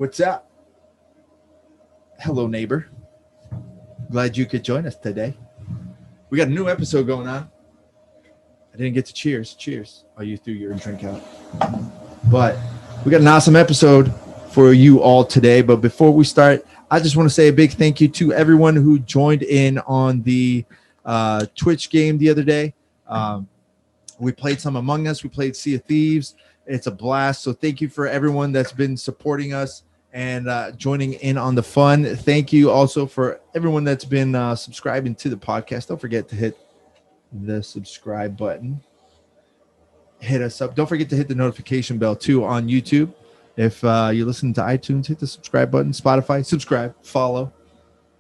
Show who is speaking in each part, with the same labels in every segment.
Speaker 1: What's up? Hello, neighbor. Glad you could join us today. We got a new episode going on. I didn't get to cheers. Cheers. Oh, you threw your drink out. But we got an awesome episode for you all today. But before we start, I just want to say a big thank you to everyone who joined in on the Twitch game the other day. We played some Among Us. We played Sea of Thieves. It's a blast. So thank you for everyone that's been supporting us and joining in on the fun. Thank you also for everyone that's been subscribing to the podcast. Don't forget to hit the subscribe button. Hit us up. Don't forget to hit the notification bell too on YouTube. If you're listening to iTunes, hit the subscribe button. Spotify, subscribe, follow.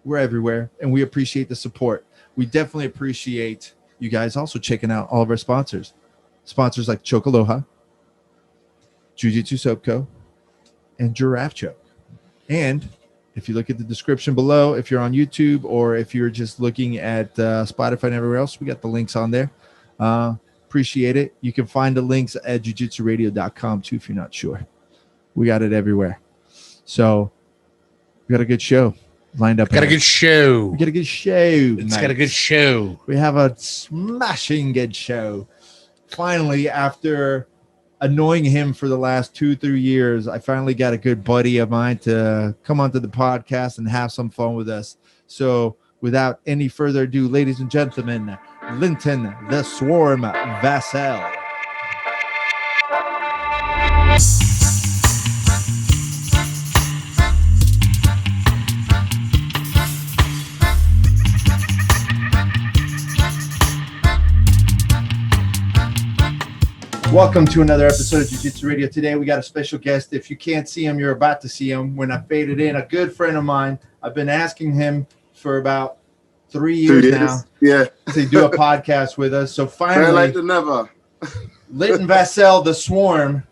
Speaker 1: We're everywhere, and we appreciate the support. We definitely appreciate you guys also checking out all of our sponsors. Sponsors like Chocaloha, Jiu-Jitsu Soap Co., and Giraffe Choke. And if you look at the description below, if you're on YouTube or if you're just looking at Spotify and everywhere else, we got the links on there. Appreciate it. You can find the links at jujitsuradio.com too if you're not sure. We got it everywhere. So we got a good show lined up.
Speaker 2: Got a good show.
Speaker 1: We got a good show.
Speaker 2: It's got a good show.
Speaker 1: We have a smashing good show. Finally, after annoying him for the last 2-3 years, I finally got a good buddy of mine to come onto the podcast and have some fun with us. So without any further ado, ladies and gentlemen, Linton the Swarm Vassell. Welcome to another episode of Jiu-Jitsu Radio. Today we got a special guest. If you can't see him, you're about to see him. When I faded in, a good friend of mine. I've been asking him for about 3 years now.
Speaker 3: Yeah.
Speaker 1: To do a podcast with us. So finally,
Speaker 3: better late than never.
Speaker 1: Linton Vassell, the Swarm.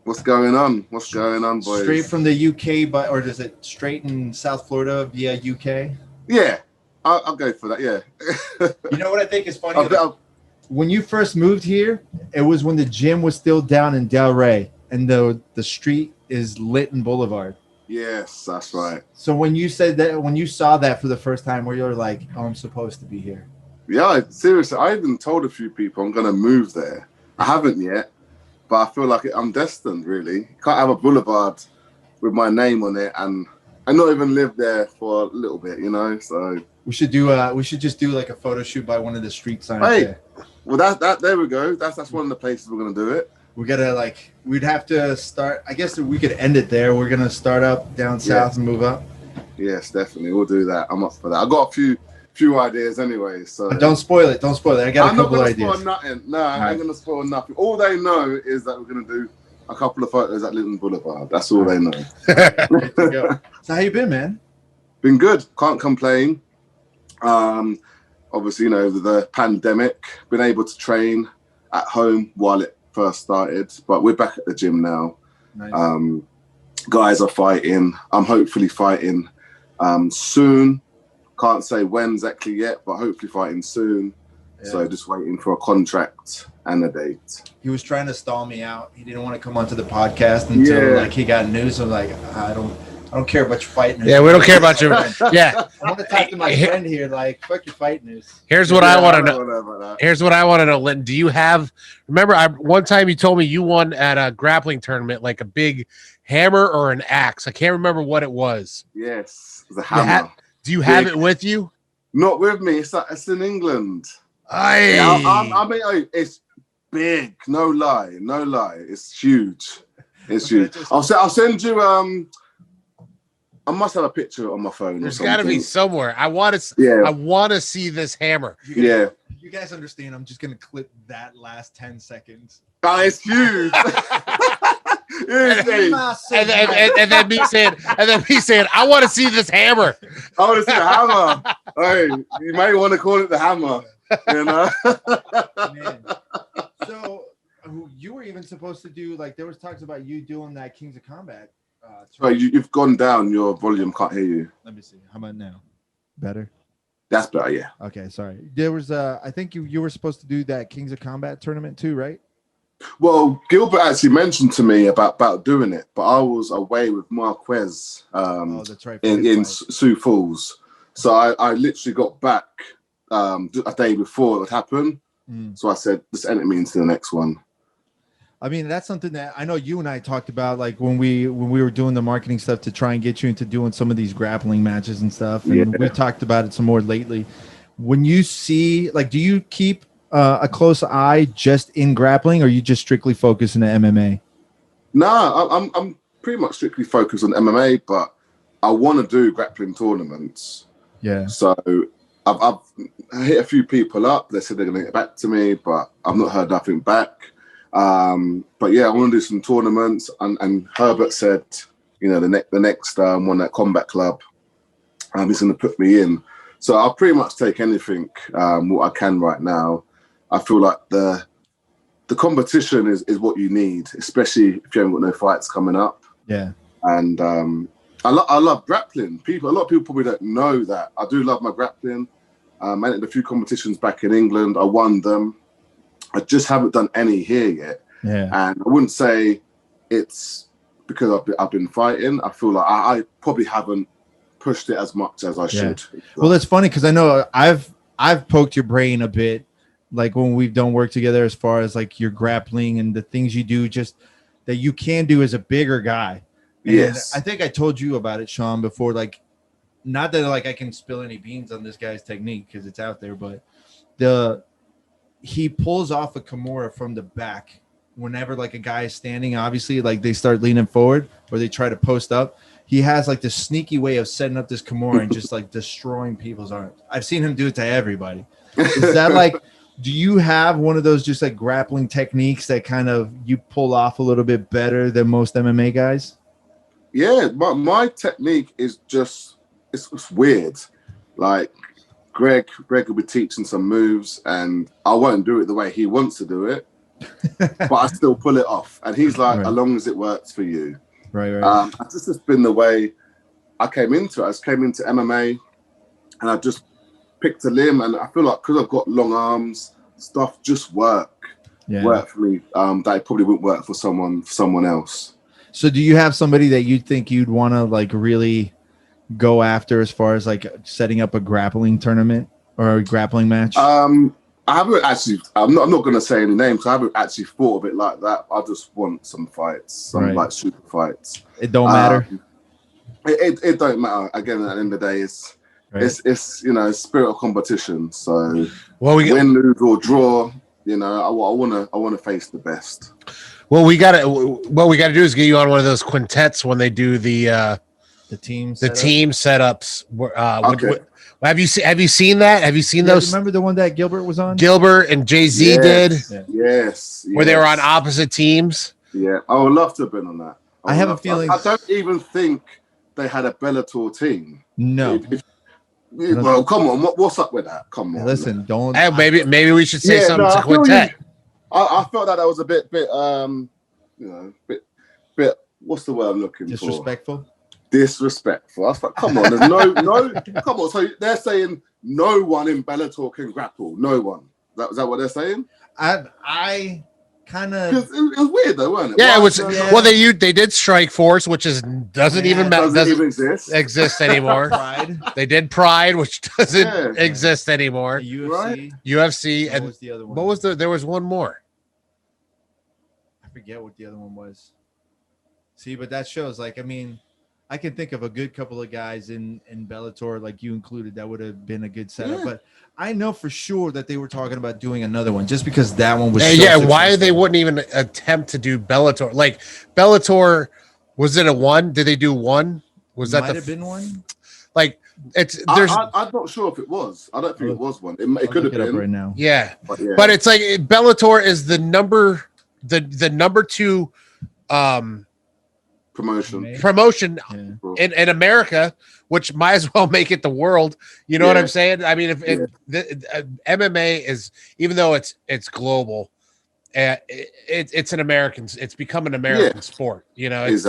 Speaker 3: What's going on? What's going on, boys?
Speaker 1: Straight from the UK, or is it straight in South Florida via UK?
Speaker 3: Yeah, I'll go for that. Yeah.
Speaker 1: You know what I think is funny? When you first moved here, it was when the gym was still down in Delray, and the street is Linton Boulevard.
Speaker 3: Yes, that's right.
Speaker 1: So when you said that, when you saw that for the first time, where you're like, "Oh, I'm supposed to be here."
Speaker 3: Yeah, seriously, I even told a few people I'm gonna move there. I haven't yet, but I feel like I'm destined. Really, can't have a boulevard with my name on it, and I not even live there for a little bit, you know. So
Speaker 1: we should do. We should just do like a photo shoot by one of the street signs.
Speaker 3: Hey.
Speaker 1: There.
Speaker 3: Well, that there we go. That's one of the places we're gonna do it.
Speaker 1: We gotta we'd have to start. I guess we could end it there. We're gonna start up down south and move up.
Speaker 3: Yes, definitely. We'll do that. I'm up for that. I got a few ideas anyway. So
Speaker 1: but don't spoil it. Don't spoil it. I got a couple ideas.
Speaker 3: I'm not gonna spoil nothing. No, I ain't gonna spoil nothing. All they know is that we're gonna do a couple of photos at Linton Boulevard. That's all they know.
Speaker 1: There you go. So how you been, man?
Speaker 3: Been good. Can't complain. Obviously, you know, the pandemic, been able to train at home while it first started, but we're back at the gym now. Nice. Guys are fighting. I'm hopefully fighting soon. Can't say when exactly yet, but hopefully fighting soon. Yeah. So just waiting for a contract and a date.
Speaker 1: He was trying to stall me out. He didn't want to come onto the podcast until he got news. I'm like, I don't care about your fight news.
Speaker 2: Yeah, we don't care about your. Yeah,
Speaker 1: I want to talk to my friend here. Like, fuck your fight news.
Speaker 2: Here's what I want to know. Here's what I want to know, Linton. Do you have? Remember, one time you told me you won at a grappling tournament, like a big hammer or an axe. I can't remember what it was.
Speaker 3: Yes, the hammer.
Speaker 2: Do you have it with you?
Speaker 3: Not with me. It's in England. I mean, it's big. No lie. It's huge. It's huge. I'll send you. I must have a picture on my phone.
Speaker 2: There's got to be somewhere. I want to see this hammer.
Speaker 1: You guys understand? I'm just gonna clip that last 10 seconds.
Speaker 3: Oh, it's huge.
Speaker 2: and then me saying, I want to see this hammer.
Speaker 3: I want to see the hammer. Hey, you might want to call it the hammer. You know.
Speaker 1: Man. So you were even supposed to do there was talks about you doing that Kings of Combat.
Speaker 3: You've gone down. Your volume can't hear you.
Speaker 1: Let me see. How about now? Better?
Speaker 3: That's better, yeah.
Speaker 1: Okay, sorry. There was I think you were supposed to do that Kings of Combat tournament too, right?
Speaker 3: Well, Gilbert actually mentioned to me about doing it, but I was away with Marquez
Speaker 1: that's right,
Speaker 3: in Sioux Falls. So I literally got back a day before it happened. So I said, just enter me into the next one.
Speaker 1: I mean, that's something that I know you and I talked about, like when we were doing the marketing stuff to try and get you into doing some of these grappling matches and stuff. And we talked about it some more lately. When you see, like, do you keep a close eye just in grappling, or you just strictly focus in the MMA?
Speaker 3: No, I'm pretty much strictly focused on MMA, but I want to do grappling tournaments.
Speaker 1: Yeah.
Speaker 3: So I've hit a few people up. They said they're going to get back to me, but I've not heard nothing back. But yeah, I want to do some tournaments, and Herbert said, the next one at Combat Club, he's going to put me in. So I'll pretty much take anything what I can right now. I feel like the competition is what you need, especially if you haven't got no fights coming up.
Speaker 1: Yeah.
Speaker 3: And I love grappling. A lot of people probably don't know that. I do love my grappling. I entered a few competitions back in England. I won them. I just haven't done any here yet.
Speaker 1: Yeah. And
Speaker 3: I wouldn't say it's because I've been fighting. I feel like I probably haven't pushed it as much as I should.
Speaker 1: Well, it's funny because I know I've poked your brain a bit, like when we've done work together, as far as like your grappling and the things you do, just that you can do as a bigger guy. And
Speaker 3: yes.
Speaker 1: I think I told you about it, Shawn, before. Like, not that like I can spill any beans on this guy's technique because it's out there, but he pulls off a Kimura from the back whenever like a guy is standing. Obviously, like they start leaning forward or they try to post up. He has like this sneaky way of setting up this Kimura and just like destroying people's arms. I've seen him do it to everybody. Is that like, do you have one of those just like grappling techniques that kind of you pull off a little bit better than most MMA guys?
Speaker 3: Yeah, my technique is just, it's weird. Like, Greg will be teaching some moves, and I won't do it the way he wants to do it, but I still pull it off. And he's like,
Speaker 1: right.
Speaker 3: As long as it works for you.
Speaker 1: Right.
Speaker 3: This has been the way I came into it. I just came into MMA, and I just picked a limb, and I feel like because I've got long arms, stuff just work for me. That it probably wouldn't work for someone else.
Speaker 1: So do you have somebody that you think you'd want to like really go after as far as like setting up a grappling tournament or a grappling match?
Speaker 3: I haven't actually. I'm not going to say any names. I haven't actually thought of it like that. I just want some fights, like super fights.
Speaker 1: It don't matter.
Speaker 3: It don't matter. Again, at the end of the day, it's spirit of competition. So win, lose or draw. I want to face the best.
Speaker 2: What we got to do is get you on one of those quintets when they do the team setups.
Speaker 3: Okay.
Speaker 2: Have you seen that? Have you seen those?
Speaker 1: Remember the one that Gilbert was on?
Speaker 2: Gilbert and Jay-Z did.
Speaker 3: Yes.
Speaker 2: Where they were on opposite teams.
Speaker 3: Yeah, I would love to have been on that.
Speaker 1: I have a feeling.
Speaker 3: I don't even think they had a Bellator team.
Speaker 1: No.
Speaker 3: Well, come on. What's up with that? Come on.
Speaker 1: Listen, don't.
Speaker 2: Hey, maybe we should say something to quintet.
Speaker 3: I felt that was a bit, what's the word I'm looking
Speaker 1: for?
Speaker 3: Disrespectful. I was like, come on, there's no, come on. So they're saying no one in Bellator can grapple. No one. Is that what they're saying?
Speaker 1: I kind of.
Speaker 3: It was weird though, wasn't it?
Speaker 2: Yeah, it was. Yeah. Well, they did Strike Force, which doesn't even exist anymore.
Speaker 1: Pride.
Speaker 2: They did Pride, which doesn't exist anymore. UFC,
Speaker 1: and
Speaker 2: what was the other one? There was one more.
Speaker 1: I forget what the other one was. See, but that shows, like, I mean, I can think of a good couple of guys in Bellator, like you included, that would have been a good setup. Yeah. But I know for sure that they were talking about doing another one just because that one was
Speaker 2: why they wouldn't even attempt to do Bellator? Like, Bellator, was it a one? Did they do one? Was that
Speaker 1: might have been one?
Speaker 2: Like,
Speaker 3: I'm not sure if it was. I don't think it was one. It could have been
Speaker 1: right now.
Speaker 2: Yeah. But it's like Bellator is the number 2 promotion in America, which might as well make it the world. You know what I'm saying? I mean, MMA is, even though it's global, it's an American. It's become an American sport. It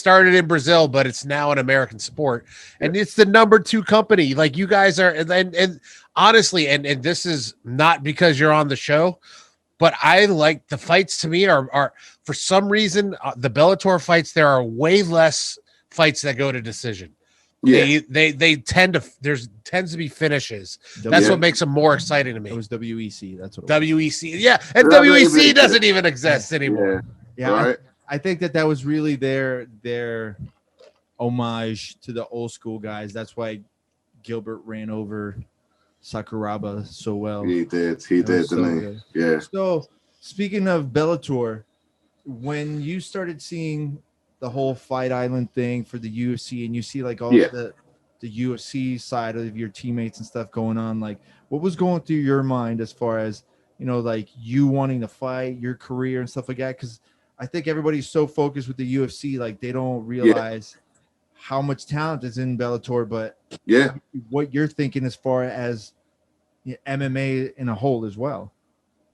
Speaker 2: started in Brazil, but it's now an American sport, and it's the number 2 company. Like, you guys are, and honestly, and this is not because you're on the show, but I like the fights. To me are for some reason the Bellator fights, there are way less fights that go to decision.
Speaker 3: Yeah,
Speaker 2: they tend to tends to be finishes. That's what makes them more exciting to me.
Speaker 1: It was WEC. That's what
Speaker 2: WEC. Yeah, and WEC doesn't even exist anymore.
Speaker 1: Yeah, right. I think that was really their homage to the old school guys. That's why Gilbert ran over Sakuraba so well.
Speaker 3: He did, didn't he? Yeah.
Speaker 1: So speaking of Bellator, when you started seeing the whole Fight Island thing for the UFC, and you see like all the UFC side of your teammates and stuff going on, like what was going through your mind as far as, you know, like you wanting to fight, your career and stuff like that? Because I think everybody's so focused with the UFC, like they don't realize how much talent is in Bellator, but what you're thinking as far as MMA in a whole as well.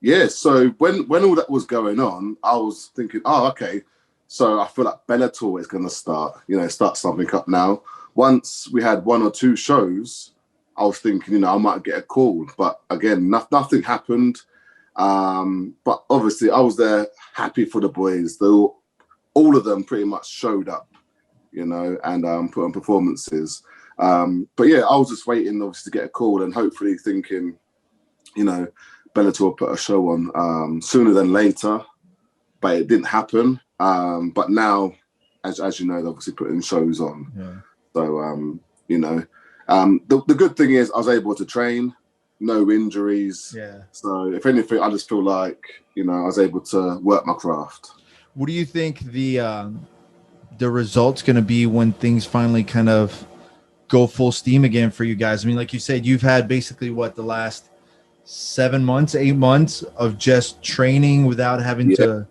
Speaker 3: Yeah, so when all that was going on, I was thinking, oh, okay, so I feel like Bellator is going to start something up now. Once we had 1 or 2 shows, I was thinking, you know, I might get a call, but again, nothing happened. But obviously, I was there happy for the boys. Though all of them pretty much showed up, you know, and put on performances. But yeah, I was just waiting, obviously, to get a call and hopefully thinking, you know, Bellator put a show on sooner than later, but it didn't happen. But now, as you know, they're obviously putting shows on.
Speaker 1: Yeah.
Speaker 3: So, you know, the good thing is I was able to train, no injuries.
Speaker 1: Yeah.
Speaker 3: So if anything, I just feel like, you know, I was able to work my craft.
Speaker 1: What do you think the result's going to be when things finally kind of go full steam again for you guys? I mean, like you said, you've had basically the last 7 months, 8 months of just training without having to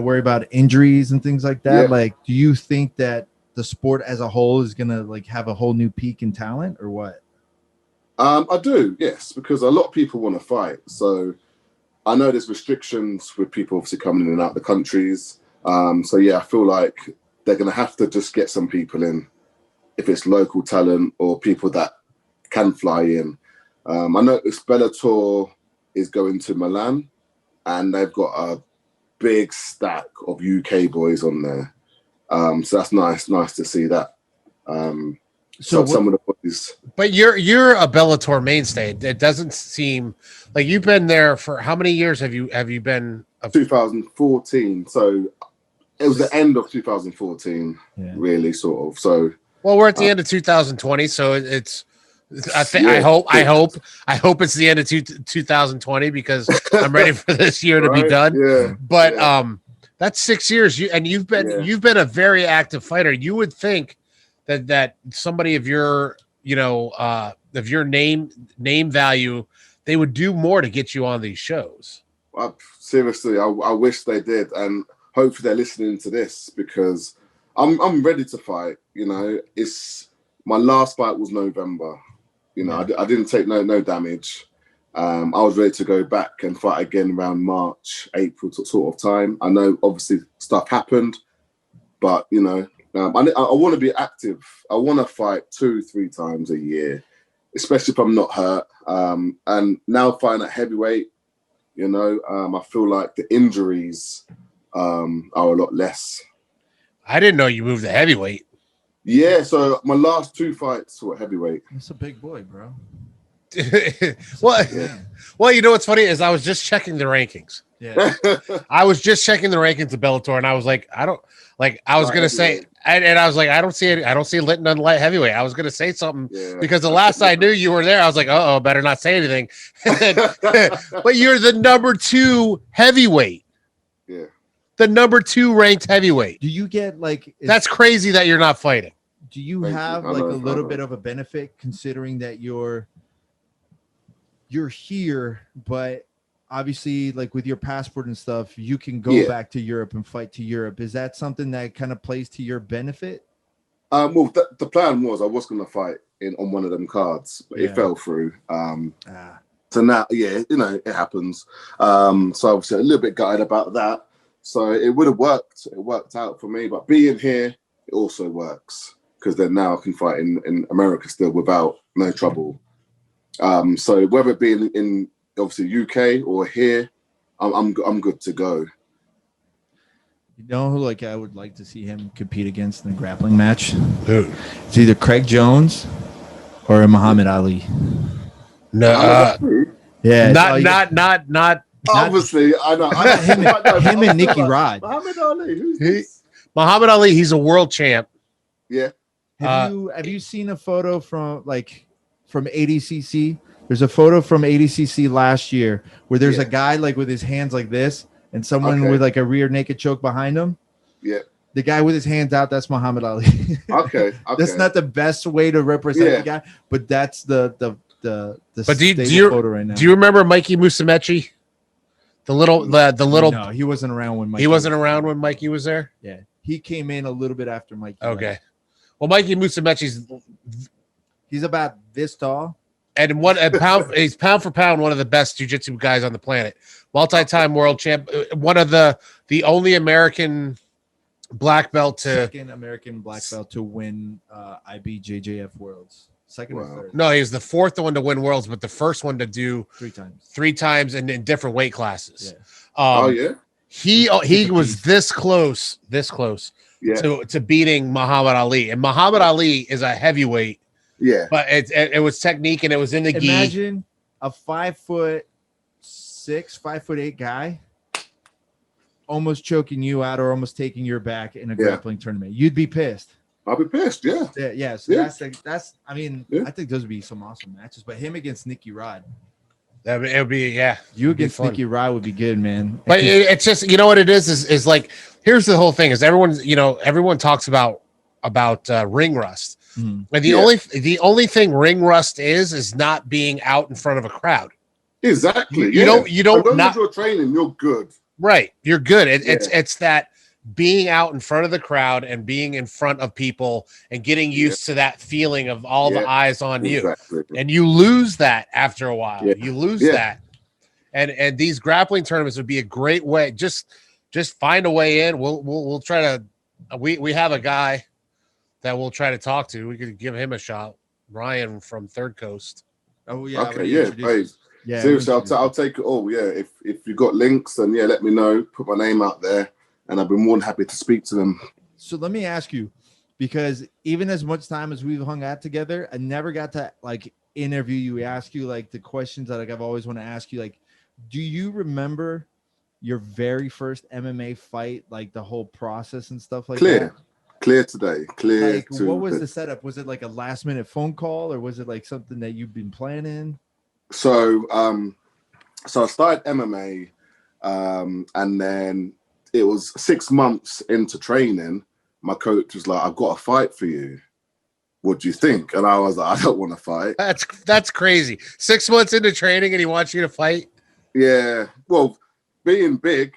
Speaker 1: worry about injuries and things like that. Like, do you think that the sport as a whole is going to like have a whole new peak in talent or what?
Speaker 3: I do, yes, because a lot of people want to fight. So I know there's restrictions with people obviously coming in and out of the countries. So yeah, I feel like they're going to have to just get some people in, if it's local talent or people that can fly in. I noticed Bellator is going to Milan, and they've got a big stack of UK boys on there. So that's nice to see that. So some of the boys.
Speaker 2: But you're a Bellator mainstay. It doesn't seem like you've been there for how many years have you been?
Speaker 3: 2014. So it was the end of 2014, really, sort of. So
Speaker 2: well, we're at the end of 2020, so it's. I hope it's the end of 2020 because I'm ready for this year to be done.
Speaker 3: Yeah.
Speaker 2: But that's 6 years. You've been a very active fighter. You would think that somebody of your of your name value, they would do more to get you on these shows.
Speaker 3: Seriously, I wish they did, and hopefully they're listening to this because I'm ready to fight. You know, it's my last fight was November. You know, I didn't take no damage. I was ready to go back and fight again around March, April sort of time. I know obviously stuff happened, but you know, I want to be active. I want to fight 2-3 times a year, especially if I'm not hurt. And now fighting at heavyweight, you know, I feel like the injuries are a lot less.
Speaker 2: I didn't know you moved to heavyweight.
Speaker 3: Yeah, so my last 2 fights were heavyweight.
Speaker 1: That's a big boy, bro.
Speaker 2: Well, you know what's funny is I was just checking the rankings.
Speaker 1: Yeah,
Speaker 2: I was just checking the rankings of Bellator, and I was like, I was gonna say, and I was like, I don't see Linton on light heavyweight. I was gonna say something because the last I knew you were there, I was like, better not say anything. But you're the number 2 heavyweight.
Speaker 3: Yeah.
Speaker 2: The number 2 ranked heavyweight.
Speaker 1: Do you get like
Speaker 2: that's crazy that you're not fighting?
Speaker 1: Do you have like a little bit of a benefit considering that you're here, but obviously like with your passport and stuff, you can go back to Europe and fight to Europe. Is that something that kind of plays to your benefit?
Speaker 3: Well, the plan was I was going to fight on one of them cards, but it fell through. So now, you know, it happens. So obviously a little bit gutted about that. So it would have worked. It worked out for me, but being here, it also works because then now I can fight in America still without no trouble. So whether it be in obviously UK or here, I'm good to go.
Speaker 1: You know who like I would like to see him compete against in a grappling match?
Speaker 2: Who?
Speaker 1: It's either Craig Jones or Muhammad Ali.
Speaker 2: No,
Speaker 1: Yeah,
Speaker 2: not.
Speaker 3: Obviously, I know.
Speaker 1: him and Nicky Rod.
Speaker 3: Muhammad Ali. Who's this?
Speaker 2: Muhammad Ali. He's a world champ.
Speaker 3: Yeah.
Speaker 1: Have you seen a photo from ADCC? There's a photo from ADCC last year where there's a guy like with his hands like this and someone with like a rear naked choke behind him.
Speaker 3: Yeah.
Speaker 1: The guy with his hands out, that's Muhammad Ali.
Speaker 3: Okay.
Speaker 1: That's not the best way to represent the guy, but that's the
Speaker 2: But do you
Speaker 1: photo right now.
Speaker 2: Do you remember Mikey Musamechi? The little.
Speaker 1: No, he wasn't around when Mikey.
Speaker 2: He wasn't around when Mikey was there.
Speaker 1: Yeah, he came in a little bit after Mikey.
Speaker 2: Okay.
Speaker 1: Left.
Speaker 2: Well, Mikey Musamechi's
Speaker 1: he's about this tall.
Speaker 2: And he's pound for pound one of the best jiu-jitsu guys on the planet. Multi-time world champ, one of the only American black belt
Speaker 1: second American black belt to win IBJJF Worlds. Second or third?
Speaker 2: No, he was the fourth one to win worlds, but the first one to do three times and in different weight classes.
Speaker 1: Yeah.
Speaker 2: He was this close to beating Muhammad Ali, and Muhammad Ali is a heavyweight.
Speaker 3: Yeah,
Speaker 2: but it was technique and it was in the gi.
Speaker 1: Imagine a 5'6", 5'8" guy almost choking you out or almost taking your back in a grappling tournament. You'd be pissed.
Speaker 3: I'll be pissed. Yeah.
Speaker 1: Yeah. So that's. I mean, I think those would be some awesome matches. But him against Nicky Rod.
Speaker 2: It would be
Speaker 1: You against Nicky Rod would be good, man.
Speaker 2: But it's just what it is like. Here's the whole thing: is everyone talks about ring rust. And the only thing ring rust is not being out in front of a crowd.
Speaker 3: Exactly.
Speaker 2: You don't
Speaker 3: not you're training, you're good.
Speaker 2: Right. You're good. It's that being out in front of the crowd and being in front of people and getting used to that feeling of all the eyes on you. And you lose that after a while. You lose that. And these grappling tournaments would be a great way. Just find a way in. We'll try to we have a guy that we'll try to talk to. We could give him a shot. Ryan from Third Coast.
Speaker 1: Oh yeah.
Speaker 3: Okay. Yeah. Seriously, I'll take it all. Yeah. If you got links, then let me know. Put my name out there, and I'll be more than happy to speak to them.
Speaker 1: So let me ask you, because even as much time as we've hung out together, I never got to like interview you. Ask you like the questions that I've always want to ask you. Like, do you remember your very first MMA fight? Like the whole process and stuff like that.
Speaker 3: Clear today.
Speaker 1: Like, what was the setup? Was it like a last minute phone call, or was it like something that you've been planning?
Speaker 3: So I started MMA, and then it was 6 months into training. My coach was like, "I've got a fight for you. What do you think?" And I was like, "I don't want to fight."
Speaker 2: That's crazy. 6 months into training, and he wants you to fight.
Speaker 3: Yeah. Well, being big,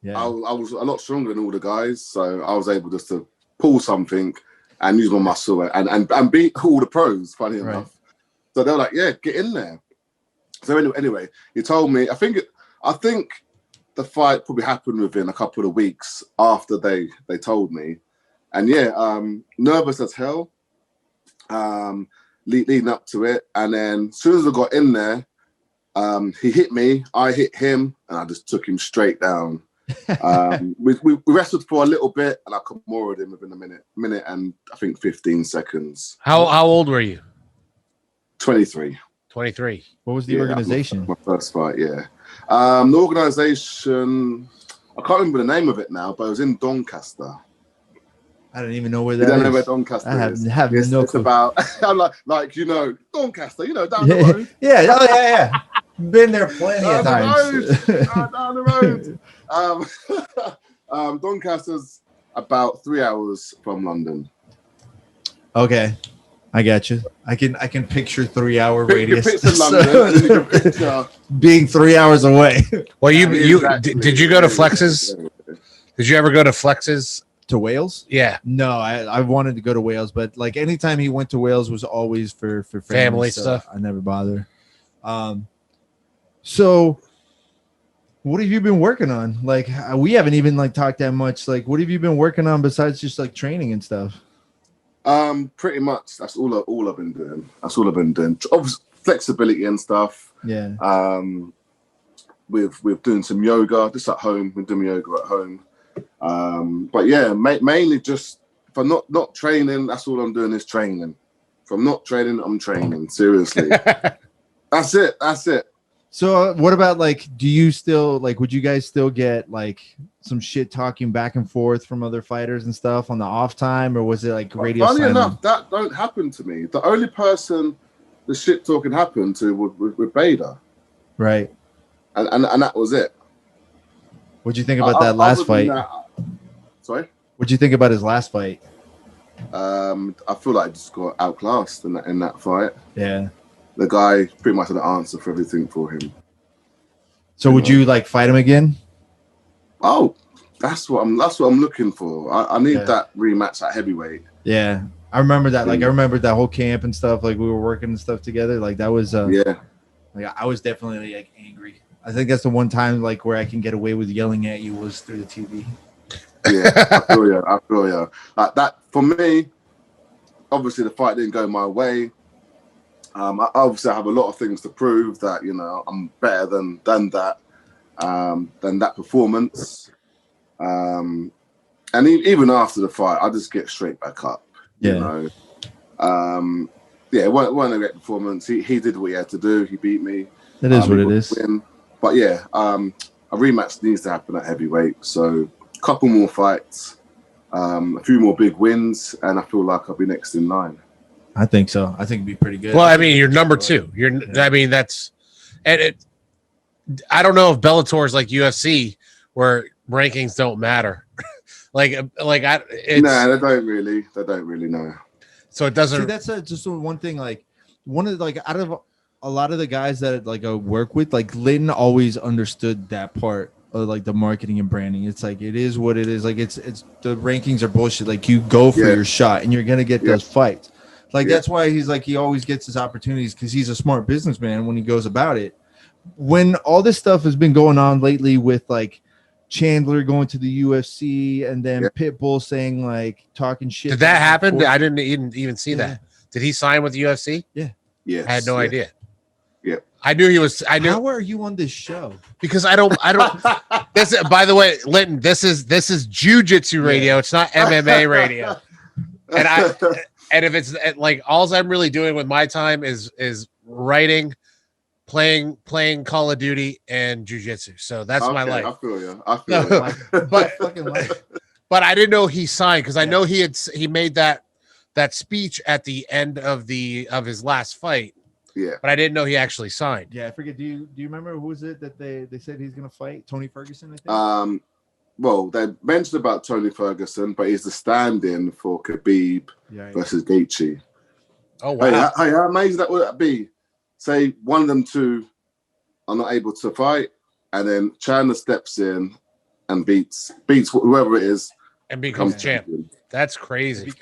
Speaker 1: yeah,
Speaker 3: I was a lot stronger than all the guys, so I was able just to pull something and use my muscle and beat all the pros, funny enough. So they were like, "Yeah, get in there." So anyway, he told me, I think the fight probably happened within a couple of weeks after they told me. And nervous as hell, leading up to it. And then as soon as I got in there, he hit me, I hit him, and I just took him straight down. We wrestled for a little bit, and I Kimura'd him within a minute and I think 15 seconds.
Speaker 2: How old were you?
Speaker 3: 23.
Speaker 2: 23.
Speaker 1: What was the organization?
Speaker 3: My first fight, The organization, I can't remember the name of it now, but it was in Doncaster.
Speaker 1: I don't even know where that is.
Speaker 3: You don't know where Doncaster is?
Speaker 1: I have no clue.
Speaker 3: It's about, Doncaster, down the road.
Speaker 1: Yeah. Been there plenty of times.
Speaker 3: Down the road. Doncaster's about 3 hours from London.
Speaker 1: Okay. I got you. I can picture 3 hour radius.
Speaker 3: Picture London, you can picture
Speaker 1: being 3 hours away.
Speaker 2: Well, did you go to Flex's? Did you ever go to Flex's?
Speaker 1: To Wales?
Speaker 2: Yeah.
Speaker 1: No, I wanted to go to Wales, but like anytime he went to Wales was always for
Speaker 2: family stuff.
Speaker 1: I never bothered. So what have you been working on? Like we haven't even like talked that much. Like what have you been working on besides just like training and stuff?
Speaker 3: Pretty much that's all I've been doing. Obviously, flexibility and stuff.
Speaker 1: Yeah.
Speaker 3: with doing some yoga just at home. We're doing yoga at home. But yeah, mainly just if I'm not training, that's all I'm doing is training. If I'm not training, I'm training. Seriously, that's it.
Speaker 1: So what about like, do you still like, would you guys still get like some shit talking back and forth from other fighters and stuff on the off time, or was it like radio
Speaker 3: Funny
Speaker 1: silent?
Speaker 3: enough, that don't happen to me. The only person the shit talking happened to with Vieira.
Speaker 1: Right.
Speaker 3: And that was it.
Speaker 1: What'd you think about that last fight?
Speaker 3: Sorry?
Speaker 1: What'd you think about his last fight?
Speaker 3: I feel like I just got outclassed in that fight.
Speaker 1: Yeah.
Speaker 3: The guy pretty much had an answer for everything for him.
Speaker 1: So would you like fight him again?
Speaker 3: Oh, that's what I'm looking for. I need that rematch at heavyweight.
Speaker 1: Yeah. I remember that. Like I remember that whole camp and stuff. Like we were working and stuff together. Like that was like I was definitely like angry. I think that's the one time like where I can get away with yelling at you was through the TV.
Speaker 3: Yeah, I feel you. Like that for me. Obviously, the fight didn't go my way. I obviously have a lot of things to prove that I'm better than that performance. And even after the fight, I just get straight back up.
Speaker 1: Yeah.
Speaker 3: It wasn't a great performance. He did what he had to do. He beat me.
Speaker 1: It is what it is.
Speaker 3: But yeah, a rematch needs to happen at heavyweight. So a couple more fights, a few more big wins, and I feel like I'll be next in line.
Speaker 1: I think so. I think it'd be pretty good.
Speaker 2: Well, I mean, you're number 2. I mean, that's, and I don't know if Bellator is like UFC where rankings don't matter. No, they
Speaker 3: don't really know.
Speaker 2: So it doesn't.
Speaker 1: See, that's just one thing. Like one of out of a lot of the guys that like I work with, like Linton always understood that part of like the marketing and branding. It's like it is what it is. Like it's the rankings are bullshit. Like you go for your shot and you're gonna get those fights. Like that's why he's like he always gets his opportunities because he's a smart businessman when he goes about it. When all this stuff has been going on lately with like Chandler going to the UFC and then Pitbull saying like talking shit.
Speaker 2: Did that happen? I didn't even see that. Did he sign with the UFC?
Speaker 1: Yeah.
Speaker 3: Yes.
Speaker 2: I had no idea.
Speaker 3: Yeah.
Speaker 2: I knew he was. I knew.
Speaker 1: How are you on this show?
Speaker 2: Because I don't. This. By the way, Linton, this is Jiu-Jitsu radio. It's not MMA radio. And if it's like all I'm really doing with my time is writing, playing Call of Duty and Jiu-Jitsu. So that's my life.
Speaker 3: I feel you.
Speaker 2: But I didn't know he signed because I know he made that speech at the end of his last fight.
Speaker 3: Yeah.
Speaker 2: But I didn't know he actually signed.
Speaker 1: Yeah, I forget. Do you remember who was it that they said he's gonna fight? Tony Ferguson, I think.
Speaker 3: Well, they mentioned about Tony Ferguson, but he's the stand-in for Khabib versus Gaethje.
Speaker 2: Oh wow!
Speaker 3: Hey, how amazing that would be? Say one of them two are not able to fight, and then Chandler steps in and beats whoever it is
Speaker 2: and becomes champ. That's crazy.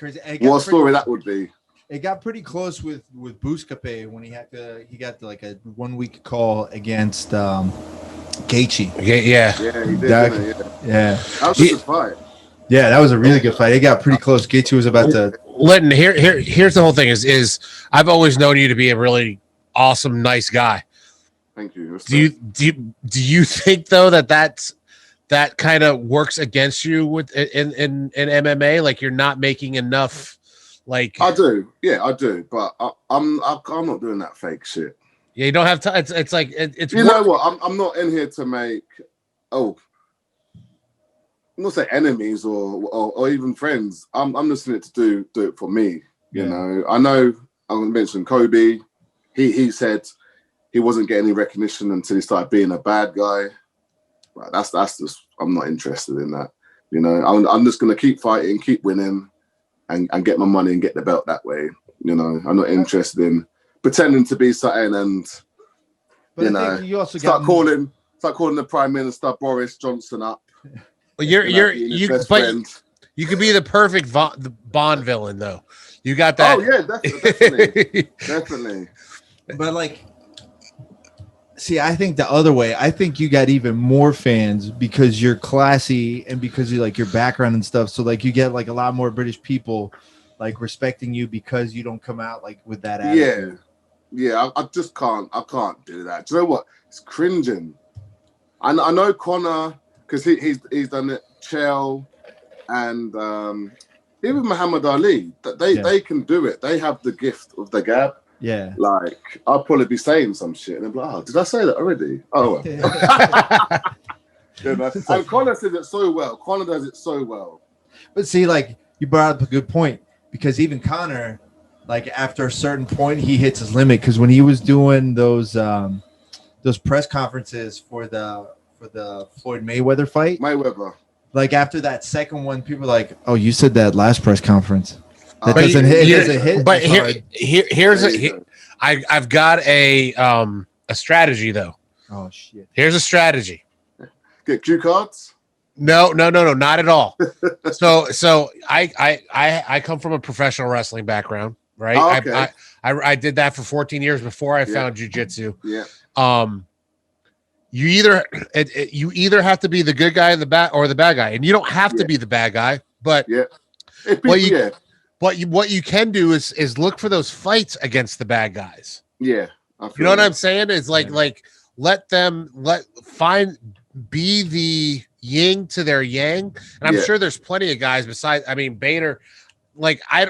Speaker 3: What a story that would be.
Speaker 1: It got pretty close with Buscape when he got like a 1 week call against Gaethje.
Speaker 3: Yeah, he did.
Speaker 1: Yeah.
Speaker 3: That was a good fight.
Speaker 1: Yeah, that was a really good fight. It got pretty close. Gaethje was about to.
Speaker 2: Linton, here's the whole thing is I've always known you to be a really awesome, nice guy.
Speaker 3: Thank you.
Speaker 2: Do you think though that kind of works against you with in MMA? Like you're not making enough. Like
Speaker 3: I do, I do, but I'm not doing that fake shit.
Speaker 2: Yeah, you don't have time. It's like it's.
Speaker 3: You know what? I'm not in here to make. I'm not saying enemies or even friends. I'm just in it to do it for me. You know. I know. I'm going to mention Kobe. He said he wasn't getting any recognition until he started being a bad guy. But that's just. I'm not interested in that. You know. I'm just going to keep fighting, keep winning. And get my money and get the belt that way. You know, I'm not interested in pretending to be something and you also start calling the Prime Minister Boris Johnson up.
Speaker 2: Well, you could be the perfect Bond villain though. You got that.
Speaker 3: Oh yeah, definitely.
Speaker 1: But like, see, I think the other way. I think you got even more fans because you're classy and because you like your background and stuff. So like you get like a lot more British people like respecting you because you don't come out like with that attitude.
Speaker 3: Yeah. I just can't. I can't do that. Do you know what? It's cringing. I know Conor because he's done it. Chael and even Muhammad Ali. They can do it. They have the gift of the gab.
Speaker 1: Yeah.
Speaker 3: Like I'll probably be saying some shit and I'm like, oh, did I say that already? Oh well. And Conor says it so well. Conor does it so well.
Speaker 1: But see, like you brought up a good point because even Conor, like after a certain point, he hits his limit. Because when he was doing those press conferences for the Floyd Mayweather fight, like after that second one, people were like, "Oh, you said that last press conference." That doesn't hit.
Speaker 2: But I've got a strategy though.
Speaker 1: Oh shit!
Speaker 2: Here's a strategy.
Speaker 3: Get cue cards.
Speaker 2: No, not at all. So I come from a professional wrestling background, right?
Speaker 3: Oh, okay.
Speaker 2: I did that for 14 years before I found jiu-jitsu.
Speaker 3: Yeah.
Speaker 2: You either have to be the good guy or the bad guy, and you don't have to be the bad guy, but what you can do is look for those fights against the bad guys.
Speaker 3: Yeah.
Speaker 2: You know what I'm saying? It's like be the yin to their yang, and I'm sure there's plenty of guys besides. I mean, Bader. Like I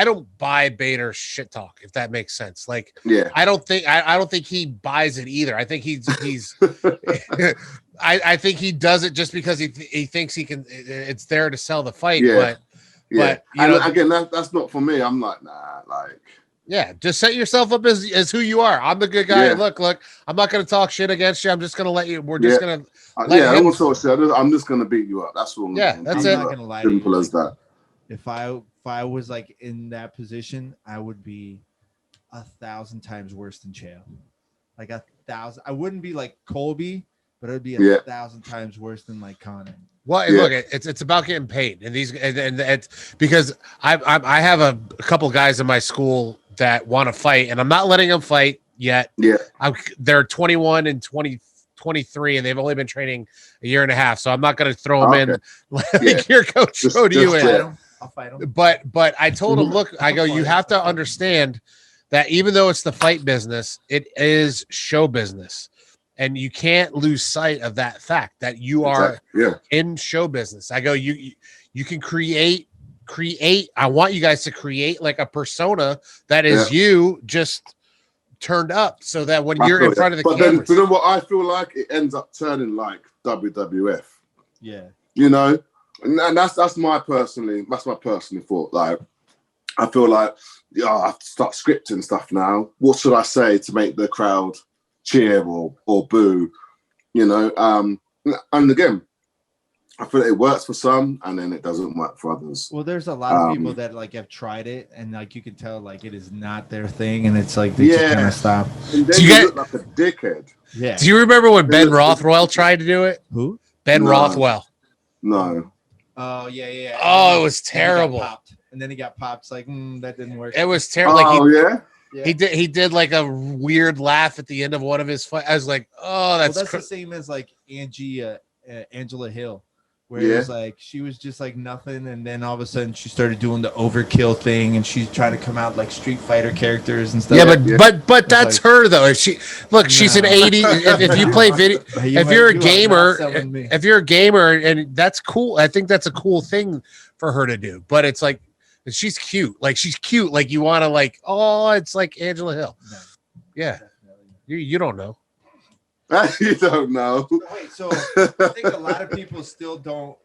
Speaker 2: don't buy Bader's shit talk, if that makes sense. Like I don't think he buys it either. I think he's I think he does it just because he thinks he can. It's there to sell the fight. But you know,
Speaker 3: again, that's not for me. I'm like, nah, like.
Speaker 2: Yeah, just set yourself up as who you are. I'm the good guy. Look, I'm not going to talk shit against you. I'm just going to let you. We're just going to.
Speaker 3: I don't talk shit. I'm just going to beat you up. That's what.
Speaker 2: That's it.
Speaker 1: I'm not going to lie to you.
Speaker 3: Simple as that.
Speaker 1: If I was like in that position, I would be 1,000 times worse than Chael. Like 1,000. I wouldn't be like Colby, but it would be 1,000 times worse than like Conor.
Speaker 2: Well, look, it's about getting paid, and it's because I have a couple guys in my school that want to fight, and I'm not letting them fight yet.
Speaker 3: Yeah,
Speaker 2: they're 21 and 23, and they've only been training a year and a half, so I'm not going to throw them in like your coach showed you in.
Speaker 1: I'll fight him.
Speaker 2: But I told him, look, I go, you have to understand that even though it's the fight business, it is show business. And you can't lose sight of that fact that you are in show business. I go, you can create. I want you guys to create like a persona that is you just turned up so that when you're in front of the cameras.
Speaker 3: Then, you know what I feel like? It ends up turning like WWF.
Speaker 1: Yeah.
Speaker 3: You know? And that's my personal thought. Like, I feel like, I have to start scripting stuff now. What should I say to make the crowd cheer or boo, you know? And again, I feel like it works for some and then it doesn't work for others.
Speaker 1: Well, there's a lot of people that like have tried it and like you can tell like it is not their thing and it's like they just kind of stop.
Speaker 3: And then you look like a dickhead.
Speaker 1: Yeah.
Speaker 2: Do you remember when Ben Rothwell tried to do it?
Speaker 1: Who?
Speaker 2: Ben Rothwell.
Speaker 3: No.
Speaker 1: Oh yeah.
Speaker 2: Oh, it was terrible.
Speaker 1: And then he got popped. It's like that didn't work.
Speaker 2: It was terrible.
Speaker 3: Oh
Speaker 2: He did like a weird laugh at the end of one of his fights. I was like, oh, that's
Speaker 1: the same as like Angela Hill, where it was like she was just like nothing, and then all of a sudden she started doing the overkill thing, and she's trying to come out like Street Fighter characters and stuff.
Speaker 2: Yeah, but that's like, her though. If she's an 80. If you play video, if you're a gamer, and that's cool. I think that's a cool thing for her to do. But it's like. She's cute. Like she's cute. Like you want to like, oh, it's like Angela Hill. No, yeah. You don't know.
Speaker 3: You don't know.
Speaker 1: Wait, so I think a lot of people still don't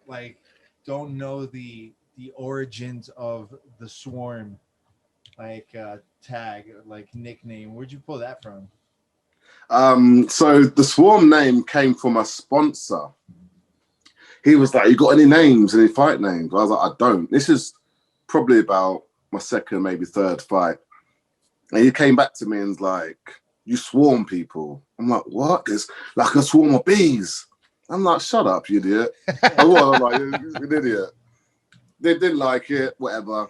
Speaker 1: know the origins of the Swarm tag, like nickname. Where'd you pull that from?
Speaker 3: So the Swarm name came from a sponsor. He was like, you got any names, any fight names? I was like, I don't. This is probably about my second, maybe third fight. And he came back to me and was like, you swarm people. I'm like, what? It's like a swarm of bees. I'm like, shut up, you idiot. I'm like, you're an idiot. They didn't like it, whatever.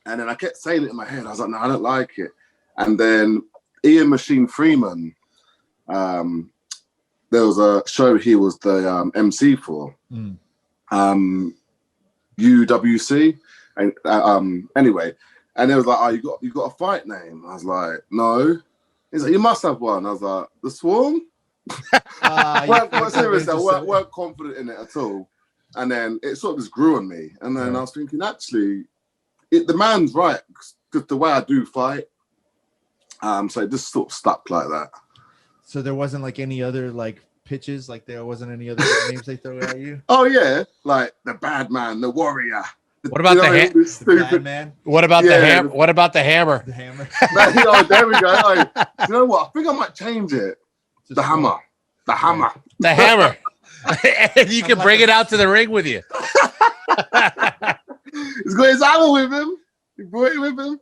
Speaker 3: And then I kept saying it in my head. I was like, no, I don't like it. And then Ian Machine Freeman, there was a show he was the MC for, UWC. And anyway, and it was like, oh, you got a fight name? I was like, no. He's like, you must have one. I was like, the Swarm? Seriously, I weren't confident in it at all. And then it sort of just grew on me. And then I was thinking, actually, the man's right, because the way I do fight. So it just sort of stuck like that.
Speaker 1: So there wasn't like any other like pitches, like there wasn't any other names they throw at you?
Speaker 3: Oh yeah, like the bad man, the warrior.
Speaker 2: What about the
Speaker 1: bad man?
Speaker 2: What about the hammer? What about the hammer?
Speaker 1: The hammer.
Speaker 3: There we go. Like, you know what? I think I might change it. The hammer. The hammer.
Speaker 2: The hammer. And you can bring it out to the ring with you.
Speaker 3: He's got his hammer with him. He brought it with him.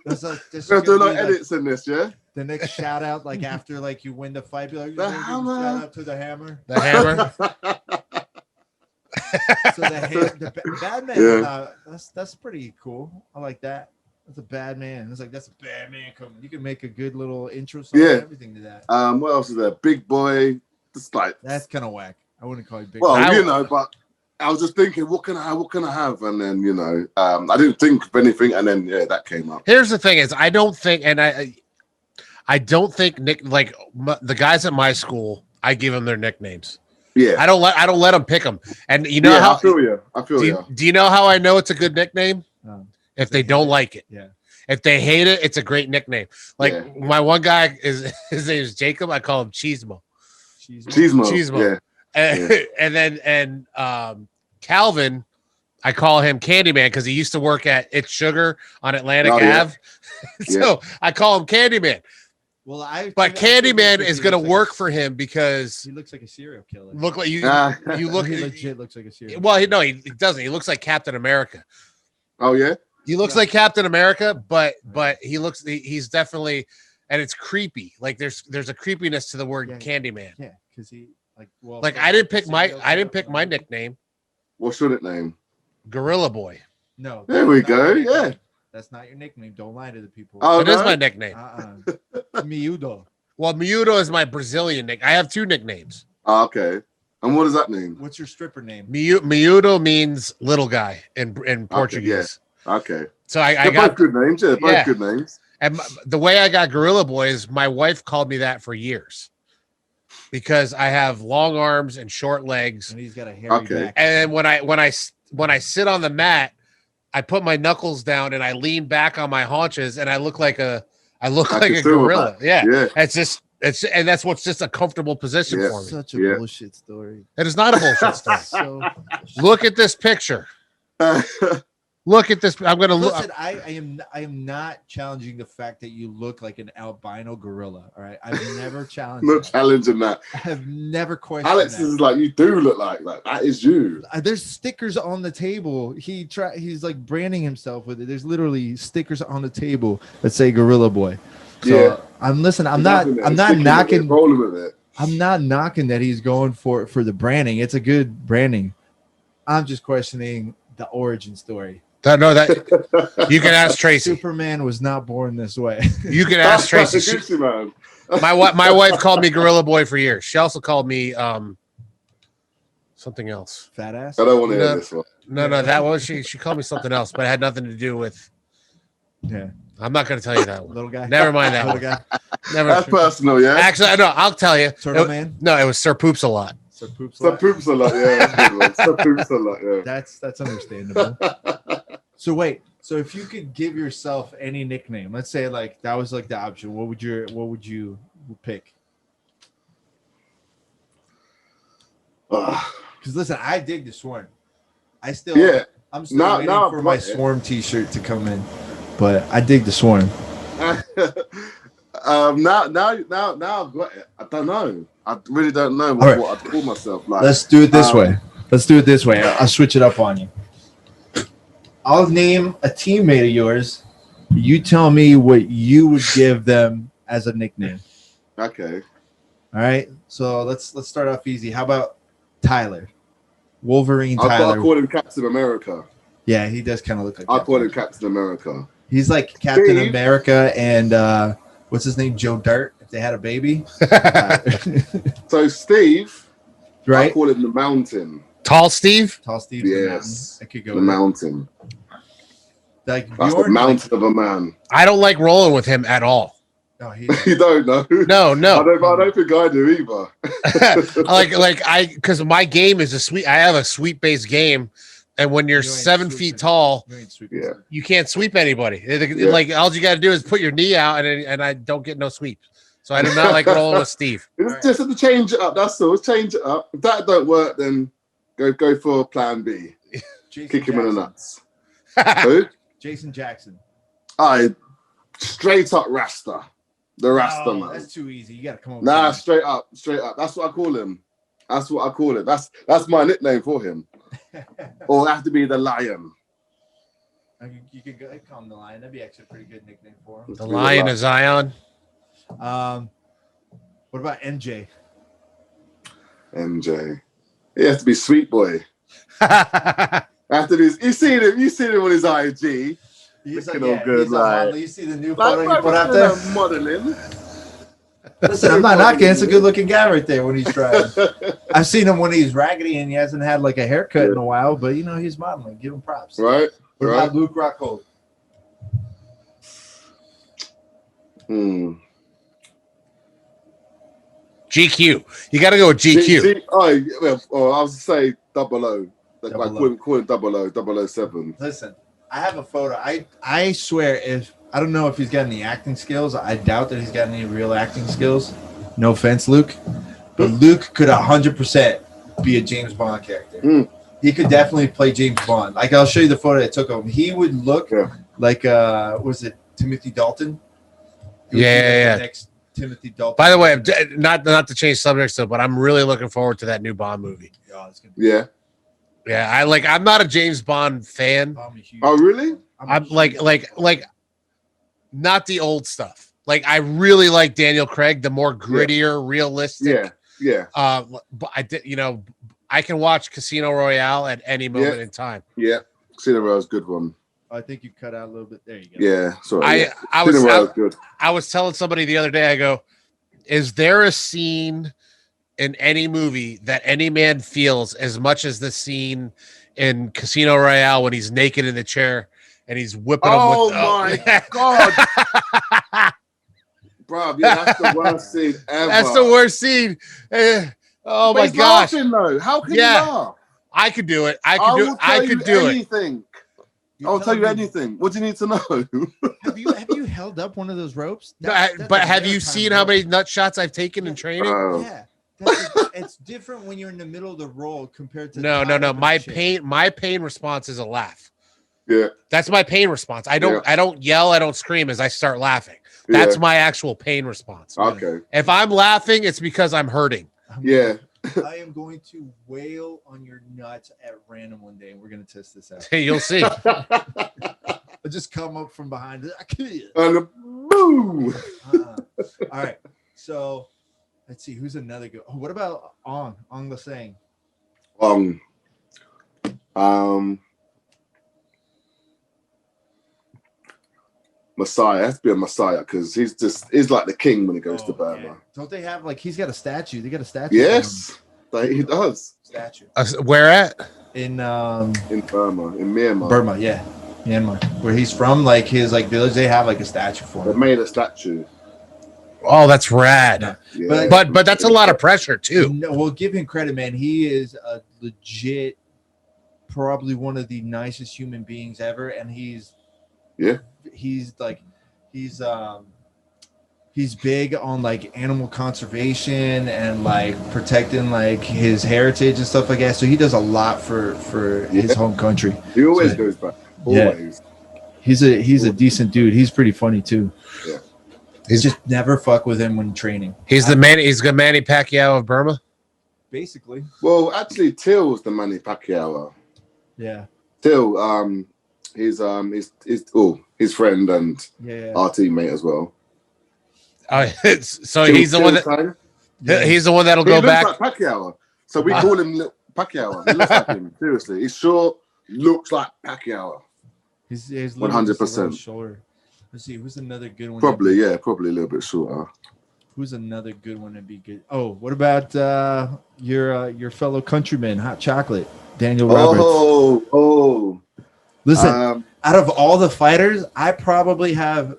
Speaker 3: We're doing no edits in this, yeah?
Speaker 1: The next shout out, like after like you win the fight, be like,
Speaker 3: the hammer.
Speaker 1: Shout out to the hammer.
Speaker 2: The hammer.
Speaker 1: So the bad man, that's pretty cool. I like that. That's a bad man. It's like that's a bad man coming. You can make a good little intro song and everything to that.
Speaker 3: What else is there? Big boy. Just like
Speaker 1: that's kind of whack. I wouldn't call you big.
Speaker 3: Well, you know, but I was just thinking, what can I have? And then, you know, I didn't think of anything, and then that came up.
Speaker 2: Here's the thing: is I don't think Nick, like the guys at my school, I give them their nicknames.
Speaker 3: Yeah,
Speaker 2: I don't let them pick them. And you know how
Speaker 3: I feel you.
Speaker 2: Do you know how I know it's a good nickname? If they don't like it.
Speaker 1: Yeah.
Speaker 2: If they hate it, it's a great nickname. Like my one guy his name is Jacob. I call him Cheesemo.
Speaker 3: Cheesemo. Yeah.
Speaker 2: And Calvin, I call him Candyman because he used to work at It's Sugar on Atlantic Ave. So I call him Candyman.
Speaker 1: Well,
Speaker 2: but Candyman is going to work for him because
Speaker 1: he looks like a serial killer.
Speaker 2: Look like you look.
Speaker 1: He legit looks like a serial.
Speaker 2: Well, he doesn't. He looks like Captain America.
Speaker 3: Oh yeah.
Speaker 2: He looks like Captain America, but he's definitely, and it's creepy. Like there's a creepiness to the word Candyman.
Speaker 1: Yeah, because he
Speaker 2: I didn't pick my nickname.
Speaker 3: What's your nickname?
Speaker 2: Gorilla Boy.
Speaker 1: No.
Speaker 3: There we go. Yeah.
Speaker 1: That's not your nickname. Don't lie to the people.
Speaker 2: Oh, it is my nickname.
Speaker 1: Miudo.
Speaker 2: Well, Miudo is my Brazilian nick. I have two nicknames.
Speaker 3: Oh, okay. And what does that mean?
Speaker 1: What's your stripper name?
Speaker 2: Miudo means little guy in Portuguese.
Speaker 3: Okay.
Speaker 2: So I got
Speaker 3: both good names. Yeah, both good names.
Speaker 2: And the way I got Gorilla Boy is my wife called me that for years because I have long arms and short legs.
Speaker 1: And he's got a hairy back.
Speaker 2: And when I sit on the mat, I put my knuckles down and I lean back on my haunches and I look like a gorilla. Yeah. And that's what's just a comfortable position for me.
Speaker 1: Such a bullshit story.
Speaker 2: It is not a bullshit story. Look at this picture. Look at this. I'm going to look.
Speaker 1: Listen, I am not challenging the fact that you look like an albino gorilla. All right. I've never challenged
Speaker 3: No challenging that.
Speaker 1: I have never questioned
Speaker 3: Alex
Speaker 1: that.
Speaker 3: is like, you do look like that. That is you.
Speaker 1: There's stickers on the table. He's like branding himself with it. There's literally stickers on the table that say Gorilla Boy. So I'm not knocking.
Speaker 3: Rolling with it.
Speaker 1: I'm not knocking that he's going for the branding. It's a good branding. I'm just questioning the origin story.
Speaker 2: No, that you can ask Tracy.
Speaker 1: Superman was not born this way.
Speaker 2: You can ask Tracy. My wife called me Gorilla Boy for years. She also called me something else.
Speaker 1: Fat ass.
Speaker 3: I don't want to hear this one.
Speaker 2: No, that was she called me something else, but it had nothing to do with.
Speaker 1: Yeah.
Speaker 2: I'm not going to tell you that one.
Speaker 1: Little guy.
Speaker 2: Never mind that one.
Speaker 1: Guy.
Speaker 2: Never.
Speaker 3: That's personal, yeah.
Speaker 2: Actually, no. I'll tell you.
Speaker 1: Turtle Man.
Speaker 2: No, it was Sir Poops a lot.
Speaker 3: Sir Poops a lot. Yeah. Sir Poops a lot. Yeah.
Speaker 1: That's understandable. So wait. So if you could give yourself any nickname, let's say like that was like the option, what would you pick? Because listen, I dig the Swarm. I'm still waiting for my Swarm T-shirt to come in, but I dig the Swarm.
Speaker 3: Now I've got it. I don't know. I really don't know what I'd call myself. Like,
Speaker 1: let's do it this way. I'll switch it up on you. I'll name a teammate of yours. You tell me what you would give them as a nickname.
Speaker 3: Okay.
Speaker 1: All right. So let's start off easy. How about Tyler? Wolverine Tyler.
Speaker 3: I call him Captain America.
Speaker 1: Yeah, he does kind of look like
Speaker 3: I call him Captain America.
Speaker 1: He's like Captain America and what's his name? Joe Dirt, if they had a baby.
Speaker 3: So Steve,
Speaker 1: right?
Speaker 3: I call him the Mountain.
Speaker 2: Tall Steve?
Speaker 3: Yes.
Speaker 1: I could go
Speaker 3: the Mountain.
Speaker 1: Like
Speaker 3: that's the mountain of a man.
Speaker 2: I don't like rolling with him at all.
Speaker 1: No,
Speaker 3: you don't know.
Speaker 2: No.
Speaker 3: I don't think I do either.
Speaker 2: Because my game is I have a sweep based game, and when you're 7 feet tall, you can't sweep anybody. Like all you got to do is put your knee out, and I don't get no sweep. So I do not like rolling with Steve.
Speaker 3: It's just to change it up. That's all. Change it up. If that don't work, then go for plan B. Kick him in the nuts. Who?
Speaker 1: Jason Jackson.
Speaker 3: Straight up Rasta. The Rasta man.
Speaker 1: That's too easy. You gotta come up.
Speaker 3: Nah, straight up. That's what I call him. That's my nickname for him. Or it have to be the Lion.
Speaker 1: You could call him the Lion. That'd be actually a pretty good nickname for him.
Speaker 2: The Lion of Zion.
Speaker 1: What about MJ?
Speaker 3: MJ. He has to be Sweet Boy. After this, you seen him on his IG.
Speaker 1: He's
Speaker 3: looking all good, like
Speaker 1: you see the new photo he put out there?
Speaker 3: Modeling.
Speaker 1: Listen, I'm not knocking. It's a good looking guy right there when he's trying. I've seen him when he's raggedy and he hasn't had like a haircut in a while, but he's modeling. Give him props.
Speaker 3: Right.
Speaker 1: What about Luke Rockhold?
Speaker 2: GQ. You got to go with GQ.
Speaker 3: I was to say 00. Like I call it 007.
Speaker 1: Listen, I have a photo. I swear, I don't know if he's got any acting skills. I doubt that he's got any real acting skills. No offense, Luke. But Luke could 100% be a James Bond character. He could definitely play James Bond. Like, I'll show you the photo I took of him. He would look like, was it Timothy Dalton?
Speaker 2: Yeah.
Speaker 1: Next Timothy Dalton.
Speaker 2: By the way, not to change subjects, though, but I'm really looking forward to that new Bond movie.
Speaker 3: Yeah.
Speaker 2: Yeah, I'm not a James Bond fan.
Speaker 3: Oh, really?
Speaker 2: I'm like not the old stuff. Like I really like Daniel Craig, the more grittier, realistic.
Speaker 3: Yeah.
Speaker 2: But I can watch Casino Royale at any moment in time.
Speaker 3: Yeah. Casino Royale is a good one.
Speaker 1: I think you cut out a little bit. There you go.
Speaker 3: Yeah. Sorry.
Speaker 2: I was telling somebody the other day, I go, is there a scene in any movie that any man feels as much as the scene in Casino Royale when he's naked in the chair and he's whipping him with
Speaker 3: my God. Bro, that's the worst scene ever.
Speaker 2: That's the worst scene. Oh my gosh.
Speaker 3: Though. How can you laugh?
Speaker 2: I could do it. I could do
Speaker 3: anything. I'll tell you anything. What do you need to know?
Speaker 1: Have you held up one of those ropes?
Speaker 2: But have you seen how many nut shots I've taken in training?
Speaker 1: Yeah. It's different when you're in the middle of the roll compared to
Speaker 2: no. My pain response is a laugh.
Speaker 3: Yeah,
Speaker 2: that's my pain response. I don't yell, I don't scream as I start laughing. That's my actual pain response.
Speaker 3: Okay.
Speaker 2: If I'm laughing, it's because I'm hurting.
Speaker 1: I am going to wail on your nuts at random one day, and we're going to test this out.
Speaker 2: Hey, you'll see.
Speaker 1: I'll just come up from behind.
Speaker 3: And boom.
Speaker 1: All right. So let's see. Who's another good? What about Ong Lasang?
Speaker 3: Messiah. Has to be a Messiah because he's like the king when he goes to Burma.
Speaker 1: Yeah. Don't they have he's got a statue? They got a statue.
Speaker 3: Yes, he does.
Speaker 1: Statue.
Speaker 2: Where at?
Speaker 3: In Burma, in Myanmar.
Speaker 1: Burma, yeah, Myanmar, where he's from. Like his village, they have a statue for him.
Speaker 3: They made a statue.
Speaker 2: Oh, that's rad. Yeah. But that's a lot of pressure too.
Speaker 1: No, we'll give him credit, man. He is a legit, probably one of the nicest human beings ever, and he's big on animal conservation and protecting his heritage and stuff like that. So he does a lot for his home country.
Speaker 3: He always goes back. Always.
Speaker 1: Yeah. He's a decent dude. He's pretty funny too.
Speaker 3: Yeah.
Speaker 1: He's just never fuck with him when training.
Speaker 2: He's the Manny Pacquiao of Burma.
Speaker 1: Basically.
Speaker 3: Well, actually, Till's the Manny Pacquiao.
Speaker 1: Yeah.
Speaker 3: Till, he's his friend and our teammate as well.
Speaker 2: So he's the one that he's the one that'll go back.
Speaker 3: Like Pacquiao, so we call him Pacquiao. He looks like him. Seriously, he's short, looks like Pacquiao.
Speaker 1: He's
Speaker 3: 100%.
Speaker 1: Let's see, who's another good one?
Speaker 3: Probably a little bit shorter.
Speaker 1: Who's another good one to be good? Oh, what about your fellow countryman, Hot Chocolate, Daniel Roberts?
Speaker 3: Oh.
Speaker 1: Listen, out of all the fighters, I probably have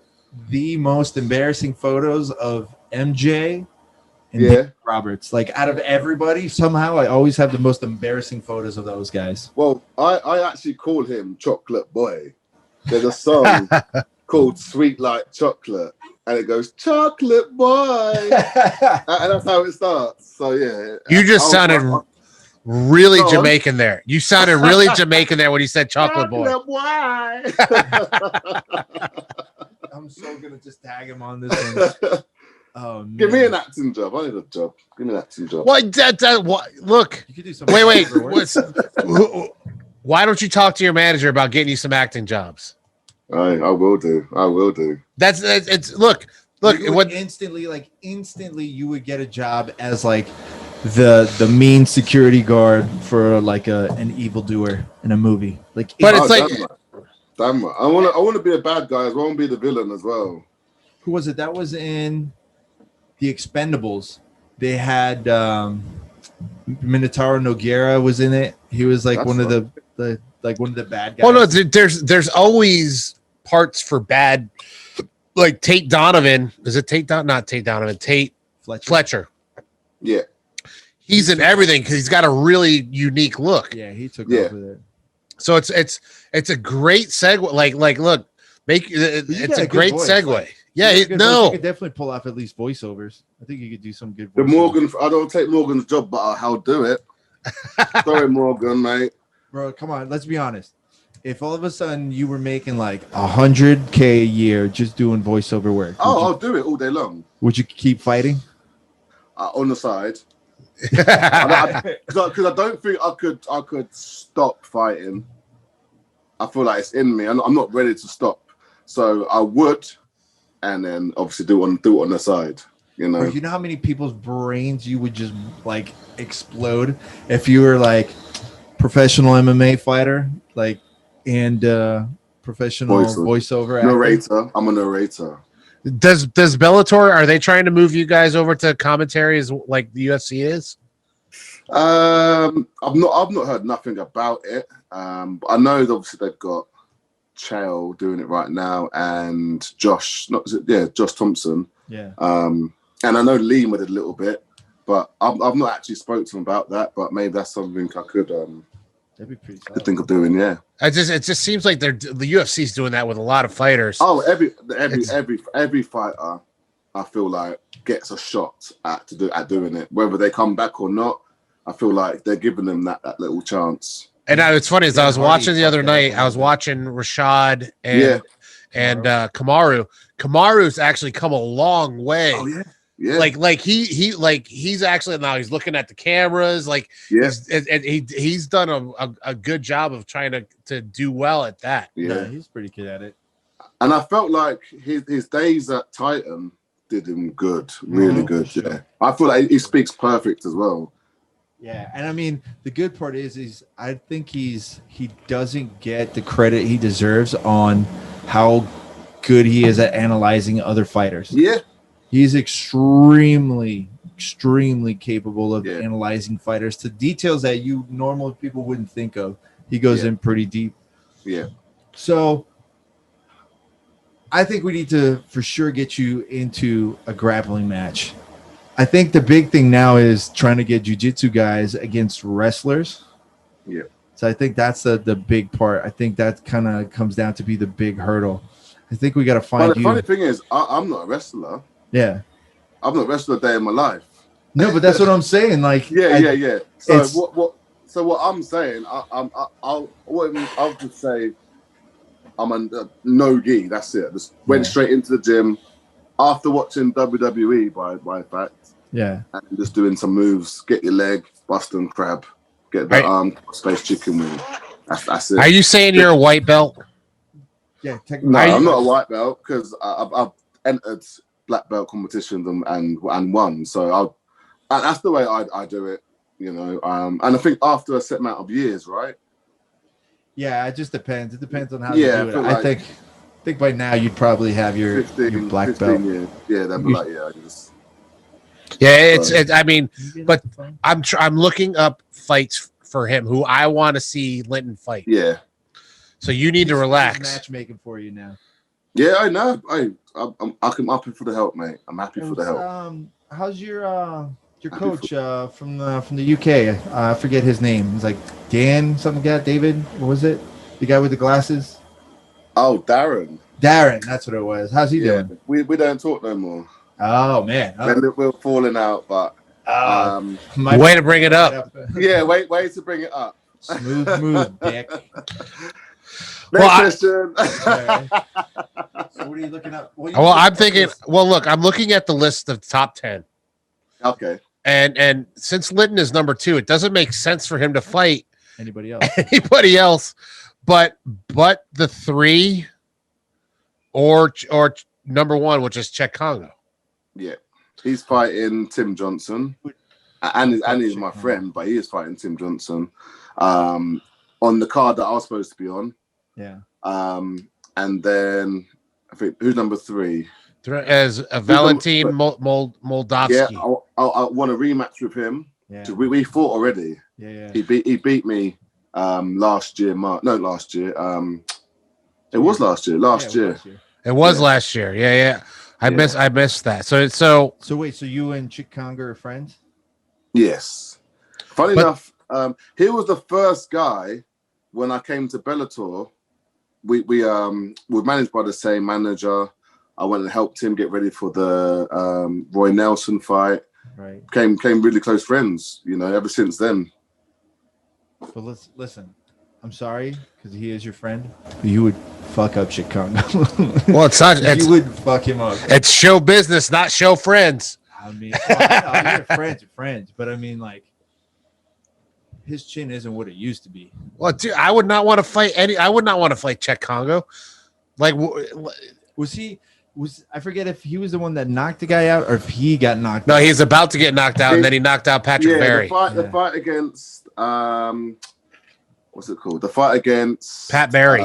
Speaker 1: the most embarrassing photos of MJ and
Speaker 3: Yeah.
Speaker 1: Dave Roberts. Like out of everybody, somehow I always have the most embarrassing photos of those guys.
Speaker 3: Well, I actually call him Chocolate Boy. There's a song called Sweet Like Chocolate, and it goes, Chocolate Boy. And that's how it starts. So, yeah.
Speaker 2: You just sounded really Jamaican there. You sounded really Jamaican there when you said Chocolate Boy.
Speaker 3: Boy.
Speaker 1: I'm so going to just tag him on this one. Oh, man.
Speaker 3: Give me an acting job. I need a job. Give me an acting job.
Speaker 2: What? Look.
Speaker 1: You could do
Speaker 2: Wait. Why don't you talk to your manager about getting you some acting jobs?
Speaker 3: I will do.
Speaker 2: That's it's look.
Speaker 1: Instantly you would get a job as like the mean security guard for like an evildoer in a movie. Like,
Speaker 2: but it's like,
Speaker 3: damn right. I want to be a bad guy as well. I want to be the villain as well.
Speaker 1: Who was it? That was in The Expendables. They had Minotauro Nogueira was in it. He was like one of the bad guys.
Speaker 2: Oh no, there's always parts for bad, like Tate Donovan. Is it Tate Donovan? Not Tate Donovan. Tate Fletcher.
Speaker 3: Yeah,
Speaker 2: he's in everything because he's got a really unique look.
Speaker 1: Yeah, he took over it.
Speaker 2: So it's a great segue. Like look, it's a great segue. Like, yeah,
Speaker 1: you could definitely pull off at least voiceovers. I think you could do some good
Speaker 3: voiceovers. I don't take Morgan's job, but I'll do it. Sorry, Morgan, mate.
Speaker 1: Bro, come on, let's be honest. If all of a sudden you were making like $100K a year just doing voiceover work,
Speaker 3: I'll do it all day long.
Speaker 1: Would you keep fighting?
Speaker 3: On the side. Because I don't think I could stop fighting. I feel like it's in me. I'm not ready to stop. So I would, and then obviously do it on the side. You know.
Speaker 1: You know how many people's brains you would just like explode if you were like professional MMA fighter, like, and professional voiceover
Speaker 3: narrator. I'm a narrator.
Speaker 2: Does Bellator, are they trying to move you guys over to commentary as like the UFC is?
Speaker 3: I've not heard nothing about it. I know that obviously they've got Chael doing it right now and Josh Thompson.
Speaker 1: Yeah.
Speaker 3: And I know Lima did a little bit, but I've not actually spoke to him about that. But maybe that's something I could
Speaker 1: that'd be pretty
Speaker 3: solid. Think of doing. Yeah.
Speaker 2: It just seems like the UFC's doing that with a lot of fighters.
Speaker 3: Oh, every fighter, I feel like gets a shot at doing it, whether they come back or not. I feel like they're giving them that little chance.
Speaker 2: And it's funny is I was watching the other night. I was watching Rashad and Kamaru. Kamaru's actually come a long way.
Speaker 3: Oh yeah. Yeah.
Speaker 2: Like he's actually now he's looking at the cameras. Like he's done a good job of trying to do well at that.
Speaker 1: Yeah, he's pretty good at it.
Speaker 3: And I felt like his days at Titan did him good, really good. Sure. Yeah, I feel like he speaks perfect as well.
Speaker 1: Yeah, and I mean the good part is I think he doesn't get the credit he deserves on how good he is at analyzing other fighters.
Speaker 3: Yeah.
Speaker 1: He's extremely capable of analyzing fighters to details that you normal people wouldn't think of. He goes in pretty deep.
Speaker 3: Yeah.
Speaker 1: So I think we need to for sure get you into a grappling match. I think the big thing now is trying to get jiu-jitsu guys against wrestlers.
Speaker 3: Yeah.
Speaker 1: So I think that's the big part. I think that kind of comes down to be the big hurdle. I think we got to find you.
Speaker 3: The funny thing is, I'm not a wrestler.
Speaker 1: Yeah.
Speaker 3: I've not wrestled a day in my life.
Speaker 1: No, but that's what I'm saying. Like,
Speaker 3: yeah. So what I'm saying, I'll just say I'm a no-gi. That's it. Just went straight into the gym after watching WWE by fact.
Speaker 1: Yeah. And
Speaker 3: just doing some moves, get your leg, bust and crab, get the arm, space chicken wing. That's it.
Speaker 2: Are you saying you're a white belt?
Speaker 1: Yeah.
Speaker 3: No, I'm not a white belt because I've entered black belt competitions and won. So that's the way I do it, you know. And I think after a set amount of years, right?
Speaker 1: Yeah, it just depends. It depends on how you do it. I think by now you'd probably have your black belt.
Speaker 3: Years. Yeah, they'd be like, I just.
Speaker 2: Yeah, I mean, but I'm looking up fights for him who I want to see Linton fight.
Speaker 3: Yeah.
Speaker 2: So you need to relax.
Speaker 1: Matchmaking for you now.
Speaker 3: Yeah, I know. I'm happy for the help, mate. I'm happy for the help.
Speaker 1: How's your coach from the UK? I forget his name. It's like Dan something like that. David, what was it? The guy with the glasses.
Speaker 3: Oh, Darren,
Speaker 1: that's what it was. How's he doing?
Speaker 3: We don't talk no more.
Speaker 1: Oh man,
Speaker 3: We're falling out, but
Speaker 2: way to bring it up.
Speaker 3: Yeah, way to bring it up.
Speaker 1: Smooth, dick.
Speaker 3: Next question.
Speaker 1: So what are you looking up?
Speaker 2: I'm thinking. Well, look, I'm looking at the list of top 10.
Speaker 3: Okay.
Speaker 2: And since Linton is number 2, it doesn't make sense for him to fight
Speaker 1: anybody else.
Speaker 2: But the 3 or number 1, which is Czech Congo.
Speaker 3: Yeah, he's fighting Tim Johnson, and he's my friend, but he is fighting Tim Johnson on the card that I was supposed to be on.
Speaker 1: Yeah.
Speaker 3: And then I think who's number 3?
Speaker 2: As Valentin Moldavsky.
Speaker 3: Yeah, I want a rematch with him.
Speaker 1: Yeah.
Speaker 3: We fought already.
Speaker 1: Yeah.
Speaker 3: He beat me last year. Last year. It was last year.
Speaker 2: It was last year. Yeah. I missed that. So
Speaker 1: wait, so you and Chikonga are friends?
Speaker 3: Yes. Funny enough, he was the first guy when I came to Bellator. We were managed by the same manager. I went and helped him get ready for the Roy Nelson fight.
Speaker 1: Right.
Speaker 3: Came really close friends, ever since then.
Speaker 1: But listen. I'm sorry, because he is your friend. But you would fuck up Chikonga.
Speaker 2: Well, it's not.
Speaker 1: You would fuck him up.
Speaker 2: It's show business, not show friends.
Speaker 1: I mean, you're friends. But I mean, like, his chin isn't what it used to be.
Speaker 2: Well, dude, I would not want to fight Czech Congo. Like,
Speaker 1: I forget if he was the one that knocked the guy out or if he got knocked out.
Speaker 2: No, he's about to get knocked out, and then he knocked out Patrick Berry.
Speaker 3: The fight against what's it called? The fight against
Speaker 2: Pat Berry.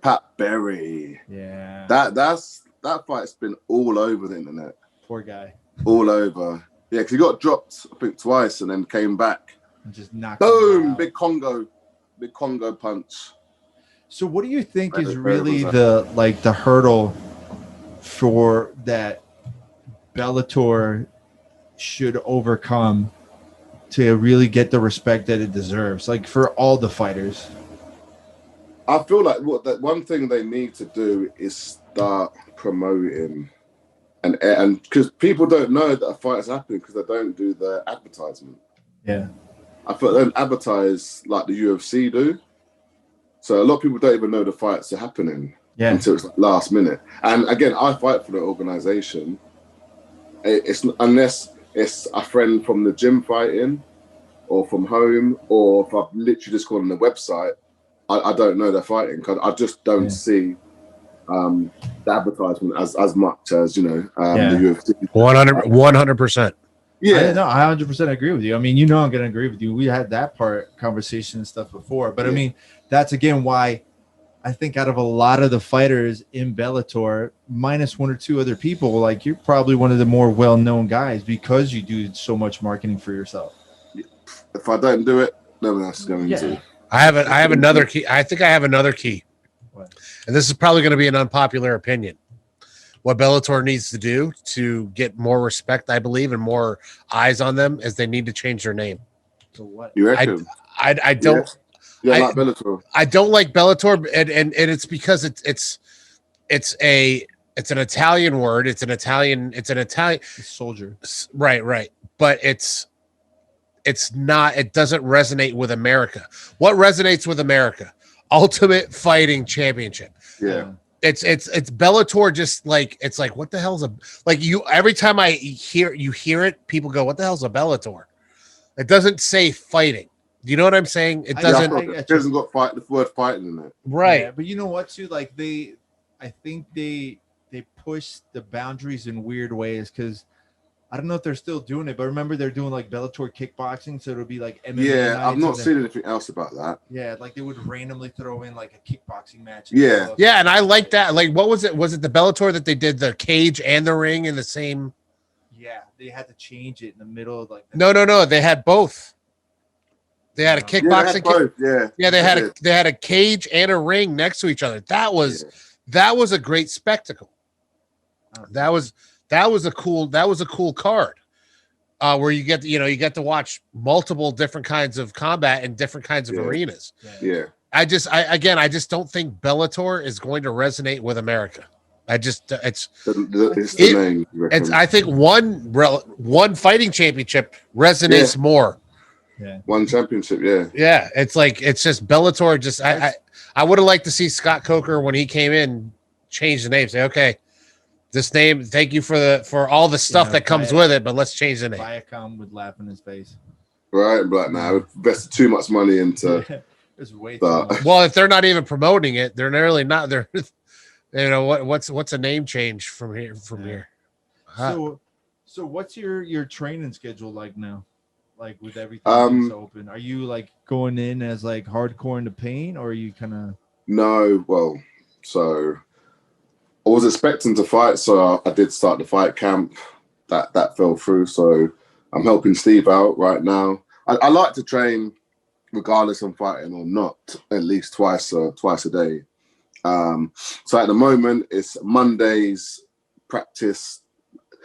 Speaker 3: Pat Berry.
Speaker 1: Yeah.
Speaker 3: That fight's been all over the internet.
Speaker 1: Poor guy.
Speaker 3: All over. Yeah, because he got dropped, I think, twice and then came back.
Speaker 1: And just knocked
Speaker 3: boom!
Speaker 1: him out.
Speaker 3: Big Congo punch.
Speaker 1: So what do you think is really the hurdle for that Bellator should overcome to really get the respect that it deserves, like for all the fighters?
Speaker 3: I feel like that one thing they need to do is start promoting, and because people don't know that a fight is happening because they don't do the advertisement.
Speaker 1: Yeah,
Speaker 3: I feel they don't advertise like the UFC do, so a lot of people don't even know the fights are happening until it's last minute. And again, I fight for the organization. It's unless it's a friend from the gym fighting or from home, or if I've literally just gone on the website, I don't know they're fighting because I just don't see the advertisement as much as, the UFC.
Speaker 2: 100%.
Speaker 1: Yeah. No, I 100% agree with you. I mean, I'm going to agree with you. We had that conversation and stuff before, but I mean, that's again why I think out of a lot of the fighters in Bellator, minus 1 or 2 other people, like you're probably one of the more well-known guys because you do so much marketing for yourself.
Speaker 3: If I don't do it, no one else is going to.
Speaker 2: I have another key. I think I have another key.
Speaker 1: What?
Speaker 2: And this is probably going to be an unpopular opinion. What Bellator needs to do to get more respect, I believe, and more eyes on them is they need to change their name.
Speaker 1: So what?
Speaker 3: You reckon?
Speaker 2: I don't.
Speaker 3: Yeah, like Bellator.
Speaker 2: I don't like Bellator, and it's because it's an Italian word. It's an Italian
Speaker 1: soldier.
Speaker 2: Right. But it's not. It doesn't resonate with America. What resonates with America? Ultimate Fighting Championship.
Speaker 3: Yeah.
Speaker 2: It's Bellator. Just like it's like what the hell's every time I hear it, people go, "What the hell's a Bellator?" It doesn't say fighting. Do you know what I'm saying? It doesn't.
Speaker 3: It hasn't got the word fighting in it.
Speaker 2: Right.
Speaker 1: Yeah, but you know what, too? Like I think they push the boundaries in weird ways because I don't know if they're still doing it, but remember they're doing like Bellator kickboxing, so it'll be like MMA.
Speaker 3: Yeah, I've not seen anything else about that.
Speaker 1: Yeah, like they would randomly throw in like a kickboxing match.
Speaker 3: Yeah,
Speaker 2: and I like that. Like, what was it? Was it the Bellator that they did the cage and the ring in the same?
Speaker 1: Yeah, they had to change it in the middle of like.
Speaker 2: No. They had both. They had a kickboxing.
Speaker 3: Yeah,
Speaker 2: they had a cage and a ring next to each other. That was that was a great spectacle. That was a cool card. Where you get to watch multiple different kinds of combat in different kinds of arenas.
Speaker 3: Yeah.
Speaker 2: I just don't think Bellator is going to resonate with America. It's the name. I think one fighting championship resonates more.
Speaker 3: Yeah. One championship, yeah.
Speaker 2: Yeah, it's just Bellator. Just I would have liked to see Scott Coker when he came in change the name. Say, okay, this name. Thank you for all the stuff that comes with it, but let's change the name.
Speaker 1: Viacom would laugh in his face.
Speaker 3: Right, but now invested too much money into.
Speaker 1: It's way too much.
Speaker 2: Well, if they're not even promoting it, they're really not. They're, what's a name change from here?
Speaker 1: So what's your training schedule like now? Like with everything that's open, are you like going in as like hardcore into pain, or are you kind of?
Speaker 3: No, well, so I was expecting to fight, so I did start the fight camp. That fell through, so I'm helping Steve out right now. I like to train regardless I'm fighting or not, at least twice a day. So at the moment it's Mondays practice.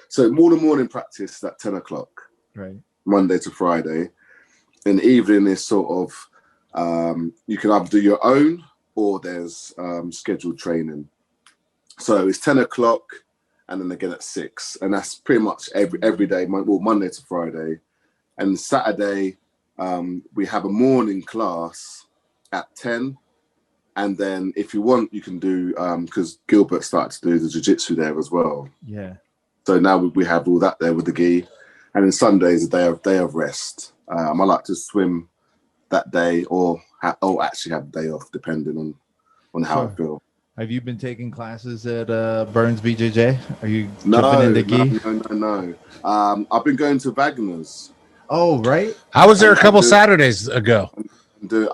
Speaker 3: So morning practice at 10 o'clock.
Speaker 1: Right.
Speaker 3: Monday to Friday. In the evening is sort of you can either do your own or there's scheduled training. So it's 10 o'clock and then again at 6. And that's pretty much every day, Monday to Friday. And Saturday, we have a morning class at 10. And then if you want, you can do, because Gilbert started to do the Jiu-Jitsu there as well.
Speaker 1: Yeah.
Speaker 3: So now we have all that there with the gi. And then Sunday is a day of rest. I like to swim that day or actually have a day off, depending on how I feel.
Speaker 1: Have you been taking classes at Burns BJJ? Are you jumping into gi?
Speaker 3: No. I've been going to Wagner's.
Speaker 1: Oh, right.
Speaker 2: I was there a couple Saturdays ago.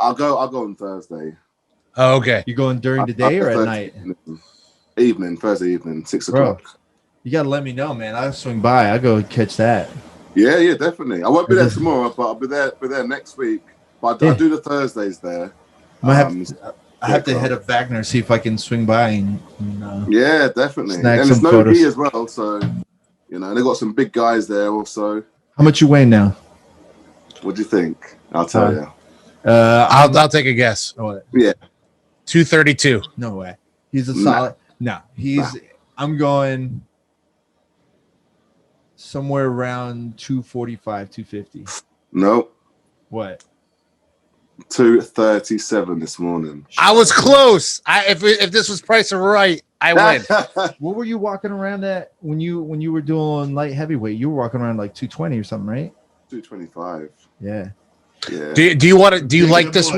Speaker 3: I'll go on Thursday.
Speaker 2: Oh, okay.
Speaker 1: You going during the day or at night?
Speaker 3: Thursday evening, 6 o'clock.
Speaker 1: You gotta let me know, man. I'll swing by. I'll go catch that.
Speaker 3: Yeah, definitely. I won't be there tomorrow, but I'll be there next week. But I do the Thursdays there.
Speaker 1: I have to head up Wagner, see if I can swing by and
Speaker 3: yeah, definitely. And there's no gi as well, so they got some big guys there also.
Speaker 1: How much you weigh now?
Speaker 3: What do you think? I'll tell you.
Speaker 2: I'll take a guess.
Speaker 1: Oh,
Speaker 3: yeah.
Speaker 2: 232.
Speaker 1: No way. He's a solid. No, I'm going somewhere around 245, 250.
Speaker 3: No.
Speaker 1: What?
Speaker 3: 237 this morning.
Speaker 2: I was close. If this was Price or Right, I win.
Speaker 1: What were you walking around at when you were doing light heavyweight? You were walking around like 220 or something, right?
Speaker 3: 225.
Speaker 1: Yeah.
Speaker 3: Yeah.
Speaker 2: Do you like this?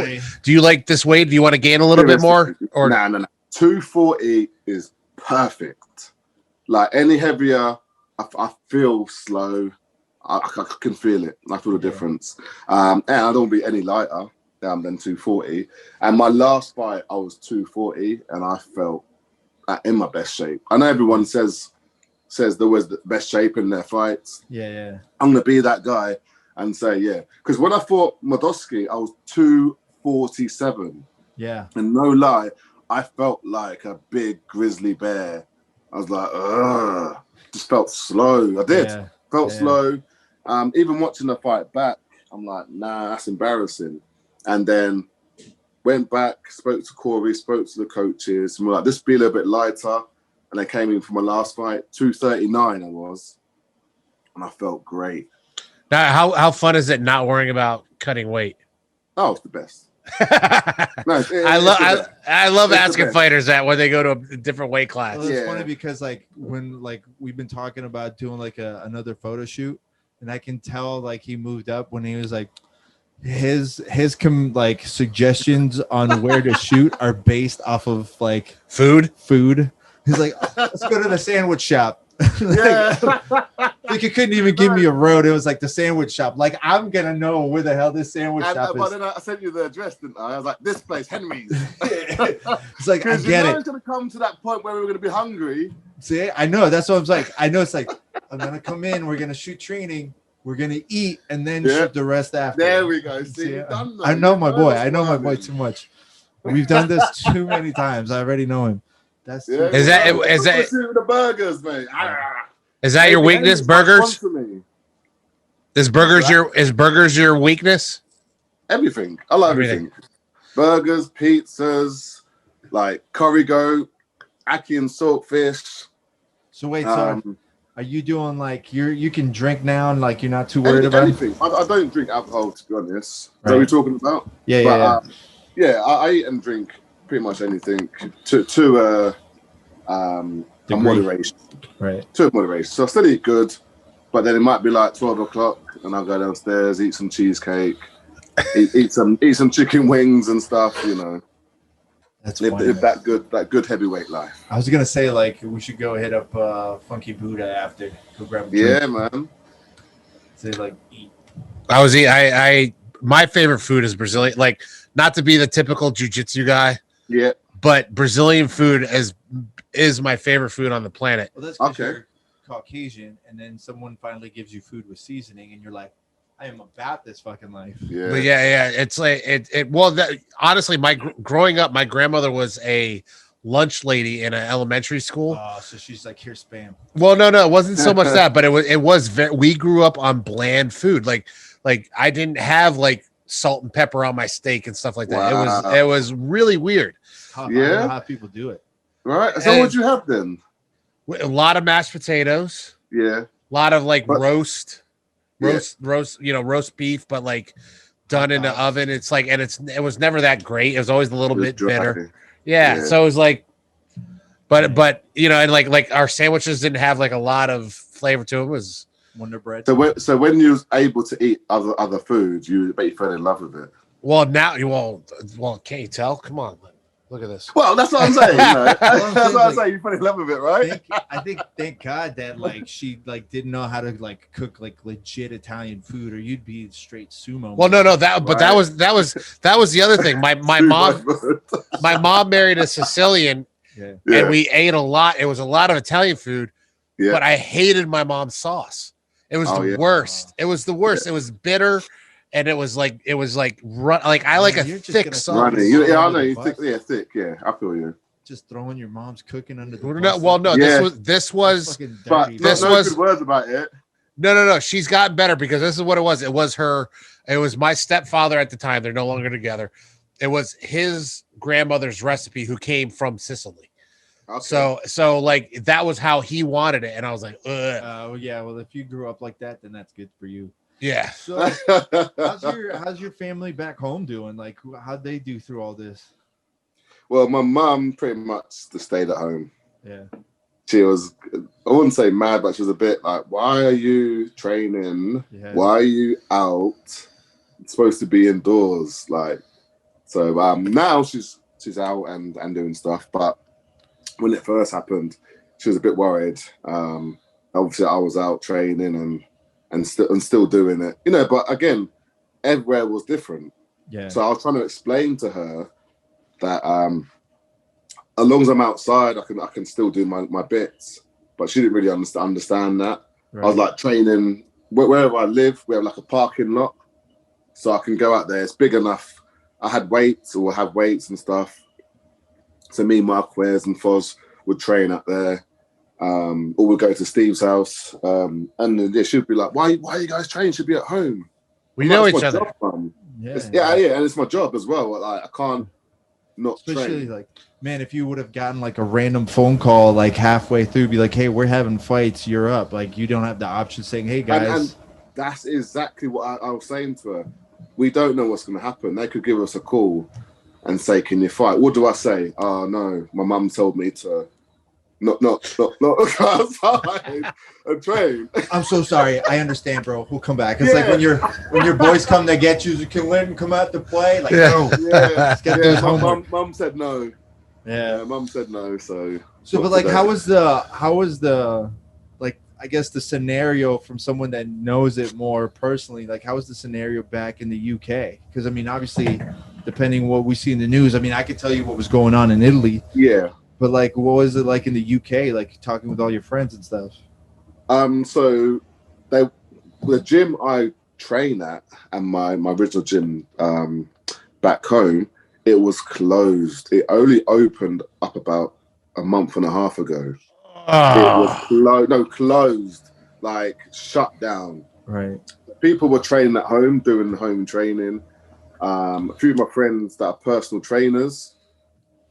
Speaker 2: Do you like this weight? Do you want to gain a little bit more? Or
Speaker 3: no. 240 is perfect. Like any heavier, I feel slow. I can feel it. I feel the difference. And I don't want to be any lighter than 240. And my last fight, I was 240, and I felt in my best shape. I know everyone says there was the best shape in their fights.
Speaker 1: Yeah.
Speaker 3: I'm gonna be that guy and say because when I fought Modosky, I was 247.
Speaker 1: Yeah.
Speaker 3: And no lie, I felt like a big grizzly bear. I was like, ugh. Just felt slow. I did.
Speaker 1: Yeah.
Speaker 3: Felt slow. Even watching the fight back, I'm like, nah, that's embarrassing. And then went back, spoke to Corey, spoke to the coaches, and we're like, this be a little bit lighter. And I came in for my last fight, 239 I was. And I felt great.
Speaker 2: Now, how fun is it not worrying about cutting weight?
Speaker 3: Oh, it's the best. No,
Speaker 2: I love asking fighters that when they go to a different weight class.
Speaker 1: Well, it's funny because when we've been talking about doing another photo shoot, and I can tell he moved up when he was his suggestions on where to shoot are based off of food. He's like, let's go to the sandwich shop. You couldn't even give me a road. It was the sandwich shop. I'm gonna know where the hell this sandwich shop is.
Speaker 3: But then I sent you the address, didn't I? I was like, this place, Henry's.
Speaker 1: It's I get it.
Speaker 3: It's gonna come to that point where we're gonna be hungry.
Speaker 1: See, I know. That's what I was like. I know. It's I'm gonna come in. We're gonna shoot training. We're gonna eat and then shoot the rest after.
Speaker 3: There we go. See,
Speaker 1: I know my boy. I know my boy too much. We've done this too many times. I already know him. That's
Speaker 2: is that
Speaker 3: the burgers, mate?
Speaker 2: Is that your weakness? Burgers? Is burgers your weakness?
Speaker 3: Everything. I love everything. Burgers, pizzas, like curry goat, ackee and saltfish.
Speaker 1: So wait, so are you doing like you can drink now and like you're not too worried about
Speaker 3: anything? I don't drink alcohol, to be honest. Right. Is that what we're talking about?
Speaker 1: Yeah.
Speaker 3: I eat and drink pretty much anything to a moderation.
Speaker 1: Right.
Speaker 3: To a moderation. So I still eat good, but then it might be like 12 o'clock and I'll go downstairs, eat some cheesecake, eat some chicken wings and stuff, you know.
Speaker 1: That's
Speaker 3: live that good heavyweight life.
Speaker 1: I was gonna say like we should go hit up Funky Buddha after. Go grab a drink.
Speaker 3: Yeah, man.
Speaker 1: Say like eat.
Speaker 2: My favorite food is Brazilian. Like, not to be the typical jiu-jitsu guy.
Speaker 3: Yeah.
Speaker 2: But Brazilian food is my favorite food on the planet.
Speaker 1: Well, that's because you're Caucasian, and then someone finally gives you food with seasoning, and you're like, I am about this fucking life.
Speaker 3: Yeah.
Speaker 2: But yeah. It's like honestly, growing up, my grandmother was a lunch lady in an elementary school.
Speaker 1: Oh, so she's like, here's spam.
Speaker 2: Well, no, it wasn't so much that, but we grew up on bland food. Like I didn't have like salt and pepper on my steak and stuff like that. Wow. It was really weird.
Speaker 1: I don't know how people do it.
Speaker 3: Right. So what'd you have then?
Speaker 2: A lot of mashed potatoes.
Speaker 3: Yeah.
Speaker 2: A lot of like roast, beef, but like done in the oven. It's like, and it was never that great. It was always a little bit bitter. Yeah. So it was like, but you know, and like our sandwiches didn't have like a lot of flavor to them. It was
Speaker 1: Wonder Bread.
Speaker 3: So when you was able to eat other foods, you fell in love with it.
Speaker 2: Well, now can't you tell? Come on. Look at this.
Speaker 3: Well, that's what I'm saying. You know? That's what I'm saying. You fell in love with it, right?
Speaker 1: Thank God that like she like didn't know how to like cook like legit Italian food, or you'd be straight sumo.
Speaker 2: Well, no, that was the other thing. My mom married a Sicilian, and we ate a lot. It was a lot of Italian food, but I hated my mom's sauce. It was the worst. It was the worst. It was bitter. And it was like I like a thick sauce.
Speaker 3: I know you thick. Yeah, I feel you.
Speaker 1: Just throwing your mom's cooking under the
Speaker 2: This was
Speaker 3: good words about it.
Speaker 2: No. She's gotten better because this is what it was. It was my stepfather at the time. They're no longer together. It was his grandmother's recipe who came from Sicily. Okay. So like that was how he wanted it, and I was like, ugh.
Speaker 1: Well, if you grew up like that, then that's good for you.
Speaker 2: Yeah.
Speaker 1: So how's your family back home doing? Like, how'd they do through all this?
Speaker 3: Well, my mum pretty much just stayed at home.
Speaker 1: Yeah.
Speaker 3: She was, I wouldn't say mad, but she was a bit like, why are you training? Yeah. Why are you out? It's supposed to be indoors. Like, so now she's out and doing stuff. But when it first happened, she was a bit worried. Obviously, I was out training and still doing it, you know. But again, everywhere was different.
Speaker 1: Yeah.
Speaker 3: So I was trying to explain to her that as long as I'm outside, I can still do my bits. But she didn't really understand that. Right. I was like training wherever I live. We have like a parking lot, so I can go out there. It's big enough. I had weights or have weights and stuff. So me, Marquez, and Foz would train up there. Or we'd go to Steve's house, and then she'd be like, "Why are you guys training? Should be at home."
Speaker 2: We know each other.
Speaker 3: Yeah, and it's my job as well. Like I can't not
Speaker 1: especially
Speaker 3: train.
Speaker 1: Like, man, if you would have gotten like a random phone call like halfway through, be like, "Hey, we're having fights. You're up." Like you don't have the option saying, "Hey guys."
Speaker 3: And that's exactly what I was saying to her. We don't know what's going to happen. They could give us a call and say, "Can you fight?" What do I say? Oh no, my mum told me to. Not outside and train.
Speaker 1: I'm so sorry. I understand, bro. We'll come back. It's like when your boys come to get you, can Linton come out to play? Like, no.
Speaker 3: Mum said no.
Speaker 1: Yeah,
Speaker 3: mum said no. So
Speaker 1: but like, how was the like? I guess the scenario from someone that knows it more personally. Like, how was the scenario back in the UK? Because I mean, obviously, depending on what we see in the news, I mean, I could tell you what was going on in Italy.
Speaker 3: Yeah.
Speaker 1: But like, what was it like in the UK? Like talking with all your friends and stuff.
Speaker 3: So the gym I train at and my original gym back home, it was closed. It only opened up about a month and a half ago.
Speaker 2: Oh.
Speaker 3: It was closed, like shut down.
Speaker 1: Right.
Speaker 3: People were training at home, doing home training. A few of my friends that are personal trainers,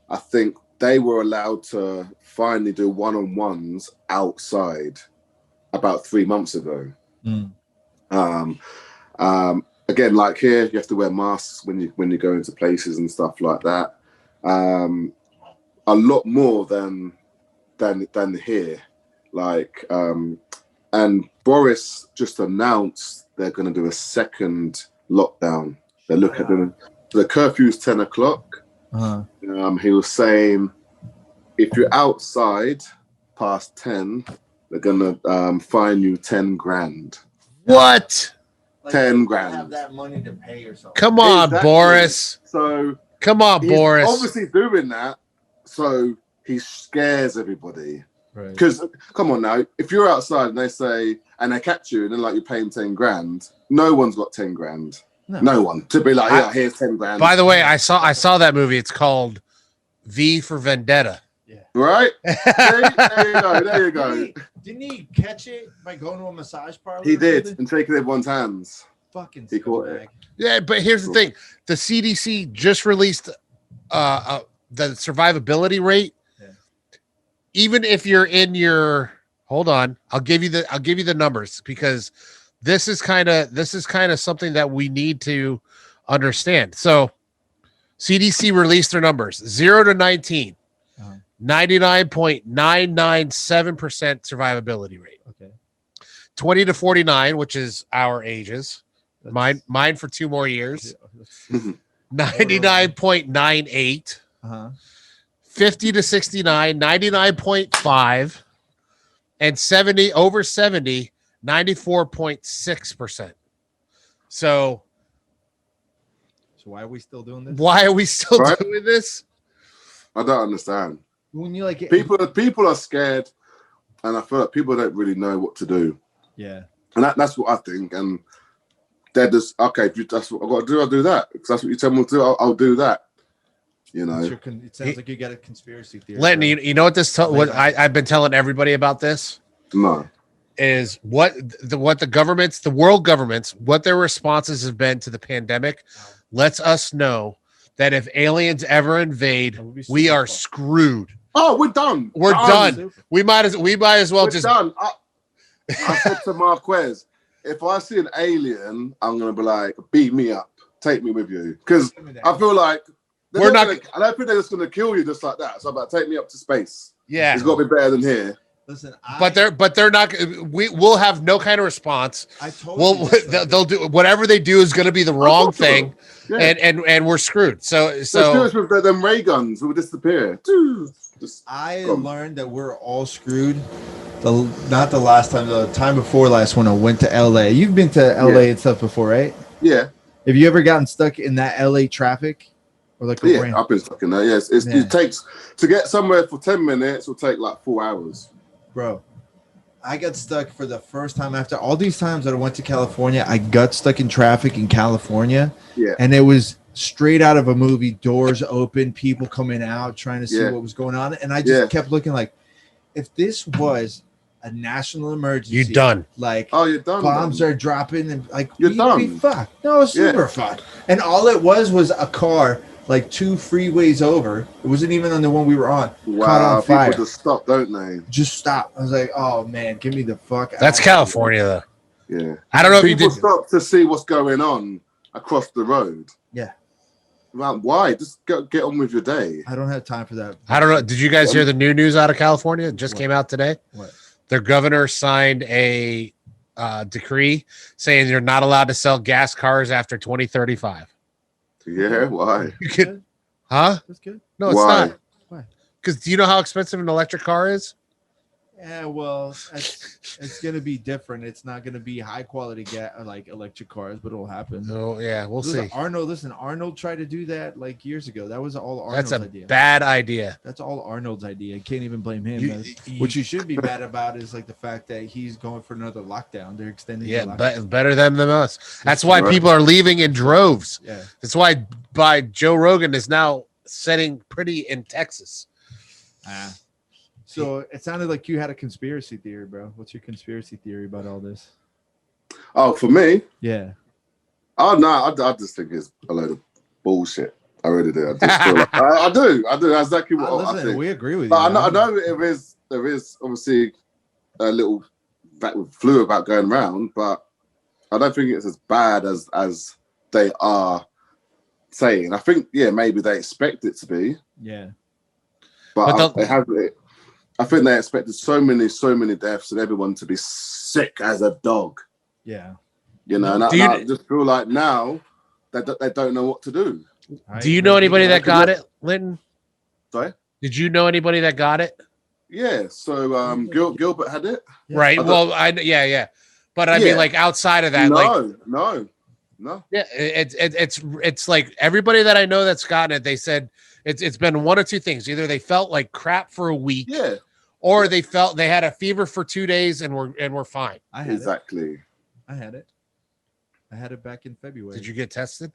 Speaker 3: I think they were allowed to finally do one-on-ones outside about 3 months ago. Again, like here, you have to wear masks when you go into places and stuff like that. A lot more than here. Like, and Boris just announced they're going to do a second lockdown. They're looking at doing the curfew's 10 o'clock. He was saying if you're outside past 10, they're gonna fine you 10 grand.
Speaker 2: What?
Speaker 3: 10 grand.
Speaker 1: Have that money to pay yourself.
Speaker 2: Come on, exactly. Boris.
Speaker 3: So
Speaker 2: come on,
Speaker 3: he's
Speaker 2: Boris.
Speaker 3: Obviously doing that, so he scares everybody.
Speaker 1: Right.
Speaker 3: Because come on now, if you're outside and they say and they catch you and they're like you're paying 10 grand, no one's got 10 grand. No one to be like, yeah, here's 10 grand.
Speaker 2: By the way, I saw that movie. It's called V for Vendetta.
Speaker 3: Yeah. Right? There you go.
Speaker 1: Didn't he catch it by going to a massage parlor?
Speaker 3: He did, and taking everyone's hands.
Speaker 1: Fucking
Speaker 3: he caught it.
Speaker 2: Yeah, but here's the thing: the CDC just released the survivability rate. Yeah. Even if you're in your, hold on, I'll give you the numbers because this is kind of something that we need to understand. So, CDC released their numbers: 0 to 19. 99.997% survivability rate. Okay. 20 to 49, which is our ages. Mine for 2 more years. 99.98. 50 to 69, 99.5, and 70 over 70, 94.6%. So
Speaker 1: why are we still doing this?
Speaker 2: Why are we still doing this?
Speaker 3: I don't understand.
Speaker 1: When you like it,
Speaker 3: people are scared, and I feel like people don't really know what to do.
Speaker 1: Yeah,
Speaker 3: and that's what I think. And they're just okay. If that's what I got to do, I'll do that. Because that's what you tell me to do. I'll do that. You know,
Speaker 1: it sounds like you got a conspiracy theory.
Speaker 2: Linton, you know what this? What I've been telling everybody about this.
Speaker 3: No,
Speaker 2: is what the governments, the world governments, what their responses have been to the pandemic. Lets us know that if aliens ever invade, we are screwed.
Speaker 3: Oh, we're done.
Speaker 2: We're done. We might as well
Speaker 3: we're
Speaker 2: just
Speaker 3: done. I said to Marquez, if I see an alien, I'm gonna be like, beat me up, take me with you, because I feel like I don't think they're just gonna kill you just like that. So I'm like, take me up to space.
Speaker 2: Yeah,
Speaker 3: it's got to be better than here.
Speaker 2: Listen, but they're not. We'll have no kind of response. I told you they'll do whatever they do is going to be the wrong thing, and we're screwed. So
Speaker 3: let's do this with them ray guns. We'll disappear.
Speaker 1: I learned that we're all screwed. Not the last time, the time before last when I went to LA. You've been to LA and stuff before, right?
Speaker 3: Yeah.
Speaker 1: Have you ever gotten stuck in that LA traffic? Or like
Speaker 3: I've been stuck in there. Yes, it takes to get somewhere for 10 minutes. Will take like 4 hours.
Speaker 1: Bro, I got stuck for the first time after all these times that I went to California. I got stuck in traffic in California.
Speaker 3: Yeah.
Speaker 1: And it was straight out of a movie, doors open, people coming out, trying to see what was going on. And I just kept looking like, if this was a national emergency,
Speaker 2: you're done.
Speaker 1: Like,
Speaker 3: you're done.
Speaker 1: Bombs are dropping and like,
Speaker 3: you're done.
Speaker 1: Be fucked. No, it's super fun. And all it was a car like 2 freeways over. It wasn't even on the one we were on.
Speaker 3: Wow,
Speaker 1: caught on fire.
Speaker 3: People just stop, don't they?
Speaker 1: Just stop. I was like, oh man, get me the fuck out.
Speaker 2: That's California though.
Speaker 3: Yeah.
Speaker 2: I don't know
Speaker 3: people
Speaker 2: if you did
Speaker 3: stop to see what's going on across the road.
Speaker 1: Yeah.
Speaker 3: Well, why? Just get on with your day.
Speaker 1: I don't have time for that.
Speaker 2: I don't know. Did you guys hear the new news out of California? It just came out today.
Speaker 1: What?
Speaker 2: Their governor signed a decree saying you're not allowed to sell gas cars after 2035.
Speaker 3: Yeah, why?
Speaker 2: You could, huh?
Speaker 1: That's good.
Speaker 2: No, it's not.
Speaker 1: Why?
Speaker 2: Because do you know how expensive an electric car is?
Speaker 1: Yeah, well, it's going to be different. It's not going to be high quality like electric cars, but it'll happen.
Speaker 2: Oh, yeah, we'll see.
Speaker 1: Arnold tried to do that like years ago. That was all Arnold's idea.
Speaker 2: That's a bad idea.
Speaker 1: That's all Arnold's idea. Can't even blame him. What you should be mad about is like the fact that he's going for another lockdown. They're extending.
Speaker 2: Yeah, better them than us. That's why people are leaving in droves.
Speaker 1: Yeah,
Speaker 2: that's why Joe Rogan is now setting pretty in Texas.
Speaker 1: So it sounded like you had a conspiracy theory, bro. What's your conspiracy theory about all this?
Speaker 3: Oh, for me?
Speaker 1: Yeah.
Speaker 3: Oh no, I just think it's a load of bullshit. I really do. I just feel like I do. That's exactly what I think.
Speaker 1: We agree with you.
Speaker 3: But I know there is obviously a little flu about going around, but I don't think it's as bad as they are saying. I think maybe they expect it to be.
Speaker 1: Yeah.
Speaker 3: But I think they expected so many deaths and everyone to be sick as a dog.
Speaker 1: Yeah.
Speaker 3: You know, and I just feel like now they don't know what to do.
Speaker 2: Do you know anybody that got it, Linton?
Speaker 3: Sorry?
Speaker 2: Did you know anybody that got it?
Speaker 3: Yeah. So Gilbert had it.
Speaker 2: Right. Well, yeah. But I mean, like outside of that,
Speaker 3: no.
Speaker 2: Yeah, it's like everybody that I know that's gotten it, they said it's been one of two things. Either they felt like crap for a week, or they felt they had a fever for 2 days and we're fine.
Speaker 1: I had it. I had it back in February.
Speaker 2: Did you get tested?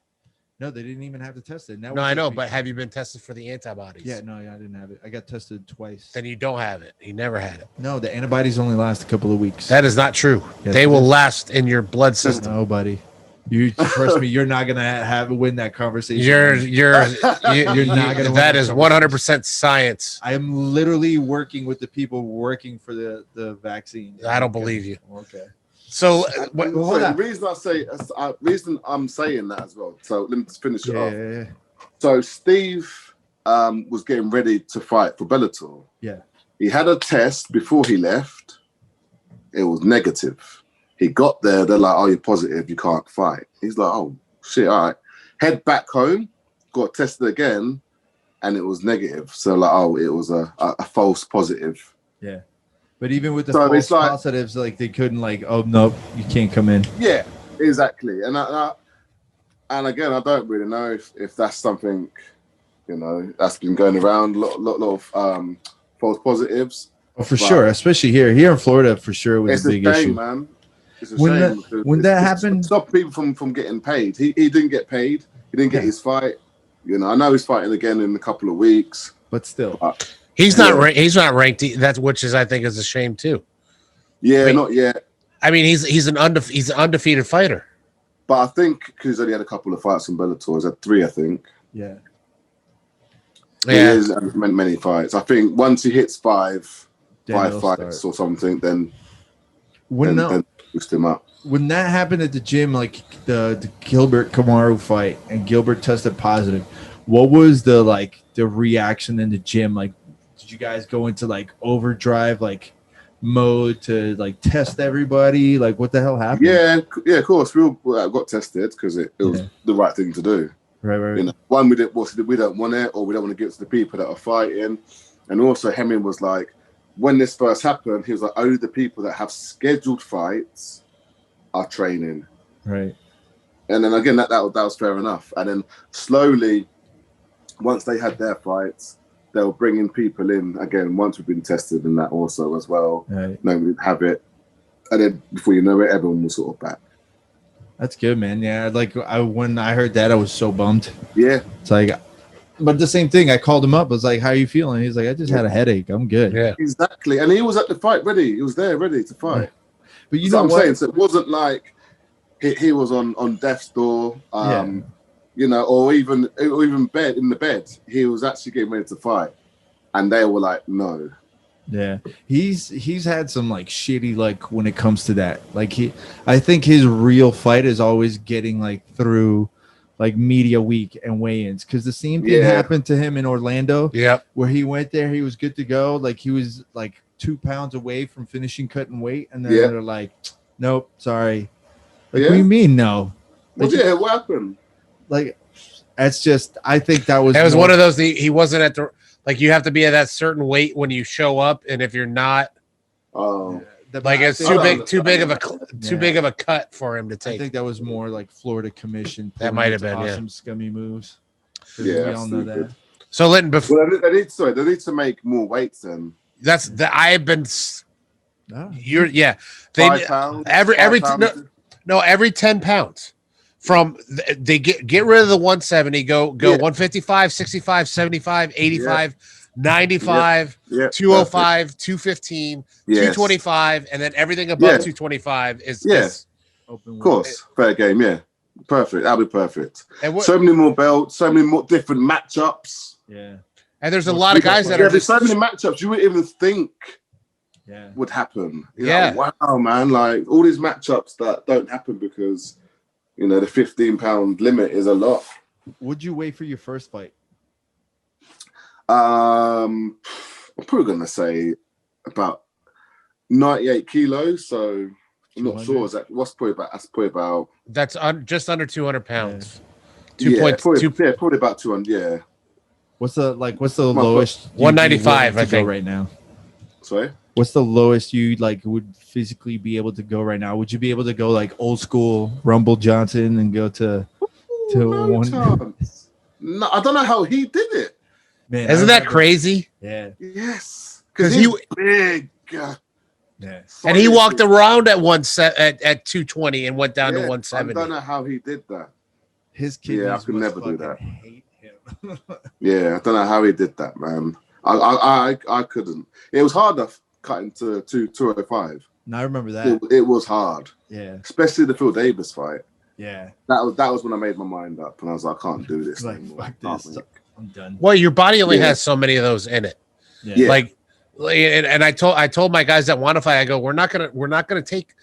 Speaker 1: No, they didn't even have to test it.
Speaker 2: No, I know, but have you been tested for the antibodies?
Speaker 1: Yeah, no, I didn't have it. I got tested twice.
Speaker 2: Then you don't have it. You never had it.
Speaker 1: No, the antibodies only last a couple of weeks.
Speaker 2: That is not true. Yes, they will last in your blood system.
Speaker 1: No, buddy. You trust me, you're not gonna win that conversation.
Speaker 2: You're not gonna. That is 100% science.
Speaker 1: I am literally working with the people working for the vaccine.
Speaker 2: I don't believe you.
Speaker 1: Okay.
Speaker 2: So
Speaker 3: the reason I'm saying that as well. So let me just finish it off.
Speaker 1: Yeah.
Speaker 3: So Steve was getting ready to fight for Bellator.
Speaker 1: Yeah.
Speaker 3: He had a test before he left. It was negative. He got there. They're like, "Oh, you're positive. You can't fight." He's like, "Oh shit, all right." Head back home. Got tested again, and it was negative. So like, oh, it was a false positive.
Speaker 1: Yeah. But even with the false positives, like they couldn't oh nope, you can't come in.
Speaker 3: Yeah, exactly. And again, I don't really know if that's something, that's been going around. A lot of false positives.
Speaker 1: Oh, for sure, especially here in Florida, for sure it was a big issue,
Speaker 3: man. It's a shame.
Speaker 1: When that happened,
Speaker 3: stop people from getting paid. He didn't get paid. He didn't get his fight. I know he's fighting again in a couple of weeks,
Speaker 1: but still.
Speaker 2: He's not ranked. He's not ranked. That's I think is a shame too.
Speaker 3: Yeah, not yet.
Speaker 2: I mean, he's an undefeated fighter.
Speaker 3: But I think because he's only had a couple of fights in Bellator, he's had 3, I think.
Speaker 1: Yeah.
Speaker 3: He has many fights. I think once he hits five fights or something, then boost him up.
Speaker 1: When that happened at the gym, like the Gilbert Kamaru fight, and Gilbert tested positive, what was the reaction in the gym? Like, did you guys go into overdrive mode to test everybody? Like, what the hell happened?
Speaker 3: Yeah, of course. We all got tested because it was the right thing to do.
Speaker 1: Right.
Speaker 3: One, we don't want it, or we don't want to give it to the people that are fighting. And also, Hemming was like, when this first happened, he was like, only the people that have scheduled fights are training.
Speaker 1: Right.
Speaker 3: And then again, that was fair enough. And then slowly, once they had their fights, they were bringing people in again. Once we've been tested and that also as well.
Speaker 1: Right.
Speaker 3: No, we'd have it, and then before you know it, everyone was sort of back.
Speaker 1: That's good, man. Yeah, when I heard that, I was so bummed.
Speaker 3: Yeah,
Speaker 1: it's but the same thing. I called him up. I was like, "How are you feeling?" He's like, "I just had a headache. I'm good."
Speaker 3: Yeah, exactly. And he was at the fight ready. He was there ready to fight.
Speaker 1: Yeah. But you
Speaker 3: know
Speaker 1: what
Speaker 3: I'm saying? So it wasn't like he was on death's door. Or even bed in the bed. He was actually getting ready to fight, and they were like, "No."
Speaker 1: Yeah, he's had some shitty when it comes to that. I think his real fight is always getting through media week and weigh-ins, because the same thing happened to him in Orlando.
Speaker 2: Yeah,
Speaker 1: where he went there, he was good to go. He was 2 pounds away from finishing cutting weight, and then they're like, "Nope, sorry." What do you mean no?
Speaker 3: What happened?
Speaker 1: That's just, I think that was
Speaker 2: one of those, he wasn't at the, you have to be at that certain weight when you show up, and if you're not, it's too big of a cut for him to take.
Speaker 1: I think that was more Florida Commission.
Speaker 2: That might have been
Speaker 1: awesome scummy moves.
Speaker 3: Yeah,
Speaker 1: we all know that.
Speaker 2: So Linton, before
Speaker 3: they need to make more weights then.
Speaker 2: That's the I've been. You're
Speaker 3: 5 pounds
Speaker 2: every 10 pounds. From they get rid of the 170, go 155, 65, 75, 85. 95, 205, 215, 225, and then everything above 225 is
Speaker 3: open. Of course, fair game. Yeah, perfect. That'll be perfect. So many more belts, so many more different matchups.
Speaker 1: Yeah,
Speaker 2: and there's a lot of guys that are.
Speaker 3: There's so many matchups you wouldn't even think would happen. Wow, man! Like all these matchups that don't happen because the 15-pound limit is a lot.
Speaker 1: Would you wait for your first fight?
Speaker 3: I'm probably gonna say about 98 kilos. So I'm not sure exactly. That's probably about.
Speaker 2: That's just under 200 pounds.
Speaker 3: Probably about 200. Yeah.
Speaker 1: What's the lowest?
Speaker 2: 195, I think,
Speaker 1: right now.
Speaker 3: Sorry.
Speaker 1: What's the lowest you would physically be able to go right now? Would you be able to go like old school Rumble Johnson and go to one?
Speaker 3: Chance. No, I don't know how he did it.
Speaker 2: Man, isn't that crazy?
Speaker 3: Yeah. Yes.
Speaker 2: Because he
Speaker 3: big.
Speaker 1: Yeah.
Speaker 2: And he walked around at 220 and went down to 170.
Speaker 3: I don't know how he did that.
Speaker 1: His kidneys
Speaker 3: I could never do that.
Speaker 1: Hate him.
Speaker 3: Yeah, I don't know how he did that, man. I couldn't. It was hard to cut into 205.
Speaker 1: No, I remember that.
Speaker 3: It was hard.
Speaker 1: Yeah.
Speaker 3: Especially the Phil Davis fight.
Speaker 1: Yeah.
Speaker 3: That was when I made my mind up and I was like, I can't do this anymore.
Speaker 1: Fuck this. I'm done.
Speaker 2: Well, your body only has so many of those in it.
Speaker 1: Yeah.
Speaker 2: Like, and I told my guys that want to fight, I go, we're not gonna take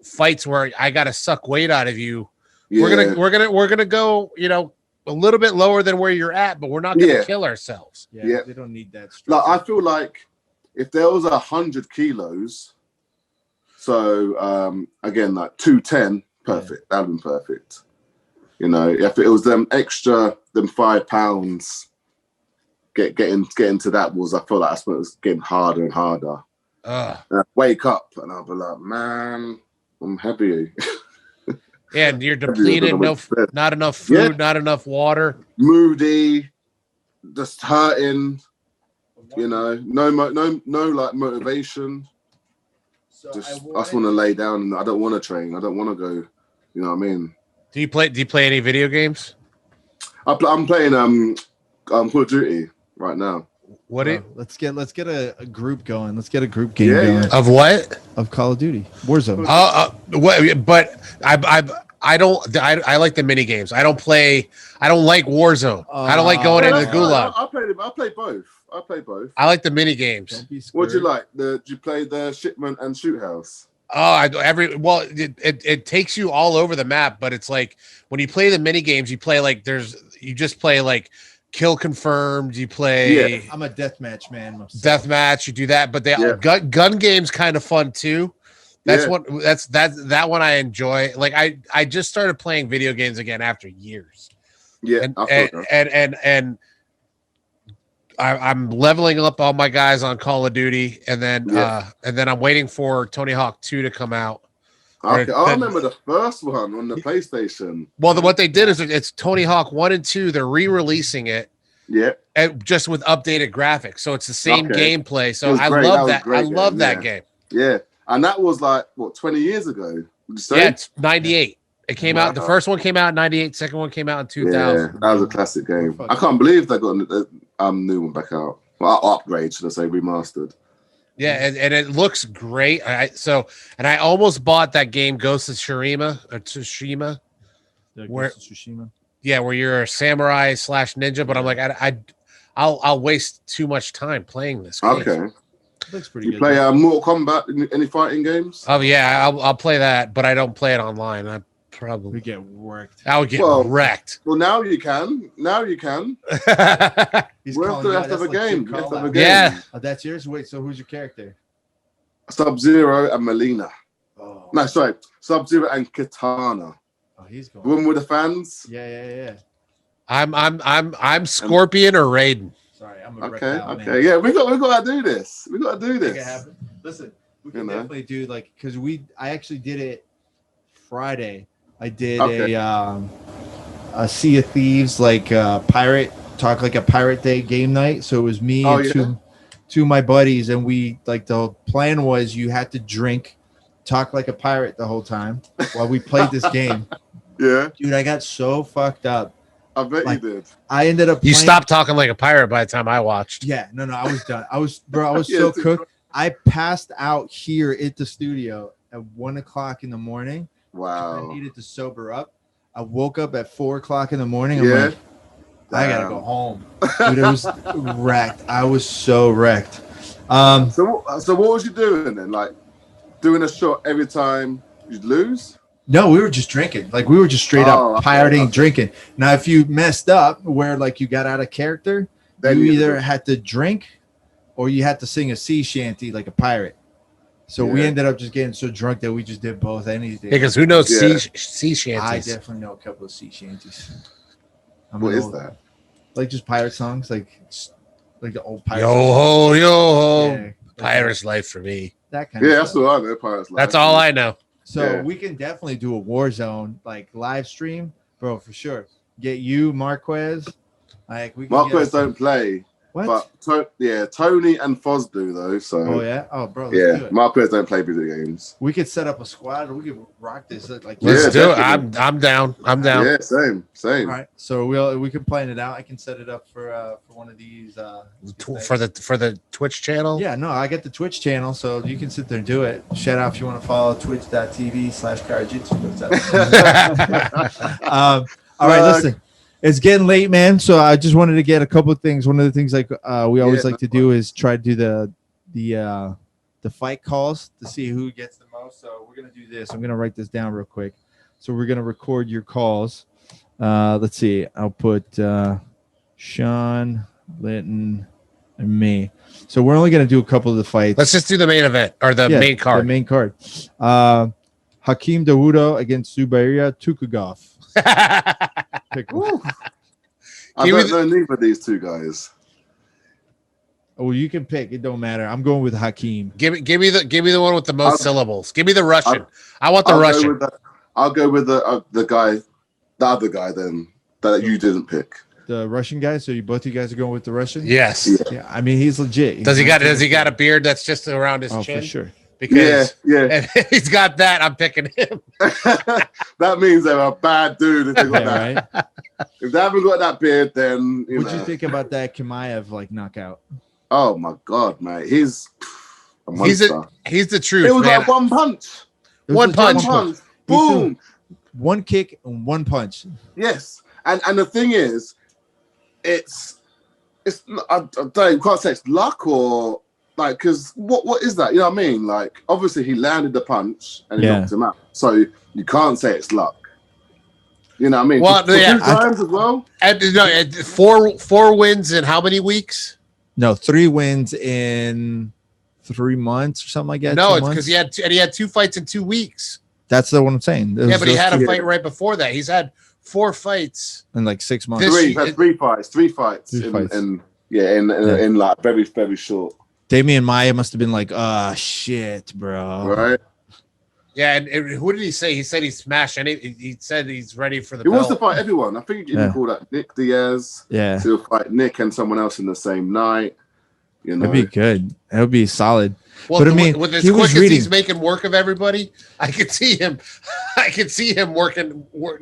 Speaker 2: fights where I gotta suck weight out of you. Yeah. We're gonna go, a little bit lower than where you're at, but we're not gonna kill ourselves.
Speaker 1: Yeah, they don't need that stress.
Speaker 3: Like, I feel like if there was 100 kilos, so again, like 210, perfect. That'd been perfect. If it was them 5 pounds, getting to that I feel like it was getting harder and harder. And I'd wake up and I'll be like, man, I'm heavy.
Speaker 2: Yeah, and you're depleted, not enough food, not enough water.
Speaker 3: Moody, just hurting, no like motivation. So I just want to lay down and I don't want to train. I don't want to go, you know what I mean?
Speaker 2: Do you play any video games?
Speaker 3: I'm playing Call of Duty right now.
Speaker 1: Let's get a group going. Let's get a group game going.
Speaker 2: Of what?
Speaker 1: Of Call of Duty Warzone.
Speaker 2: But I like the mini games. I don't like Warzone. I don't like going into the gulag.
Speaker 3: I play both.
Speaker 2: I like the mini games.
Speaker 3: What do you like? Do you play the Shipment and Shoot House?
Speaker 2: Oh, it takes you all over the map, but it's like when you play the mini games, you just play like kill confirmed. You play.
Speaker 1: Yeah, I'm a deathmatch man.
Speaker 2: Deathmatch, you do that, but gun games kind of fun too. That's that one I enjoy. Like I just started playing video games again after years.
Speaker 3: Yeah,
Speaker 2: and I'm leveling up all my guys on Call of Duty, and then I'm waiting for Tony Hawk 2 to come out.
Speaker 3: Okay, I remember the first one on the PlayStation.
Speaker 2: Well, what they did is it's Tony Hawk 1 and 2. They're re-releasing it.
Speaker 3: Yeah. And
Speaker 2: just with updated graphics, so it's the same gameplay. So I love that. I love that game.
Speaker 3: Yeah, and that was like 20 years ago. Would you say?
Speaker 2: Yeah, it's 98. It came out. The first one came out in 98. Second one came out in 2000.
Speaker 3: Yeah, that was a classic game. I can't believe they got a new one back out. Well, upgrade, should I say, remastered.
Speaker 2: Yeah, and it looks great. I almost bought that game Ghost of Tsushima. Where you're a samurai / ninja, but I'm like, I'll waste too much time playing this game.
Speaker 3: Okay.
Speaker 1: Looks pretty
Speaker 3: you
Speaker 1: good.
Speaker 3: Play Mortal Kombat, any fighting games?
Speaker 2: Oh yeah, I'll play that, but I don't play it online. I probably
Speaker 1: get wrecked.
Speaker 2: I would get wrecked.
Speaker 3: Well, now you can. We'll have to have a game.
Speaker 2: Yeah.
Speaker 1: Oh, that's yours. Wait, so who's your character?
Speaker 3: Sub-Zero and Melina.
Speaker 1: Oh.
Speaker 3: No, sorry, Sub-Zero and Katana.
Speaker 1: Oh, he's going.
Speaker 3: One with the fans.
Speaker 1: Yeah.
Speaker 2: I'm Scorpion or Raiden.
Speaker 1: Sorry, I'm a
Speaker 3: okay. Yeah, we got to do this. We got to do this.
Speaker 1: Make it happen. Listen, we can definitely do because I actually did it Friday. I did a Sea of Thieves pirate talk, like a pirate day game night. So it was me and two of my buddies, and we the plan was you had to talk like a pirate the whole time while we played this game.
Speaker 3: Yeah,
Speaker 1: dude, I got so fucked up.
Speaker 3: I bet
Speaker 1: Like,
Speaker 3: you did.
Speaker 1: I ended up.
Speaker 2: You
Speaker 1: playing,
Speaker 2: stopped talking like a pirate by the time I watched.
Speaker 1: Yeah, no, I was done. I was
Speaker 3: Yeah,
Speaker 1: so
Speaker 3: dude.
Speaker 1: cooked. I passed out here at the studio at 1 o'clock in the morning.
Speaker 3: Wow.
Speaker 1: I needed to sober up. I woke up at 4 o'clock in the morning. I'm
Speaker 3: Yeah.
Speaker 1: like, I gotta go home. Dude, it was wrecked. I was so wrecked.
Speaker 3: So what was you doing then? Like doing a shot every time you'd lose?
Speaker 1: No, we were just drinking. Like we were just straight up pirating, drinking. Now, if you messed up where like you got out of character, then you either had to drink or you had to sing a sea shanty like a pirate. So we ended up just getting so drunk that we just did both. Anything.
Speaker 2: Because who knows sea shanties?
Speaker 1: I definitely know a couple of sea shanties.
Speaker 3: What is that?
Speaker 1: Like just pirate songs, like the old pirate.
Speaker 2: Yo ho, yo ho.
Speaker 1: Yeah, like
Speaker 2: Pirate's life for me.
Speaker 1: That kind of
Speaker 3: that's
Speaker 1: stuff.
Speaker 3: what I know. Pirate's life.
Speaker 2: That's all I know.
Speaker 1: So we can definitely do a Warzone like live stream, bro, for sure. Get you, Marquez. Like we can
Speaker 3: Marquez don't play.
Speaker 1: What?
Speaker 3: But Tony and Foz do though. So
Speaker 1: bro.
Speaker 3: Let's do it. Marquez don't play video games.
Speaker 1: We could set up a squad. We could rock this. Like
Speaker 2: let's do it. I'm down. I'm down.
Speaker 3: Yeah, same.
Speaker 1: All right. So we can plan it out. I can set it up for one of these
Speaker 2: for the Twitch channel.
Speaker 1: Yeah, no, I get the Twitch channel, so you can sit there and do it. Shout out if you want to follow twitch.tv/Jiu-Jitsu. All right, listen. It's getting late, man. So I just wanted to get a couple of things. One of the things like we always like to do is try to do the fight calls to see who gets the most. So we're gonna do this. I'm gonna write this down real quick. So we're gonna record your calls. Let's see. I'll put Shawn, Linton, and me. So we're only gonna do a couple of the fights.
Speaker 2: Let's just do the main event or the main card.
Speaker 1: The main card. Hakeem Dawood against Vieira Tukugov.
Speaker 3: I don't know neither of these two guys.
Speaker 1: Oh, you can pick. It don't matter. I'm going with Hakeem.
Speaker 2: Give me the one with the most syllables. Give me the Russian. I want the Russian.
Speaker 3: I'll go with the other guy then that you didn't pick.
Speaker 1: The Russian guy. So both you guys are going with the Russian?
Speaker 2: Yes.
Speaker 1: Yeah. I mean, he's legit.
Speaker 2: Does he got a beard that's just around his chin?
Speaker 1: For sure.
Speaker 2: Because if he's got that, I'm picking him.
Speaker 3: That means they're a bad dude if they got that.
Speaker 1: Right?
Speaker 3: If they haven't got that beard, then
Speaker 1: What'd you think about that Chimaev knockout?
Speaker 3: Oh my god, mate. He's a monster.
Speaker 2: He's the truth.
Speaker 3: It was
Speaker 2: man.
Speaker 3: like one punch.
Speaker 2: One punch.
Speaker 3: Boom.
Speaker 1: One kick and one punch.
Speaker 3: Yes. And the thing is, it's I don't can't say it's luck or like, because what is that? You know what I mean? Like, obviously he landed the punch and he knocked him out. So you can't say it's luck. You know what I mean?
Speaker 2: Well,
Speaker 3: two times as well.
Speaker 2: And four wins in how many weeks?
Speaker 1: No, 3 wins in 3 months or something like that.
Speaker 2: No, it's because he had 2 fights in 2 weeks.
Speaker 1: That's the one I'm saying.
Speaker 2: But he had a fight right before that. He's had 4 fights
Speaker 1: in like 6 months.
Speaker 3: Three fights. In like very, very short.
Speaker 1: Damian Maia must have been like, shit, bro.
Speaker 3: Right.
Speaker 2: Yeah, and who did he say? He said he smashed, and he said he's ready for the
Speaker 3: belt. He wants to fight
Speaker 2: everyone.
Speaker 3: everyone. I think he even called that Nick Diaz.
Speaker 1: Yeah.
Speaker 3: To fight Nick and someone else in the same night. You know,
Speaker 1: that'd be good. That would be solid.
Speaker 2: Well,
Speaker 1: but I mean,
Speaker 2: with as quick as he's making work of everybody, I could see him. I could see him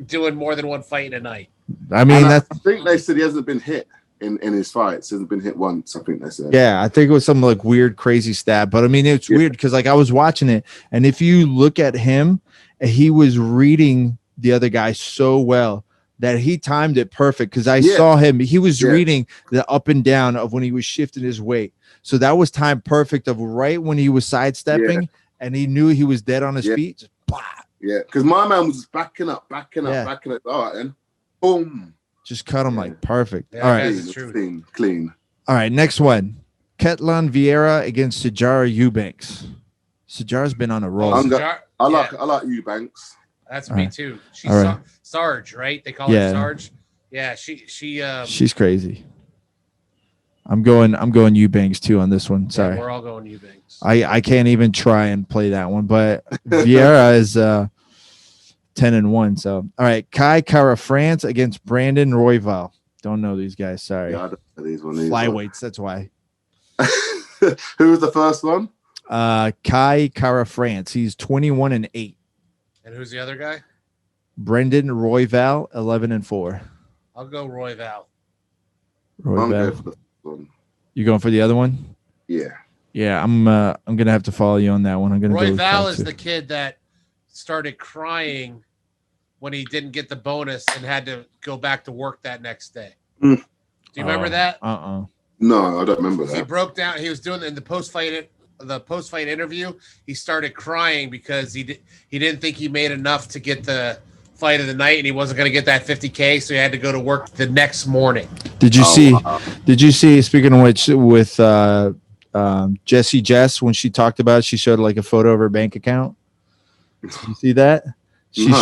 Speaker 2: doing more than one fight in a night.
Speaker 1: I mean,
Speaker 3: I think they said he hasn't been hit in his fights. He hasn't been hit once. I think they said.
Speaker 1: Yeah, I think it was some like weird, crazy stat. But I mean, it's weird because like I was watching it, and if you look at him, he was reading the other guy so well that he timed it perfect. Because I saw him, he was reading the up and down of when he was shifting his weight. So that was timed perfect of right when he was sidestepping, and he knew he was dead on his feet. Just, bah.
Speaker 3: Yeah, because my man was just backing up. All right, then, boom.
Speaker 1: Just cut him like perfect.
Speaker 2: Yeah,
Speaker 1: all right,
Speaker 3: clean.
Speaker 1: All right, next one. Catlin Vieira against Sajara Eubanks. Sajara's been on a roll.
Speaker 3: I like Eubanks.
Speaker 2: That's me too. She's Sarge, right? They call her Sarge. Yeah, she's
Speaker 1: crazy. I'm going Eubanks too on this one. Sorry.
Speaker 2: Yeah, we're all going Eubanks.
Speaker 1: I can't even try and play that one, but Vieira is 10-1. So all right, Kai Kara France against Brandon Royval. Don't know these guys. Sorry.
Speaker 3: Yeah, I don't know these ones.
Speaker 1: Flyweights. That's why.
Speaker 3: Who was the first one?
Speaker 1: Kai Kara France. He's 21-8.
Speaker 2: And who's the other guy?
Speaker 1: Brendan Royval, 11-4.
Speaker 2: I'll go Roy Val.
Speaker 3: I'm going for the one.
Speaker 1: You going for the other one?
Speaker 3: Yeah.
Speaker 1: Yeah, I'm gonna have to follow you on that one. I'm gonna
Speaker 2: Roy
Speaker 1: go
Speaker 2: Val is the kid that started crying when he didn't get the bonus and had to go back to work that next day. Do you remember that?
Speaker 3: No, I don't remember that.
Speaker 2: He broke down. He was doing in the post-fight interview. He started crying because he didn't think he made enough to get the fight of the night, and he wasn't going to get that $50K, so he had to go to work the next morning.
Speaker 1: Did you see? Wow. Did you see? Speaking of which, with Jessie Jess, when she talked about it, she showed like a photo of her bank account. Did you see that? She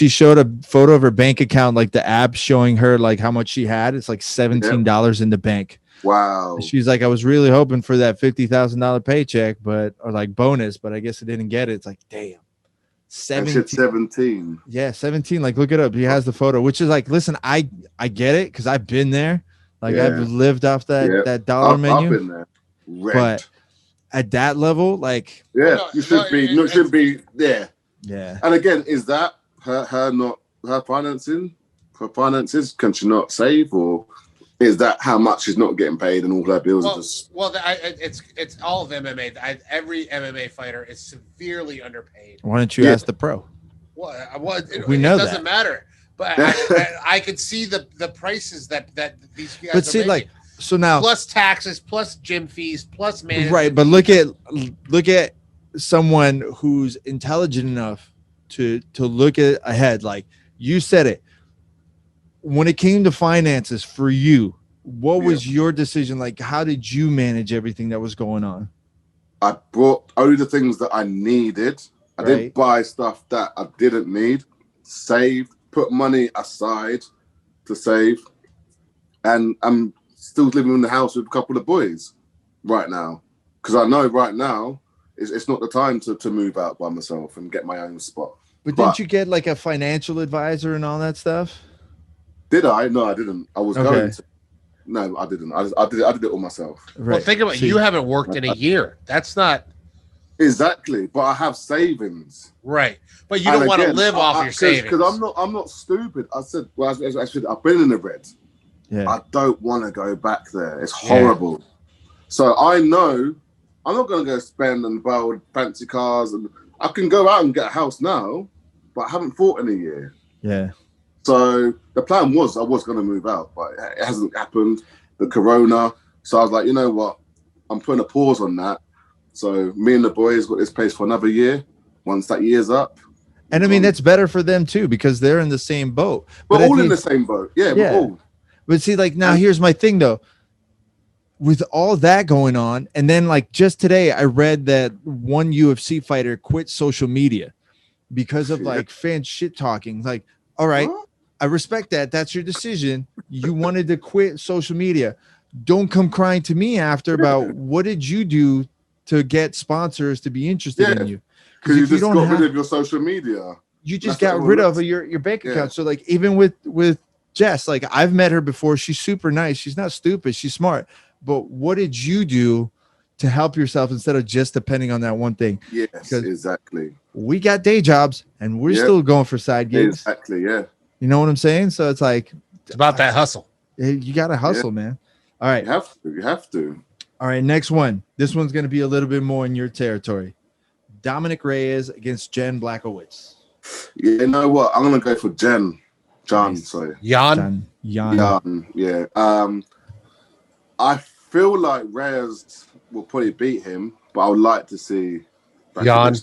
Speaker 1: showed a photo of her bank account, like the app showing her like how much she had. It's like $17 in the bank.
Speaker 3: Wow.
Speaker 1: And she's like, I was really hoping for that $50,000 paycheck, or like bonus, but I guess I didn't get it. It's like, damn.
Speaker 3: 17.
Speaker 1: Yeah, 17. Like, look it up. He has the photo, which is like, listen, I get it because I've been there. Like, I've lived off that dollar menu.
Speaker 3: I've been there.
Speaker 1: But at that level, like,
Speaker 3: you should be there.
Speaker 1: Yeah.
Speaker 3: And again, is that her finances? Her finances? Can she not save, or is that how much she's not getting paid and all her bills are just?
Speaker 2: Well, it's all of MMA. Every MMA fighter is severely underpaid.
Speaker 1: Why don't you ask the pro?
Speaker 2: We know it doesn't matter. But I could see the prices that these guys.
Speaker 1: But see, making. Like, so now
Speaker 2: plus taxes, plus gym fees, plus management.
Speaker 1: Right, but look at someone who's intelligent enough to look at ahead. Like you said it. When it came to finances for you, what was your decision? Like, how did you manage everything that was going on?
Speaker 3: I brought only the things that I needed. I didn't buy stuff that I didn't need. Saved, put money aside to save. And I'm still living in the house with a couple of boys right now. Because I know right now it's not the time to move out by myself and get my own spot.
Speaker 1: But didn't you get like a financial advisor and all that stuff?
Speaker 3: Did I? No, I didn't. I was going to. No, I didn't. I did it all myself.
Speaker 2: Right. Well, think about it. You haven't worked in a year. That's not
Speaker 3: exactly. But I have savings.
Speaker 2: Right. But you don't want to live off your savings.
Speaker 3: Because I'm not stupid. I said, well, I've been in the red.
Speaker 1: Yeah.
Speaker 3: I don't want to go back there. It's horrible. Yeah. So I know I'm not going to go spend and buy fancy cars, and I can go out and get a house now, but I haven't fought in a year.
Speaker 1: Yeah.
Speaker 3: So the plan was I was going to move out, but it hasn't happened. The corona. So I was like, you know what? I'm putting a pause on that. So me and the boys got this place for another year. Once that year's up.
Speaker 1: And I mean, that's better for them too, because they're in the same boat.
Speaker 3: We're all in the same boat. Yeah, we're all.
Speaker 1: But see, like now here's my thing though. With all that going on, and then like just today, I read that one UFC fighter quit social media because of like fan shit talking. Like, all right. Huh? I respect that. That's your decision. You wanted to quit social media. Don't come crying to me after about what did you do to get sponsors to be interested in you.
Speaker 3: Because you just got rid of your social media.
Speaker 1: You just got rid of your bank account. So like even with Jess, like I've met her before. She's super nice. She's not stupid. She's smart. But what did you do to help yourself instead of just depending on that one thing?
Speaker 3: Yes, because exactly.
Speaker 1: We got day jobs and we're still going for side gigs.
Speaker 3: Exactly, yeah.
Speaker 1: You know what I'm saying? So it's like
Speaker 2: it's about that hustle.
Speaker 1: You got to hustle, man. All right.
Speaker 3: You have to.
Speaker 1: All right, next one. This one's going to be a little bit more in your territory. Dominic Reyes against Jen Blachowicz.
Speaker 3: Yeah, you know what? I'm going to go for Jen. John, sorry.
Speaker 2: Jan.
Speaker 3: Yeah. I feel like Reyes will probably beat him, but I would like to see
Speaker 2: Jan.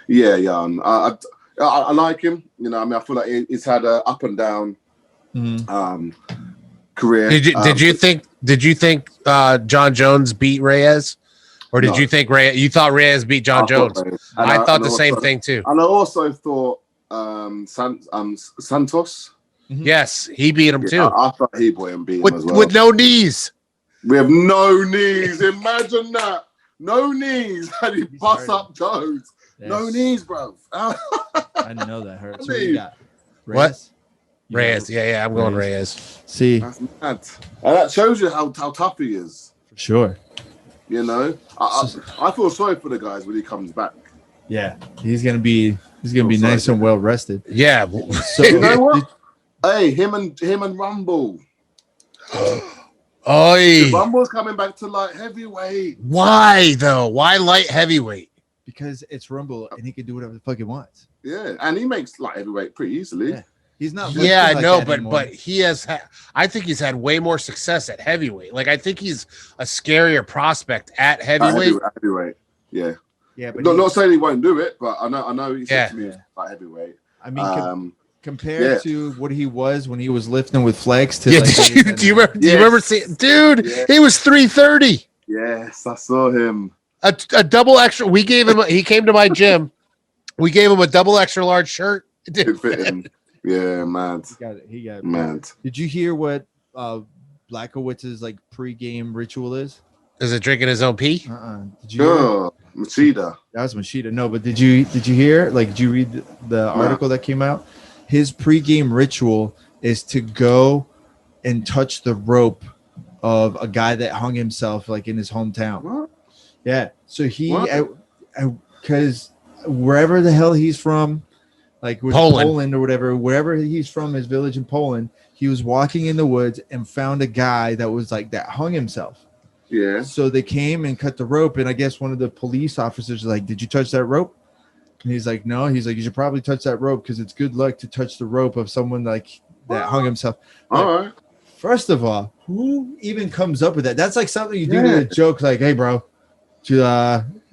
Speaker 3: Yeah, Jan. I like him. You know, I mean, I feel like he's had a up and down career.
Speaker 2: Did you think John Jones beat Reyes, or did you think Reyes? You thought Reyes beat John Jones? I thought the same thing too.
Speaker 3: And I also thought Santos.
Speaker 2: Yes, he beat him too.
Speaker 3: I thought he beat him as well.
Speaker 2: With no knees.
Speaker 3: We have no knees. Imagine that. No knees. And he busts up Jones. Yes. No knees, bro.
Speaker 1: I didn't know that hurt. So you got
Speaker 2: Reyes? What? Reyes. Yeah. I'm going Reyes.
Speaker 1: See,
Speaker 3: that's mad. And that shows you how tough he is.
Speaker 1: For sure.
Speaker 3: You know, I feel sorry for the guys when he comes back.
Speaker 1: Yeah, he's gonna be nice and well rested.
Speaker 2: Yeah.
Speaker 3: So you know what? Hey, him and Rumble.
Speaker 2: Oi.
Speaker 3: Rumble's coming back to light heavyweight.
Speaker 2: Why though? Why light heavyweight?
Speaker 1: Because it's Rumble and he can do whatever the fuck he wants.
Speaker 3: Yeah, and he makes light heavyweight pretty easily.
Speaker 1: Yeah. He's not.
Speaker 2: Yeah, I
Speaker 1: like
Speaker 2: know,
Speaker 1: that
Speaker 2: but
Speaker 1: anymore.
Speaker 2: but he has. I think he's had way more success at heavyweight. Like I think he's a scarier prospect at heavyweight.
Speaker 3: Heavyweight. Yeah.
Speaker 1: Yeah, but
Speaker 3: not saying he won't do it, but I know he's like heavyweight.
Speaker 1: I mean, compared to what he was when he was lifting with flex. To
Speaker 2: Do you remember seeing? Dude, he was 330.
Speaker 3: Yes, I saw him.
Speaker 2: A double extra. We gave him. He came to my gym. We gave him a double extra large shirt. It didn't fit him.
Speaker 3: Yeah, mad.
Speaker 1: He got
Speaker 3: mad.
Speaker 1: Did you hear what Blackowitz's like pre-game ritual is?
Speaker 2: Is it drinking his own pee?
Speaker 1: Did you hear?
Speaker 3: Machida.
Speaker 1: That was Machida. No, but did you hear? Like, did you read the article that came out? His pre-game ritual is to go and touch the rope of a guy that hung himself like in his hometown.
Speaker 3: What?
Speaker 1: Yeah. So because wherever the hell he's from, like Poland or whatever, wherever he's from, his village in Poland, he was walking in the woods and found a guy that was like that hung himself.
Speaker 3: Yeah.
Speaker 1: So they came and cut the rope, and I guess one of the police officers was like, "Did you touch that rope?" And he's like, "No." He's like, "You should probably touch that rope because it's good luck to touch the rope of someone like that hung himself."
Speaker 3: All right.
Speaker 1: First of all, who even comes up with that? That's like something you do to a joke, like, "Hey, bro, do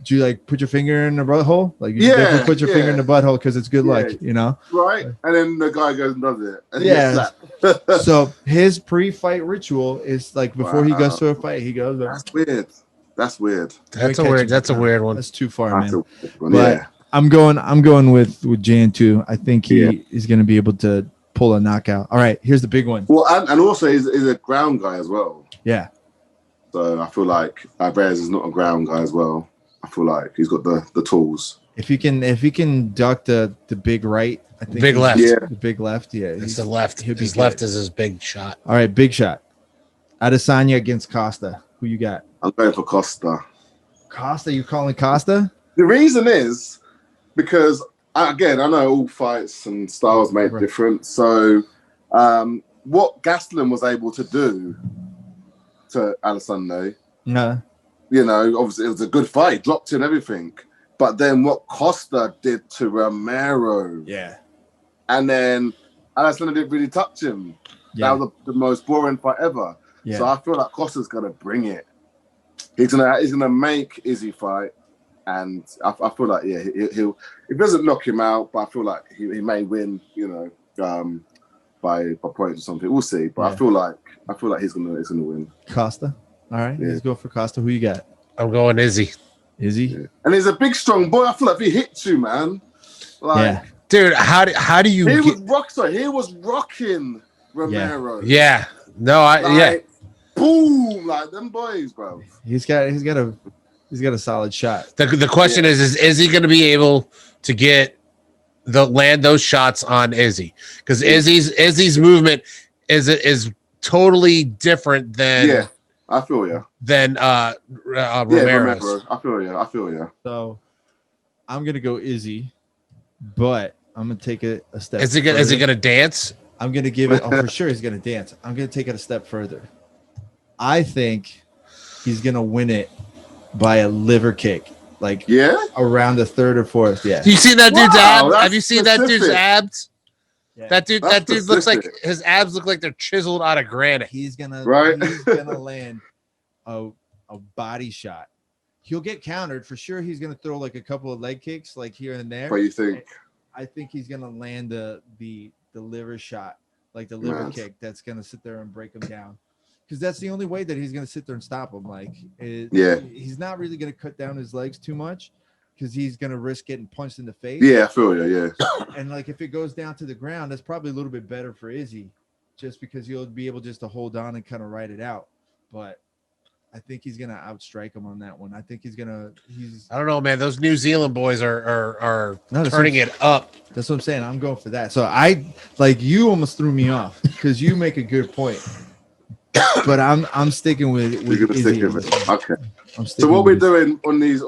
Speaker 1: you like put your finger in the butthole? Like, you definitely put your finger in the butthole because it's good luck, you know?" Right.
Speaker 3: And then the guy goes and does it. And
Speaker 1: So his pre-fight ritual is like before he goes to a fight, he goes.
Speaker 3: That's weird. That's
Speaker 2: a weird one.
Speaker 1: That's too far, man.
Speaker 3: But
Speaker 1: yeah. I'm going with Jan too. I think he is going to be able to pull a knockout. All right, here's the big one.
Speaker 3: Well, and also he's a ground guy as well.
Speaker 1: Yeah.
Speaker 3: So I feel like Ibarez is not a ground guy as well. I feel like he's got the tools. If he
Speaker 1: can duck the big right, I think
Speaker 2: big left.
Speaker 1: Yeah. The big left. Yeah.
Speaker 2: It's the left. His left is his big shot.
Speaker 1: All right, big shot. Adesanya against Costa. Who you got?
Speaker 3: I'm going for Costa.
Speaker 1: Costa? You calling Costa?
Speaker 3: The reason is because again, I know all fights and styles make different. So what Catlin was able to do to Adesanya, you know, obviously it was a good fight, dropped in everything. But then what Costa did to Romero, and then Adesanya didn't really touch him. That was the most boring fight ever. So I feel like Costa's gonna bring it. He's gonna make Izzy fight, and I feel like he'll it doesn't knock him out, but I feel like he may win. You know, by points or something. We'll see. But I feel like he's gonna win.
Speaker 1: Costa. All right, let's go for Costa. Who you got?
Speaker 2: I'm going Izzy.
Speaker 1: Izzy?
Speaker 3: Yeah. And he's a big, strong boy. I feel like if he hits you, man. Like,
Speaker 2: dude, how do you?
Speaker 3: He was rocking Romero.
Speaker 2: Yeah. No,
Speaker 3: boom, like them boys, bro.
Speaker 1: He's got a solid shot.
Speaker 2: The question is Izzy going to be able to land those shots on Izzy? Because Izzy's movement is totally different than
Speaker 3: I feel you.
Speaker 2: Than Romero's.
Speaker 3: I feel you.
Speaker 1: So I'm gonna go Izzy, but I'm gonna take it a step.
Speaker 2: Is he gonna dance?
Speaker 1: I'm gonna give it. Oh, for sure he's gonna dance. I'm gonna take it a step further. I think he's gonna win it by a liver kick, like around the third or fourth. Yeah.
Speaker 2: You seen that dude's abs? Have you seen that dude's abs? Yeah. That dude looks like his abs look like they're chiseled out of granite.
Speaker 1: He's gonna land a body shot. He'll get countered for sure. He's gonna throw like a couple of leg kicks, like here and there.
Speaker 3: What do you think?
Speaker 1: I think he's gonna land the liver shot, like the liver kick that's gonna sit there and break him down. Because that's the only way that he's gonna sit there and stop him. Like, he's not really gonna cut down his legs too much. Because he's gonna risk getting punched in the face.
Speaker 3: Yeah, I feel you. Yeah.
Speaker 1: And like if it goes down to the ground, that's probably a little bit better for Izzy, just because he'll be able just to hold on and kind of ride it out. But I think he's gonna outstrike him on that one. I think he's. I
Speaker 2: don't know, man. Those New Zealand boys are turning it up.
Speaker 1: That's what I'm saying. I'm going for that. So you almost threw me off because you make a good point. But I'm sticking with Izzy.
Speaker 3: Okay. So what we're doing on these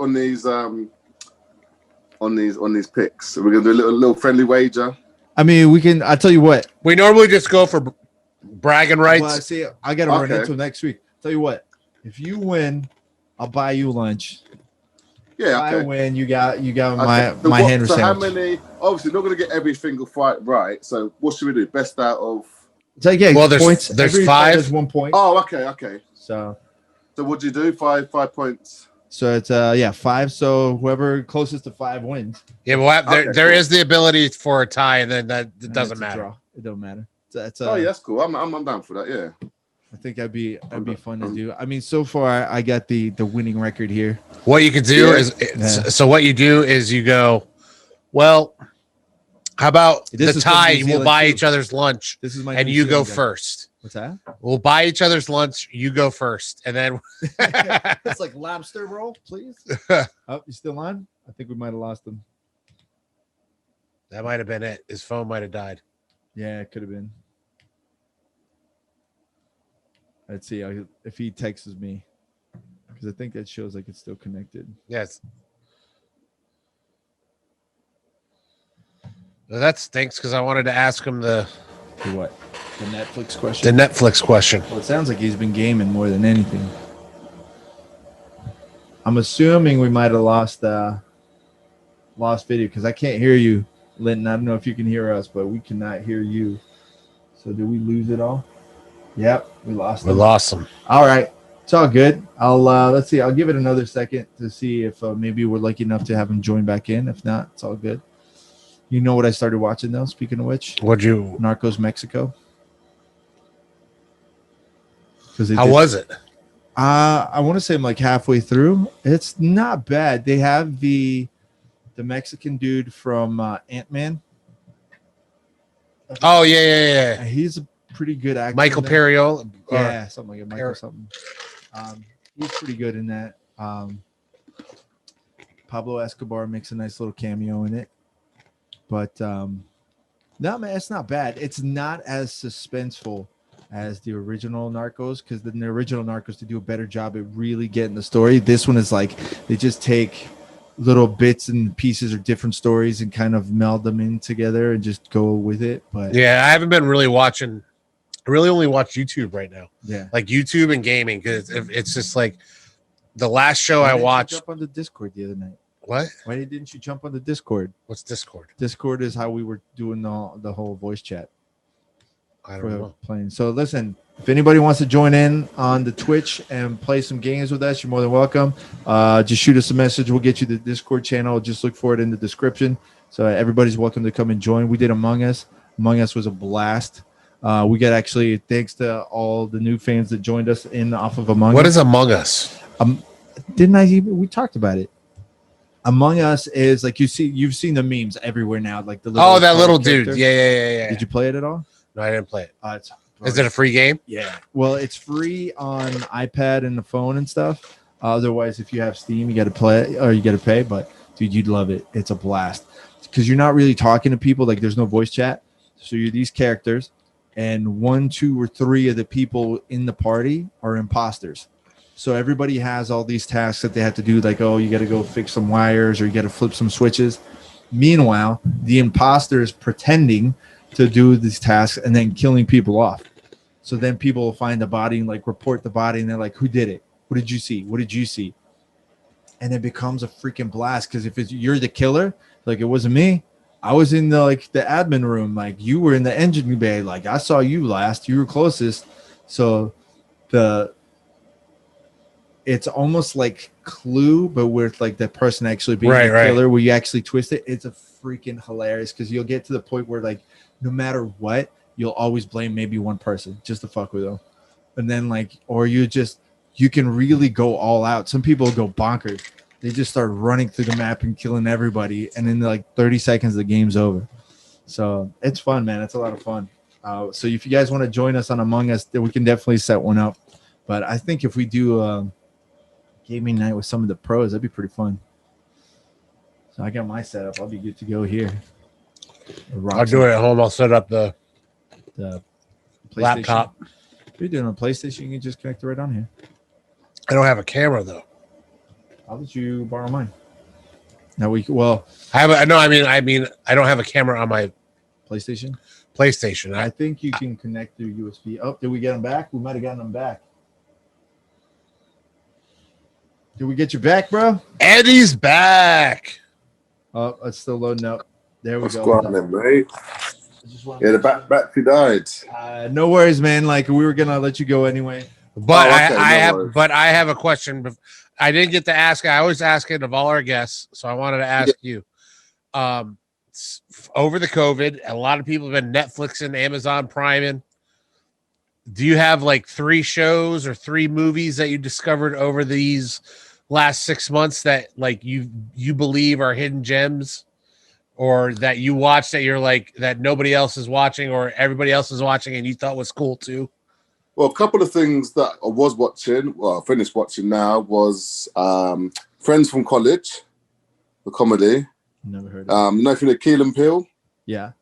Speaker 3: picks. So we're gonna do a little friendly wager.
Speaker 1: I mean, we can. I tell you what.
Speaker 2: We normally just go for bragging rights.
Speaker 1: Well, see, I got to run into him next week. Tell you what. If you win, I'll buy you lunch.
Speaker 3: Yeah,
Speaker 1: okay. If I win, you got my hand sandwich.
Speaker 3: So how many? Obviously, not going to get every single fight right. So what should we do? Best out of.
Speaker 1: So yeah,
Speaker 2: well, there's
Speaker 1: points.
Speaker 2: There's
Speaker 1: every
Speaker 2: 5.
Speaker 1: There's 1 point.
Speaker 3: Oh, okay.
Speaker 1: So
Speaker 3: what do you do? 5 points.
Speaker 1: So it's 5. So whoever closest to 5 wins.
Speaker 2: Yeah, but there is the ability for a tie, and then it doesn't matter.
Speaker 1: It don't matter. That's
Speaker 3: yeah, that's cool. I'm down for that. Yeah.
Speaker 1: I think that'd be fun to do. I mean, so far I got the winning record here.
Speaker 2: What you could do so what you do is you go, well, how about the tie? We'll buy each other's lunch.
Speaker 1: This is my
Speaker 2: and you go first.
Speaker 1: What's that?
Speaker 2: We'll buy each other's lunch. You go first, and then
Speaker 1: it's like lobster roll, please. Oh, you still on? I think we might have lost him.
Speaker 2: That might have been it. His phone might have died.
Speaker 1: Yeah, it could have been. Let's see if he texts me, because I think that shows like it's still connected.
Speaker 2: Yes. Well, that stinks, because I wanted to ask him the
Speaker 1: what? The Netflix question.
Speaker 2: The Netflix question.
Speaker 1: Well, it sounds like he's been gaming more than anything. I'm assuming we might have lost video, because I can't hear you, Linton. I don't know if you can hear us, but we cannot hear you. So did we lose it all? Yep, we lost them.
Speaker 2: We lost them.
Speaker 1: All right. It's all good. I'll let's see. I'll give it another second to see if maybe we're lucky enough to have him join back in. If not, it's all good. You know what I started watching though? Speaking of which, Narcos Mexico.
Speaker 2: How was it?
Speaker 1: I want to say I'm like halfway through. It's not bad. They have the Mexican dude from Ant-Man.
Speaker 2: Oh yeah.
Speaker 1: He's a pretty good actor.
Speaker 2: Michael Perriol.
Speaker 1: Yeah, something like Michael something. He's pretty good in that. Pablo Escobar makes a nice little cameo in it. But no, man, it's not bad. It's not as suspenseful as the original Narcos, because the original Narcos, to do a better job at really getting the story. This one is like they just take little bits and pieces or different stories and kind of meld them in together and just go with it. But
Speaker 2: yeah, I haven't been really watching. I really only watch YouTube right now.
Speaker 1: Yeah,
Speaker 2: like YouTube and gaming, because it's just like the last show I watched.
Speaker 1: Jump on the Discord the other night.
Speaker 2: What?
Speaker 1: Why didn't you jump on the Discord?
Speaker 2: What's Discord?
Speaker 1: Discord is how we were doing the whole voice chat.
Speaker 2: I don't know.
Speaker 1: Playing. So listen, if anybody wants to join in on the Twitch and play some games with us, you're more than welcome. Just shoot us a message. We'll get you the Discord channel. Just look for it in the description. So everybody's welcome to come and join. We did Among Us. Among Us was a blast. We got actually, thanks to all the new fans that joined us in off of Among Us.
Speaker 2: What is Among Us?
Speaker 1: We talked about it. Among Us is like you've seen the memes everywhere now, like the little
Speaker 2: that little dude. Yeah.
Speaker 1: Did you play it at all?
Speaker 2: No, I didn't play it.
Speaker 1: Is
Speaker 2: it a free game?
Speaker 1: Yeah. Well, it's free on iPad and the phone and stuff. Otherwise, if you have Steam, you got to play it or you got to pay. But dude, you'd love it. It's a blast because you're not really talking to people. Like there's no voice chat. So you're these characters, and 1, 2, or 3 of the people in the party are imposters. So everybody has all these tasks that they have to do, like, oh, you got to go fix some wires or you got to flip some switches. Meanwhile, the imposter is pretending to do these tasks and then killing people off. So then people will find the body and like report the body, and they're like, who did it? What did you see? What did you see? And it becomes a freaking blast, because if you're the killer, like it wasn't me. I was in the admin room, like you were in the engine bay, like I saw you last, you were closest. So it's almost like Clue, but with like the person actually being the killer, where you actually twist it. It's a freaking hilarious, because you'll get to the point where like no matter what, you'll always blame maybe one person just to fuck with them. And then or you can really go all out. Some people go bonkers. They just start running through the map and killing everybody. And in 30 seconds, the game's over. So it's fun, man. It's a lot of fun. So if you guys want to join us on Among Us, then we can definitely set one up. But I think if we do a gaming night with some of the pros, that'd be pretty fun. So I got my setup. I'll be good to go here.
Speaker 2: I'll do it at home. I'll set up the laptop.
Speaker 1: If you're doing a PlayStation, you can just connect it right on here.
Speaker 2: I don't have a camera though.
Speaker 1: I'll let you borrow mine. Now I don't have a camera on my
Speaker 2: PlayStation.
Speaker 1: I think you can connect through USB. Oh, did we get them back? We might have gotten them back. Did we get you back, bro?
Speaker 2: Eddie's back.
Speaker 1: Oh, it's still loading up. There we
Speaker 3: What's
Speaker 1: go.
Speaker 3: going on, mate? Yeah, the battery died.
Speaker 1: No worries, man. Like we were gonna let you go anyway.
Speaker 2: But
Speaker 3: okay,
Speaker 2: I have a question. I didn't get to ask. I always ask it of all our guests, so I wanted to ask you. Over the COVID, a lot of people have been Netflixing, Amazon Priming. Do you have like 3 shows or 3 movies that you discovered over these last 6 months that like you believe are hidden gems, or that you watched that you're like that nobody else is watching or everybody else is watching and you thought was cool too?
Speaker 3: Well, a couple of things that I was watching, I finished watching now, was Friends from College, the comedy.
Speaker 1: Never heard of it.
Speaker 3: You know, if you know Keelan Peele?
Speaker 1: Yeah.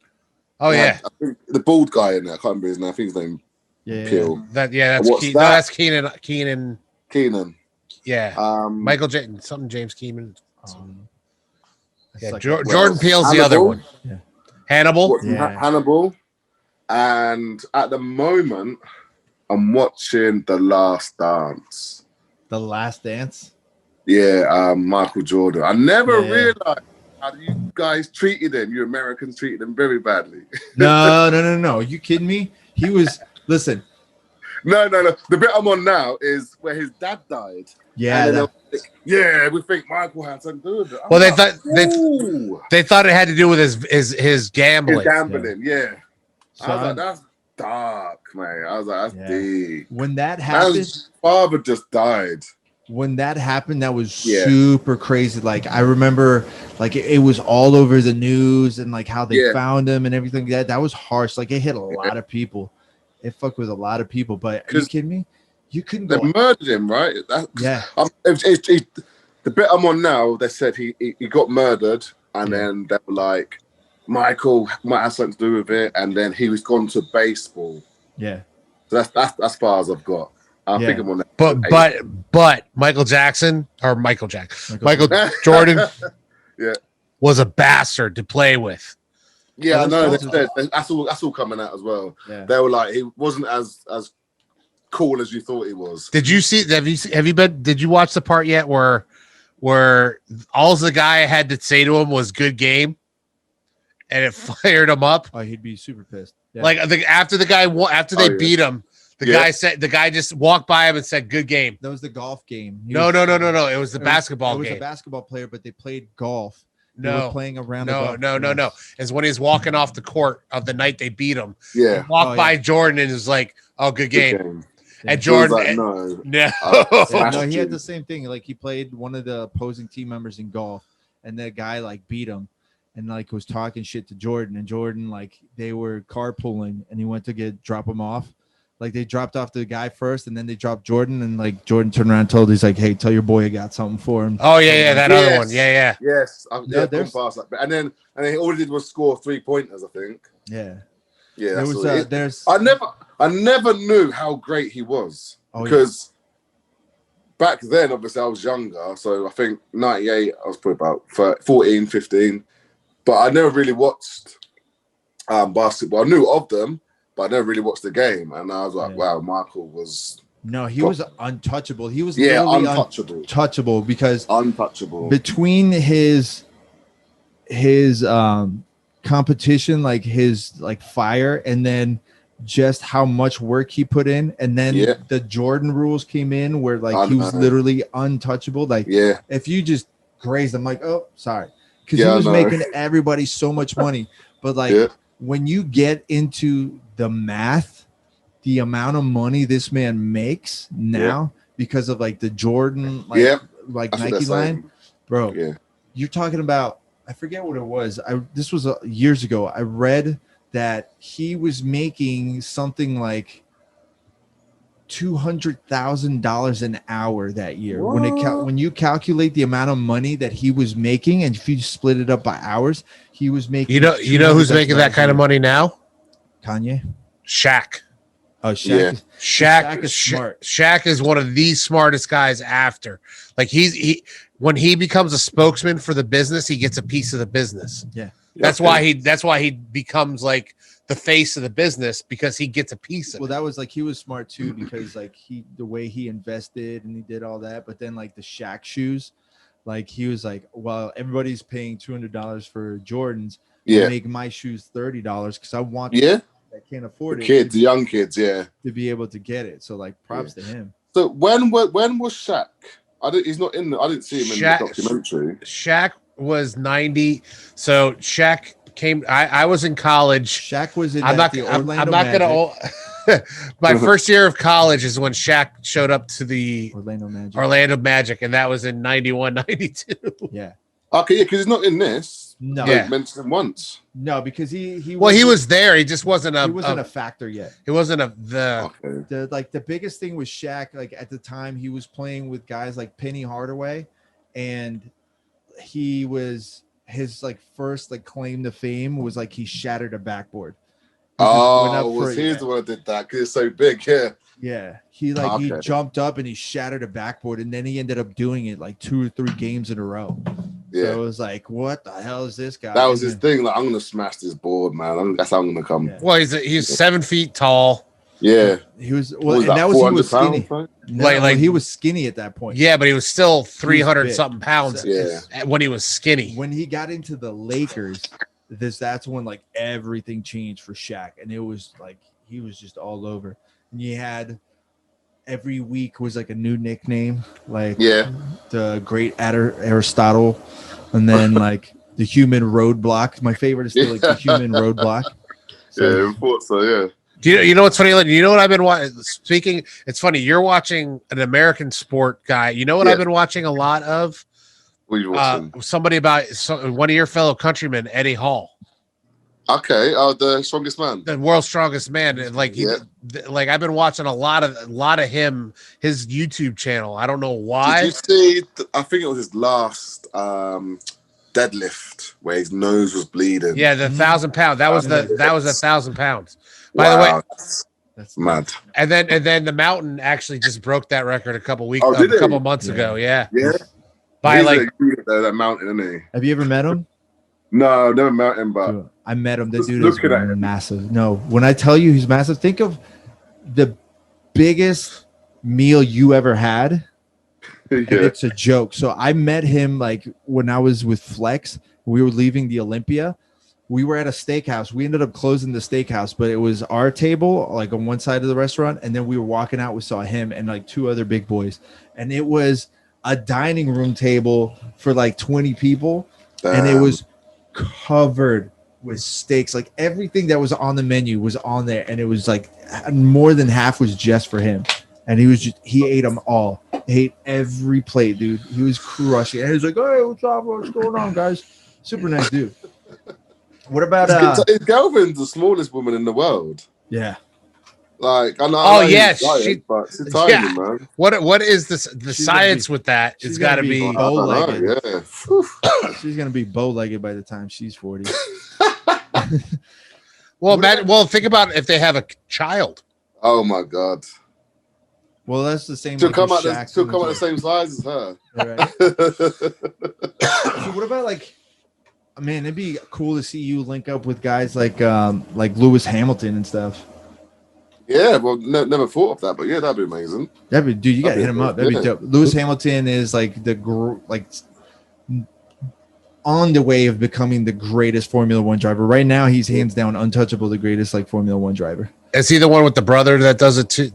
Speaker 2: Oh, yeah.
Speaker 3: I think the bald guy in there, I can't remember his name. I think his name Peele.
Speaker 2: That's Keenan.
Speaker 3: Keenan.
Speaker 2: Yeah. Michael something James Keenan. Yeah,
Speaker 1: like
Speaker 2: Jordan Peele's the other one.
Speaker 1: Yeah.
Speaker 2: Hannibal.
Speaker 3: Hannibal. And at the moment, I'm watching The Last Dance.
Speaker 1: The Last Dance?
Speaker 3: Yeah, Michael Jordan. I never realized how you guys treated him. You Americans treated him very badly.
Speaker 1: No. You kidding me? He was, listen.
Speaker 3: No. The bit I'm on now is where his dad died.
Speaker 1: Yeah.
Speaker 3: We think Michael had something to do with it.
Speaker 2: Well, they thought it had to do with his gambling.
Speaker 3: His gambling, yeah.
Speaker 1: So
Speaker 3: I was like, that's dark, man. I was like, that's deep.
Speaker 1: When that happened,
Speaker 3: his father just died.
Speaker 1: When that happened, that was super crazy. Like I remember, like it was all over the news and like how they found him and everything. That was harsh. Like it hit a lot of people. It fucked with a lot of people. But are you kidding me? You couldn't go.
Speaker 3: They murdered him, right? The bit I'm on now, they said he got murdered, and then they were like, Michael might have something to do with it, and then he was gone to baseball.
Speaker 1: Yeah.
Speaker 3: So that's as far as I've got. I think I'm on that.
Speaker 2: But Michael Jordan was a bastard to play with.
Speaker 3: Yeah, I know. That's all coming out as well. Yeah. They were like, he wasn't as cool as you thought he was.
Speaker 2: Did you see? Did you watch the part yet where all the guy had to say to him was "good game," and it fired him up?
Speaker 1: Oh, he'd be super pissed. Yeah.
Speaker 2: Like after they beat him, the guy just walked by him and said "good game."
Speaker 1: That was the golf game.
Speaker 2: No. It was the basketball game.
Speaker 1: It was a basketball player, but they played golf. They
Speaker 2: were
Speaker 1: playing around.
Speaker 2: No. It's when he's walking off the court of the night they beat him.
Speaker 3: Yeah.
Speaker 2: He walked by Jordan and was like, "Oh, good game." And Jordan,
Speaker 3: like,
Speaker 2: no,
Speaker 1: he had the same thing. Like he played one of the opposing team members in golf, and that guy like beat him, and like was talking shit to Jordan. And Jordan, like they were carpooling, and he went to drop him off. Like they dropped off the guy first, and then they dropped Jordan, and like Jordan turned around and told he's like, "Hey, tell your boy I got something for him."
Speaker 2: Oh yeah, that other one, yeah.
Speaker 3: Yes, fast like that. And then all he did was score 3-pointers, I think.
Speaker 1: Yeah.
Speaker 3: Yeah, I never knew how great he was because back then, obviously, I was younger. So I think 98, I was probably about 14, 15. But I never really watched basketball. I knew of them, but I never really watched the game. And I was like, wow, Michael was...
Speaker 1: No, he was untouchable. He was
Speaker 3: untouchable
Speaker 1: because
Speaker 3: untouchable
Speaker 1: between his competition, like his like fire, and then just how much work he put in, and then the Jordan rules came in where like he was literally untouchable. Like if you just grazed him, like, oh sorry, because he was making everybody so much money. But like when you get into the math, the amount of money this man makes now because of like the Jordan like Nike line, bro, you're talking about, I forget what it was. This was years ago. I read that he was making something like $200,000 an hour that year. When you calculate the amount of money that he was making, and if you split it up by hours, he was making.
Speaker 2: You know who's making that kind of money now?
Speaker 1: Kanye.
Speaker 2: Shaq.
Speaker 1: Oh, Shaq.
Speaker 2: Shaq
Speaker 1: is smart.
Speaker 2: Shaq is one of the smartest guys after. Like when he becomes a spokesman for the business, he gets a piece of the business.
Speaker 1: Yeah.
Speaker 2: That's why he becomes like the face of the business, because he gets a piece of it.
Speaker 1: That was like, he was smart too, because like the way he invested and he did all that, but then like the Shaq shoes, like he was like, well, everybody's paying $200 for Jordans.
Speaker 3: Yeah.
Speaker 1: Make my shoes $30 because I want I can't afford
Speaker 3: the young kids,
Speaker 1: to be able to get it. So like, props to him.
Speaker 3: So when was Shaq? He's not in. I didn't see him in the documentary.
Speaker 2: Shaq was 90. So Shaq came. I was in college.
Speaker 1: Shaq was in.
Speaker 2: I'm not gonna. My first year of college is when Shaq showed up to the Orlando Magic, and that was in 91, 92.
Speaker 1: Yeah.
Speaker 3: Okay, yeah, because he's not in this.
Speaker 1: No,
Speaker 3: mentioned him once.
Speaker 1: No, because he
Speaker 2: was there. He just wasn't
Speaker 1: a factor yet.
Speaker 2: He wasn't
Speaker 1: the biggest thing was Shaq. Like at the time, he was playing with guys like Penny Hardaway, and he was his like first like claim to fame was like he shattered a backboard.
Speaker 3: He the one that did that? Because it's so big, yeah.
Speaker 1: Yeah, he jumped up and he shattered a backboard, and then he ended up doing it like 2 or 3 games in a row. Yeah, so it was like, what the hell is this guy?
Speaker 3: That was his thing. Like, I'm gonna smash this board, man. That's how I'm gonna come.
Speaker 2: Yeah. Well, he's 7 feet tall.
Speaker 3: Yeah,
Speaker 1: he was. Well, and that was he was skinny.
Speaker 3: Pounds,
Speaker 1: like he was skinny at that point.
Speaker 2: Yeah, but he was still 300 something pounds.
Speaker 3: So,
Speaker 2: when he was skinny.
Speaker 1: When he got into the Lakers, that's when like everything changed for Shaq, and it was like he was just all over. And you had every week was like a new nickname, like the Great Aristotle, and then like the Human Roadblock. My favorite is still like the Human Roadblock.
Speaker 3: So, I thought so. Yeah.
Speaker 2: You know what's funny? You know what I've been watching? Speaking, it's funny. You're watching an American sport guy. You know what I've been watching a lot of?
Speaker 3: What are you watching?
Speaker 2: Somebody about one of your fellow countrymen, Eddie Hall.
Speaker 3: Okay, the strongest man,
Speaker 2: the world's strongest man, and like like I've been watching a lot of him, his YouTube channel. I don't know why.
Speaker 3: Did you see? I think it was his last deadlift where his nose was bleeding.
Speaker 2: Yeah, the 1,000 pound. That was 1,000 pounds. By the way,
Speaker 3: that's mad.
Speaker 2: And then the Mountain actually just broke that record a couple months ago. Yeah. By
Speaker 3: that Mountain, isn't he?
Speaker 1: Have you ever met him?
Speaker 3: No, never met him, but
Speaker 1: dude, I met him. The dude is massive. No, when I tell you he's massive, think of the biggest meal you ever had. And it's a joke. So I met him like when I was with Flex. We were leaving the Olympia. We were at a steakhouse. We ended up closing the steakhouse, but it was our table like on one side of the restaurant, and then we were walking out. We saw him and like 2 other big boys, and it was a dining room table for like 20 people, and it was covered with steaks. Like everything that was on the menu was on there, and it was like more than half was just for him, and he ate them all. He ate every plate, dude. He was crushing it. And he was like, hey, what's up? What's going on, guys? Super nice dude. What about
Speaker 3: his girlfriend's the smallest woman in the world?
Speaker 1: Yeah.
Speaker 3: Like I know.
Speaker 2: But she's tiny, man. What is the science with that? It's got to be
Speaker 1: bow-legged. She's gonna be bow-legged by the time she's 40.
Speaker 2: Well, think about if they have a child.
Speaker 3: Oh my God.
Speaker 1: Well, that's the same.
Speaker 3: She'll come out the same size as her.
Speaker 1: Right. So what about like? Man, it'd be cool to see you link up with guys like Lewis Hamilton and stuff.
Speaker 3: Yeah, well, never thought of that, but yeah, that'd be amazing.
Speaker 1: Dude, you gotta hit him up. That'd be dope. Lewis Hamilton is like on the way of becoming the greatest Formula One driver. Right now, he's hands down untouchable, the greatest like Formula One driver.
Speaker 2: Is he the one with the brother that does it too?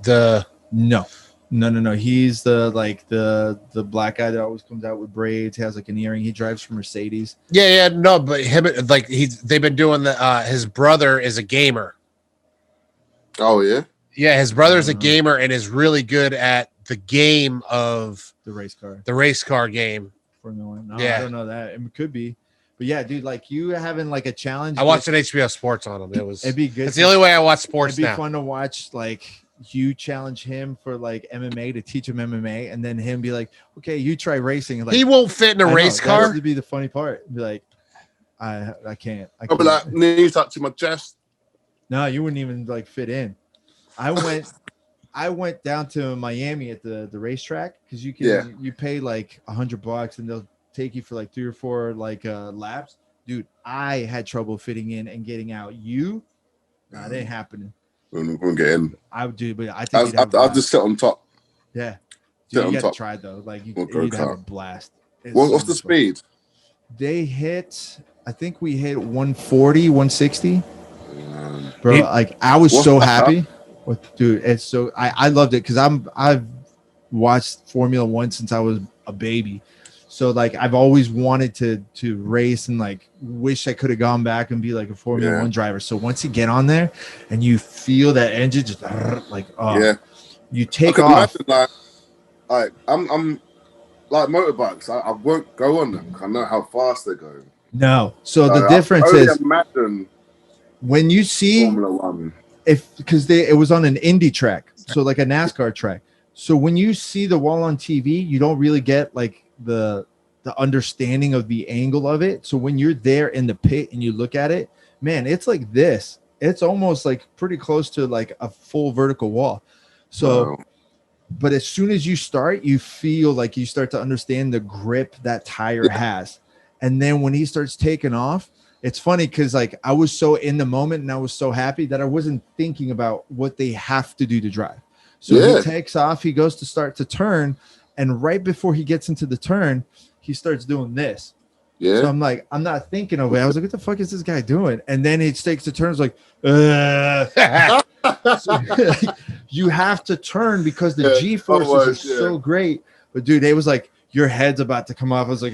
Speaker 1: No. He's the black guy that always comes out with braids. He has like an earring. He drives for Mercedes.
Speaker 2: No, but him like they've been doing his brother is a gamer.
Speaker 3: Oh yeah.
Speaker 2: Yeah, his brother's a gamer and is really good at the game of
Speaker 1: the race car
Speaker 2: game.
Speaker 1: Formula One. No, I don't know that. It could be. But yeah, dude, like you having like a challenge.
Speaker 2: I watched an HBO Sports on him.
Speaker 1: It'd be good.
Speaker 2: It's the only way I watch sports now.
Speaker 1: It'd be fun to watch like you challenge him for like MMA to teach him MMA, and then him be like, okay, you try racing. Like,
Speaker 2: he won't fit in a race car.
Speaker 1: That would be the funny part. Be like, I can't.
Speaker 3: I'll be like, knees touching my chest.
Speaker 1: No, you wouldn't even like fit in. I went down to Miami at the racetrack because you pay like $100 and they'll take you for like 3 or 4 like laps. Dude, I had trouble fitting in and getting out. That ain't happening.
Speaker 3: We'll get in.
Speaker 1: I would do, but I think
Speaker 3: I'll just sit on top.
Speaker 1: Yeah. Dude, you got to try though. Like you'd have a blast.
Speaker 3: What's the speed?
Speaker 1: They hit, I think we hit 140, 160. Bro, like I was so happy. Dude, it's so I loved it because I've watched Formula One since I was a baby. So like I've always wanted to race and like wish I could have gone back and be like a Formula One driver. So once you get on there and you feel that engine just like you take off.
Speaker 3: Like I'm like motorbikes. I won't go on them. I know how fast they go.
Speaker 1: No. So the difference is
Speaker 3: imagine
Speaker 1: when you see
Speaker 3: Formula One,
Speaker 1: because it was on an Indy track, so like a NASCAR track. So when you see the wall on TV, you don't really get like the understanding of the angle of it. So when you're there in the pit and you look at it, man, it's like this. It's almost like pretty close to like a full vertical wall. So, but as soon as you start, you feel like you start to understand the grip that tire has. And then when he starts taking off, it's funny because like I was so in the moment and I was so happy that I wasn't thinking about what they have to do to drive. So he takes off, he goes to start to turn, and right before he gets into the turn, he starts doing this. Yeah. So I'm like, I'm not thinking of it. I was like, what the fuck is this guy doing? And then he takes the turns like, so, you have to turn because the G forces are so great. But dude, it was like, your head's about to come off. I was like,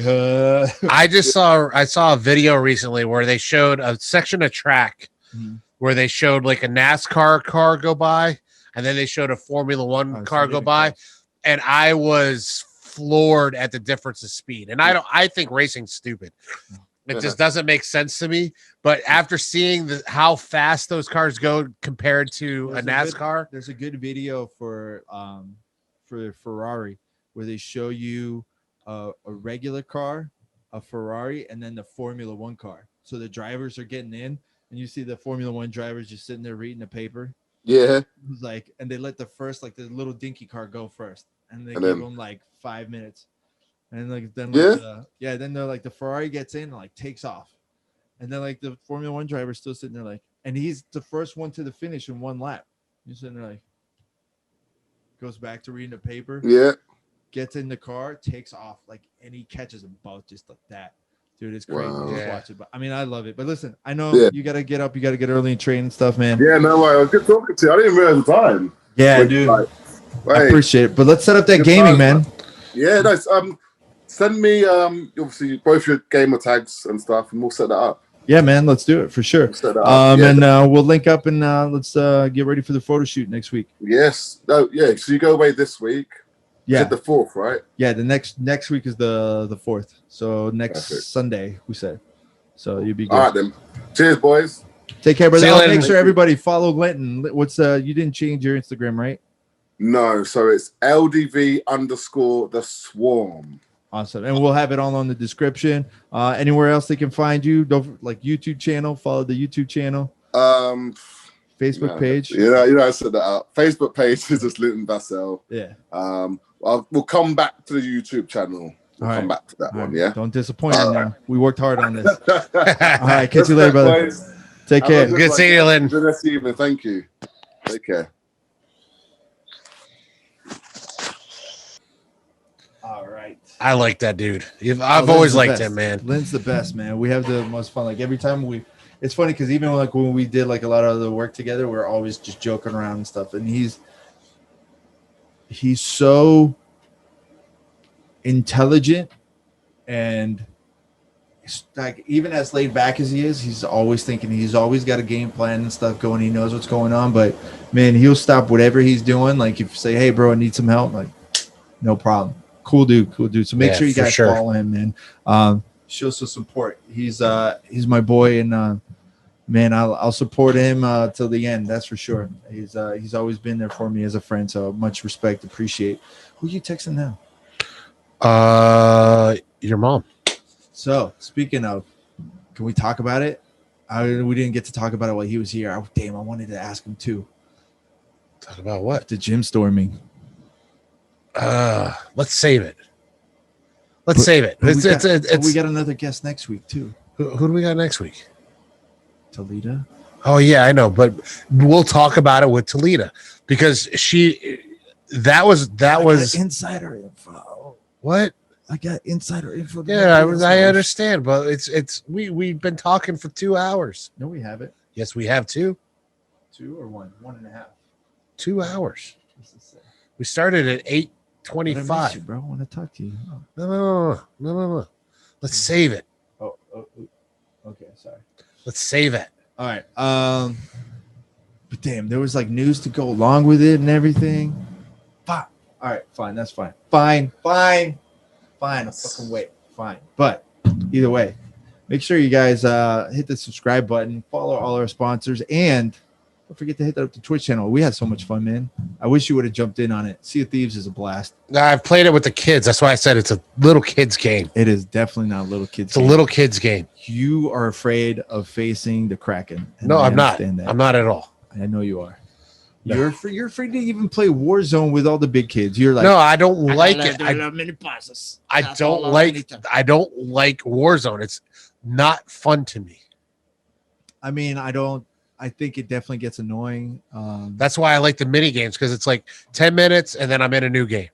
Speaker 2: I saw a video recently where they showed a section of track where they showed like a NASCAR car go by, and then they showed a Formula One car go by, and I was floored at the difference of speed. And I think racing's stupid. It just doesn't make sense to me. But after seeing how fast those cars go compared to a NASCAR,
Speaker 1: there's a good video for Ferrari where they show you a regular car, a Ferrari, and then the Formula One car. So the drivers are getting in, and you see the Formula One drivers just sitting there reading the paper.
Speaker 3: Yeah.
Speaker 1: Like, and they let the first, like the little dinky car go first, and they give them like 5 minutes. And like then then they're like the Ferrari gets in and like takes off. And then like the Formula One driver's still sitting there like, and he's the first one to the finish in one lap. You're sitting there like, goes back to reading the paper.
Speaker 3: Yeah.
Speaker 1: Gets in the car, takes off, like, and he catches them both just like that. Dude, it's crazy. Just watch it. But I mean, I love it. But listen, I know you gotta get up, you gotta get early and train and stuff, man.
Speaker 3: Yeah, no way. I was good talking to you. I didn't realize the time.
Speaker 1: Yeah, dude. Like, I appreciate it. But let's set up that gaming, man.
Speaker 3: Yeah, nice. Send me obviously both your gamer tags and stuff, and we'll set that up.
Speaker 1: Yeah, man, let's do it for sure. And we'll link up and let's get ready for the photo shoot next week.
Speaker 3: Yes. No, yeah. So you go away this week. Yeah, the 4th, right?
Speaker 1: Yeah, the next week is the 4th. So next Sunday, we said. So you'll be good.
Speaker 3: All right then. Cheers, boys.
Speaker 1: Take care, brother. Make sure everybody follow Linton. What's you didn't change your Instagram, right?
Speaker 3: No, so it's LDV_the Swarm.
Speaker 1: Awesome, and we'll have it all on the description. Anywhere else they can find you? Don't like YouTube channel. Follow the YouTube channel. Facebook page.
Speaker 3: I said that out. Facebook page is just Linton Vassell.
Speaker 1: Yeah.
Speaker 3: We'll come back to the YouTube channel. We'll come back to that one. Yeah.
Speaker 1: Don't disappoint me now. We worked hard on this. All right. Catch you later, brother. Take care.
Speaker 2: Good seeing you, Lynn.
Speaker 3: Good rest of the evening. Thank you. Take care.
Speaker 1: All right.
Speaker 2: I like that dude. I've always liked him, man.
Speaker 1: Lynn's the best, man. We have the most fun. Like every time it's funny because even like when we did like a lot of the work together, we're always just joking around and stuff. And he's so intelligent, and like even as laid back as he is, he's always thinking. He's always got a game plan and stuff going. He knows what's going on, but man, he'll stop whatever he's doing. Like if you say, "Hey, bro, I need some help," like no problem. Cool dude. So make sure you guys follow him, man. Show some support. He's my boy, and man, I'll support him till the end. That's for sure. He's always been there for me as a friend. So much respect, appreciate. Who are you texting now?
Speaker 2: Your mom.
Speaker 1: So speaking of, can we talk about it? We didn't get to talk about it while he was here. Damn, I wanted to ask him too.
Speaker 2: Talk about what?
Speaker 1: The gym storming.
Speaker 2: Let's save it. Let's save it.
Speaker 1: We got another guest next week too.
Speaker 2: Who do we got next week?
Speaker 1: Talita.
Speaker 2: Oh yeah, I know, but we'll talk about it with Talita because that was
Speaker 1: insider info.
Speaker 2: What?
Speaker 1: I got insider info.
Speaker 2: Yeah, I understand, but we've been talking for 2 hours.
Speaker 1: No, we haven't.
Speaker 2: Yes, we have 2.
Speaker 1: 2 or 1? 1.5.
Speaker 2: 2 hours. We started at 8:25.
Speaker 1: Bro, I want to talk to you.
Speaker 2: Oh. No. Let's save it.
Speaker 1: Oh, okay, sorry.
Speaker 2: Let's save it.
Speaker 1: All right. But damn, there was like news to go along with it and everything. Fine. All right, fine. That's fine. Fine. I'll fucking wait. Fine. But either way, make sure you guys hit the subscribe button, follow all our sponsors, and don't forget to hit the Twitch channel. We had so much fun, man. I wish you would have jumped in on it. Sea of Thieves is a blast.
Speaker 2: I've played it with the kids. That's why I said it's a little kids game.
Speaker 1: It is definitely not a little kids
Speaker 2: game. It's a little kids game.
Speaker 1: You are afraid of facing the Kraken.
Speaker 2: No, I'm not. I'm not at all.
Speaker 1: I know you are. No. You're afraid to even play Warzone with all the big kids. You're like,
Speaker 2: no, I don't like it. I don't like Warzone. It's not fun to me.
Speaker 1: I mean, I think it definitely gets annoying.
Speaker 2: That's why I like the mini games because it's like 10 minutes and then I'm in a new game.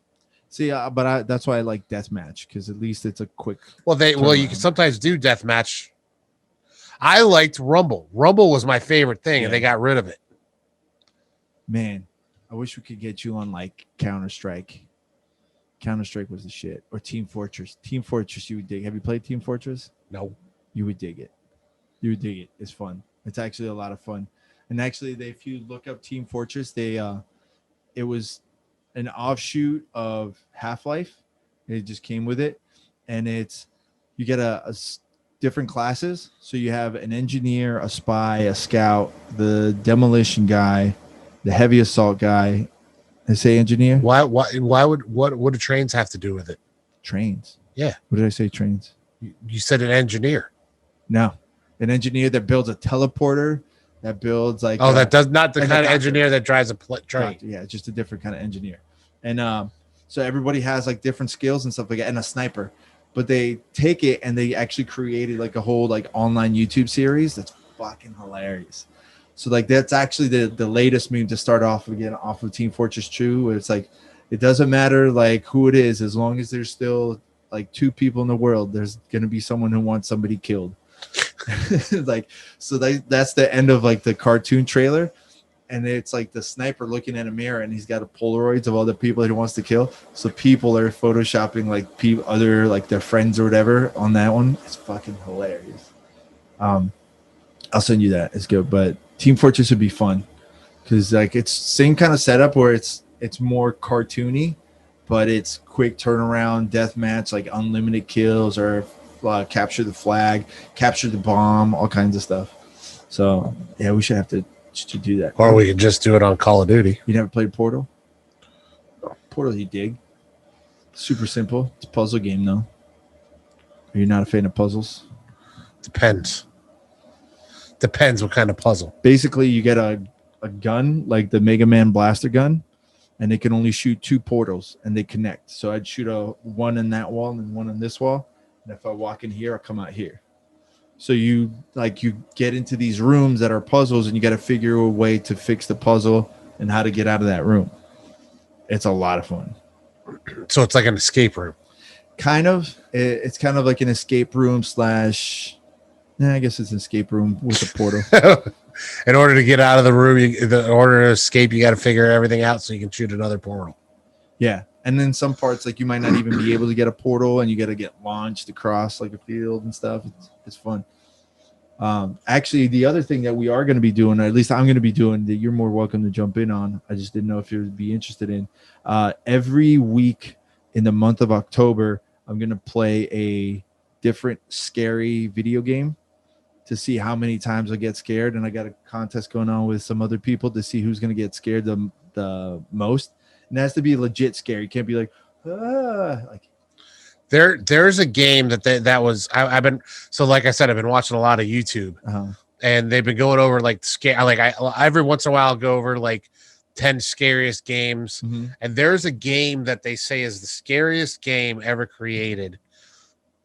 Speaker 1: See, that's why I like deathmatch because at least it's a quick.
Speaker 2: Well, you can sometimes do deathmatch. I liked Rumble. Rumble was my favorite thing, and they got rid of it.
Speaker 1: Man, I wish we could get you on like Counter-Strike. Counter-Strike was the shit. Or Team Fortress. Team Fortress, you would dig. Have you played Team Fortress?
Speaker 2: No.
Speaker 1: You would dig it. It's fun. It's actually a lot of fun. And actually, if you look up Team Fortress, it was an offshoot of Half-Life. It just came with it. And you get a different classes. So you have an engineer, a spy, a scout, the demolition guy, the heavy assault guy. I say engineer.
Speaker 2: Why what do trains have to do with it?
Speaker 1: Trains.
Speaker 2: Yeah.
Speaker 1: What did I say? Trains.
Speaker 2: You said an engineer.
Speaker 1: No. An engineer that builds a teleporter, that builds like
Speaker 2: that does not the kind of engineer that drives a train.
Speaker 1: Yeah, just a different kind of engineer. And so everybody has like different skills and stuff like that, and a sniper. But they take it and they actually created like a whole like online YouTube series that's fucking hilarious. So like that's actually the latest meme to start off again off of Team Fortress 2, where it's like it doesn't matter like who it is, as long as there's still like 2 people in the world, there's gonna be someone who wants somebody killed. Like so that's the end of like the cartoon trailer, and it's like the sniper looking in a mirror and he's got a Polaroids of all the people that he wants to kill. So people are photoshopping like other like their friends or whatever on that one. It's fucking hilarious. I'll send you that. It's good, but Team Fortress would be fun because like it's same kind of setup where it's more cartoony, but it's quick turnaround, deathmatch, like unlimited kills or capture the flag, capture the bomb, all kinds of stuff. So yeah, we should have to do that.
Speaker 2: Or we could just do it on Call of Duty.
Speaker 1: You never played Portal? Portal, you dig? Super simple. It's a puzzle game though. Are you not a fan of puzzles?
Speaker 2: Depends what kind of puzzle.
Speaker 1: Basically, you get a gun like the Mega Man blaster gun, and they can only shoot 2 portals and they connect. So I'd shoot one in that wall and one in this wall. And if I walk in here, I'll come out here. So you get into these rooms that are puzzles and you got to figure a way to fix the puzzle and how to get out of that room. It's a lot of fun.
Speaker 2: So it's like an escape room.
Speaker 1: Kind of. It's kind of like an escape room / I guess it's an escape room with a portal.
Speaker 2: In order to get out of the room, in order to escape, you got to figure everything out so you can shoot another portal.
Speaker 1: Yeah. And then some parts, like you might not even be able to get a portal and you got to get launched across like a field and stuff. It's fun. Actually, the other thing that we are going to be doing, or at least I'm going to be doing, that you're more welcome to jump in on, I just didn't know if you would be interested in, every week in the month of October, I'm going to play a different scary video game to see how many times I get scared. And I got a contest going on with some other people to see who's going to get scared the most. And it has to be legit scary. You can't be like, like.
Speaker 2: There's a game that was I've been, so like I said, I've been watching a lot of YouTube, and they've been going over like scare. Like I every once in a while I'll go over like 10 scariest games. And there's a game that they say is the scariest game ever created,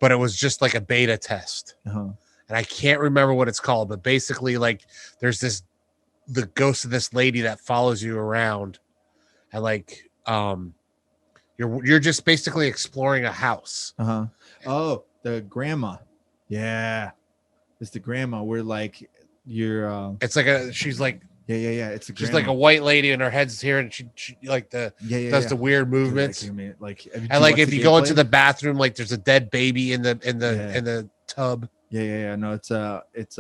Speaker 2: but it was just like a beta test. And I can't remember what it's called, but basically, like, there's the ghost of this lady that follows you around, and like you're just basically exploring a house.
Speaker 1: Oh, the grandma. Yeah, it's the grandma where like you're
Speaker 2: it's like she's like
Speaker 1: it's
Speaker 2: she's like a white lady and her head's here, and she like does the weird movements,
Speaker 1: like
Speaker 2: and like if you go into the bathroom, like there's a dead baby in the tub.
Speaker 1: No, it's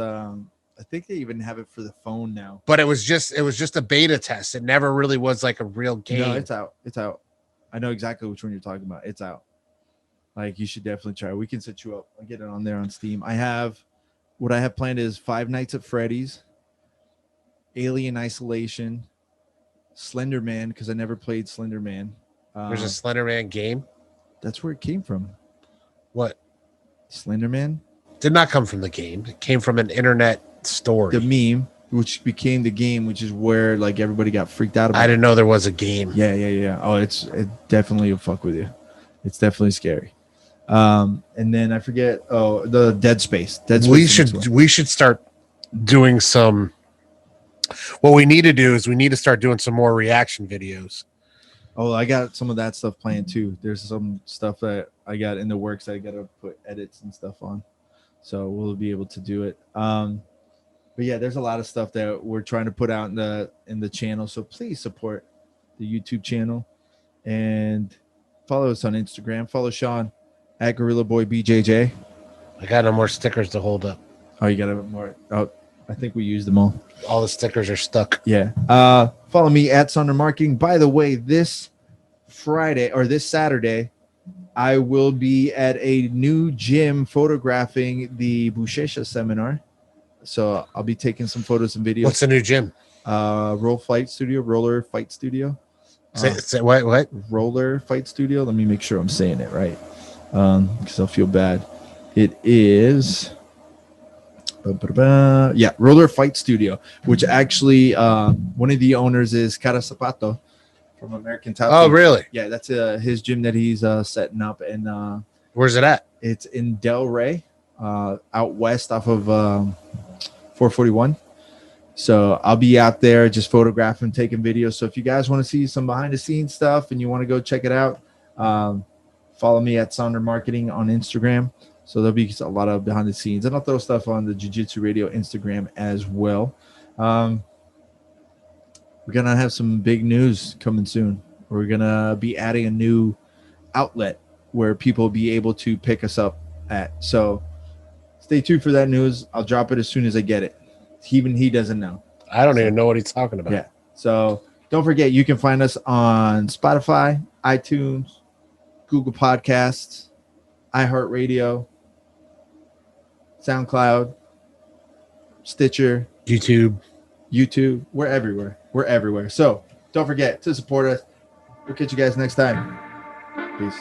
Speaker 1: I think they even have it for the phone now.
Speaker 2: But it was just a beta test. It never really was like a real game.
Speaker 1: No, it's out. I know exactly which one you're talking about. It's out. Like, you should definitely try. We can set you up. I'll get it on there on Steam. What I have planned is Five Nights at Freddy's, Alien Isolation, Slender Man, because I never played Slender Man.
Speaker 2: There's a Slender Man game?
Speaker 1: That's where it came from.
Speaker 2: What?
Speaker 1: Slender Man?
Speaker 2: Did not come from the game. It came from an internet story.
Speaker 1: The meme, which became the game, which is where like everybody got freaked out about.
Speaker 2: I didn't know there was a game.
Speaker 1: Yeah. Oh, it definitely will fuck with you. It's definitely scary. And then I forget. Oh, the Dead Space.
Speaker 2: We should start doing some. What we need to do is we need to start doing some more reaction videos.
Speaker 1: Oh, I got some of that stuff planned too. There's some stuff that I got in the works that I got to put edits and stuff on. So we'll be able to do it. But yeah, there's a lot of stuff that we're trying to put out in the channel. So please support the YouTube channel and follow us on Instagram. Follow Shawn at Gorilla Boy BJJ.
Speaker 2: I got no more stickers to hold up.
Speaker 1: Oh, you got more? Oh, I think we used them all.
Speaker 2: All the stickers are stuck.
Speaker 1: Yeah. Follow me at Sonder Marking. By the way, this Saturday, I will be at a new gym photographing the Buchecha seminar. So I'll be taking some photos and videos.
Speaker 2: What's the new gym?
Speaker 1: Roller Fight Studio.
Speaker 2: Say what?
Speaker 1: Roller Fight Studio. Let me make sure I'm saying it right, because I'll feel bad. It is, Roller Fight Studio, which actually one of the owners is Cara Zapato from American Top Team.
Speaker 2: Oh, really?
Speaker 1: Yeah, that's his gym that he's setting up. And
Speaker 2: where's it at?
Speaker 1: It's in Del Rey, out west off of 441. So I'll be out there just photographing, taking videos. So if you guys want to see some behind the scenes stuff and you want to go check it out, follow me at Sonder Marketing on Instagram. So there'll be a lot of behind the scenes, and I'll throw stuff on the Jiu-Jitsu Radio Instagram as well. We're going to have some big news coming soon. We're going to be adding a new outlet where people will be able to pick us up at. So stay tuned for that news. I'll drop it as soon as I get it. Even he doesn't know.
Speaker 2: I don't even know what he's talking about.
Speaker 1: Yeah. So don't forget, you can find us on Spotify, iTunes, Google Podcasts, iHeartRadio, SoundCloud, Stitcher,
Speaker 2: YouTube.
Speaker 1: We're everywhere. So don't forget to support us. We'll catch you guys next time. Peace.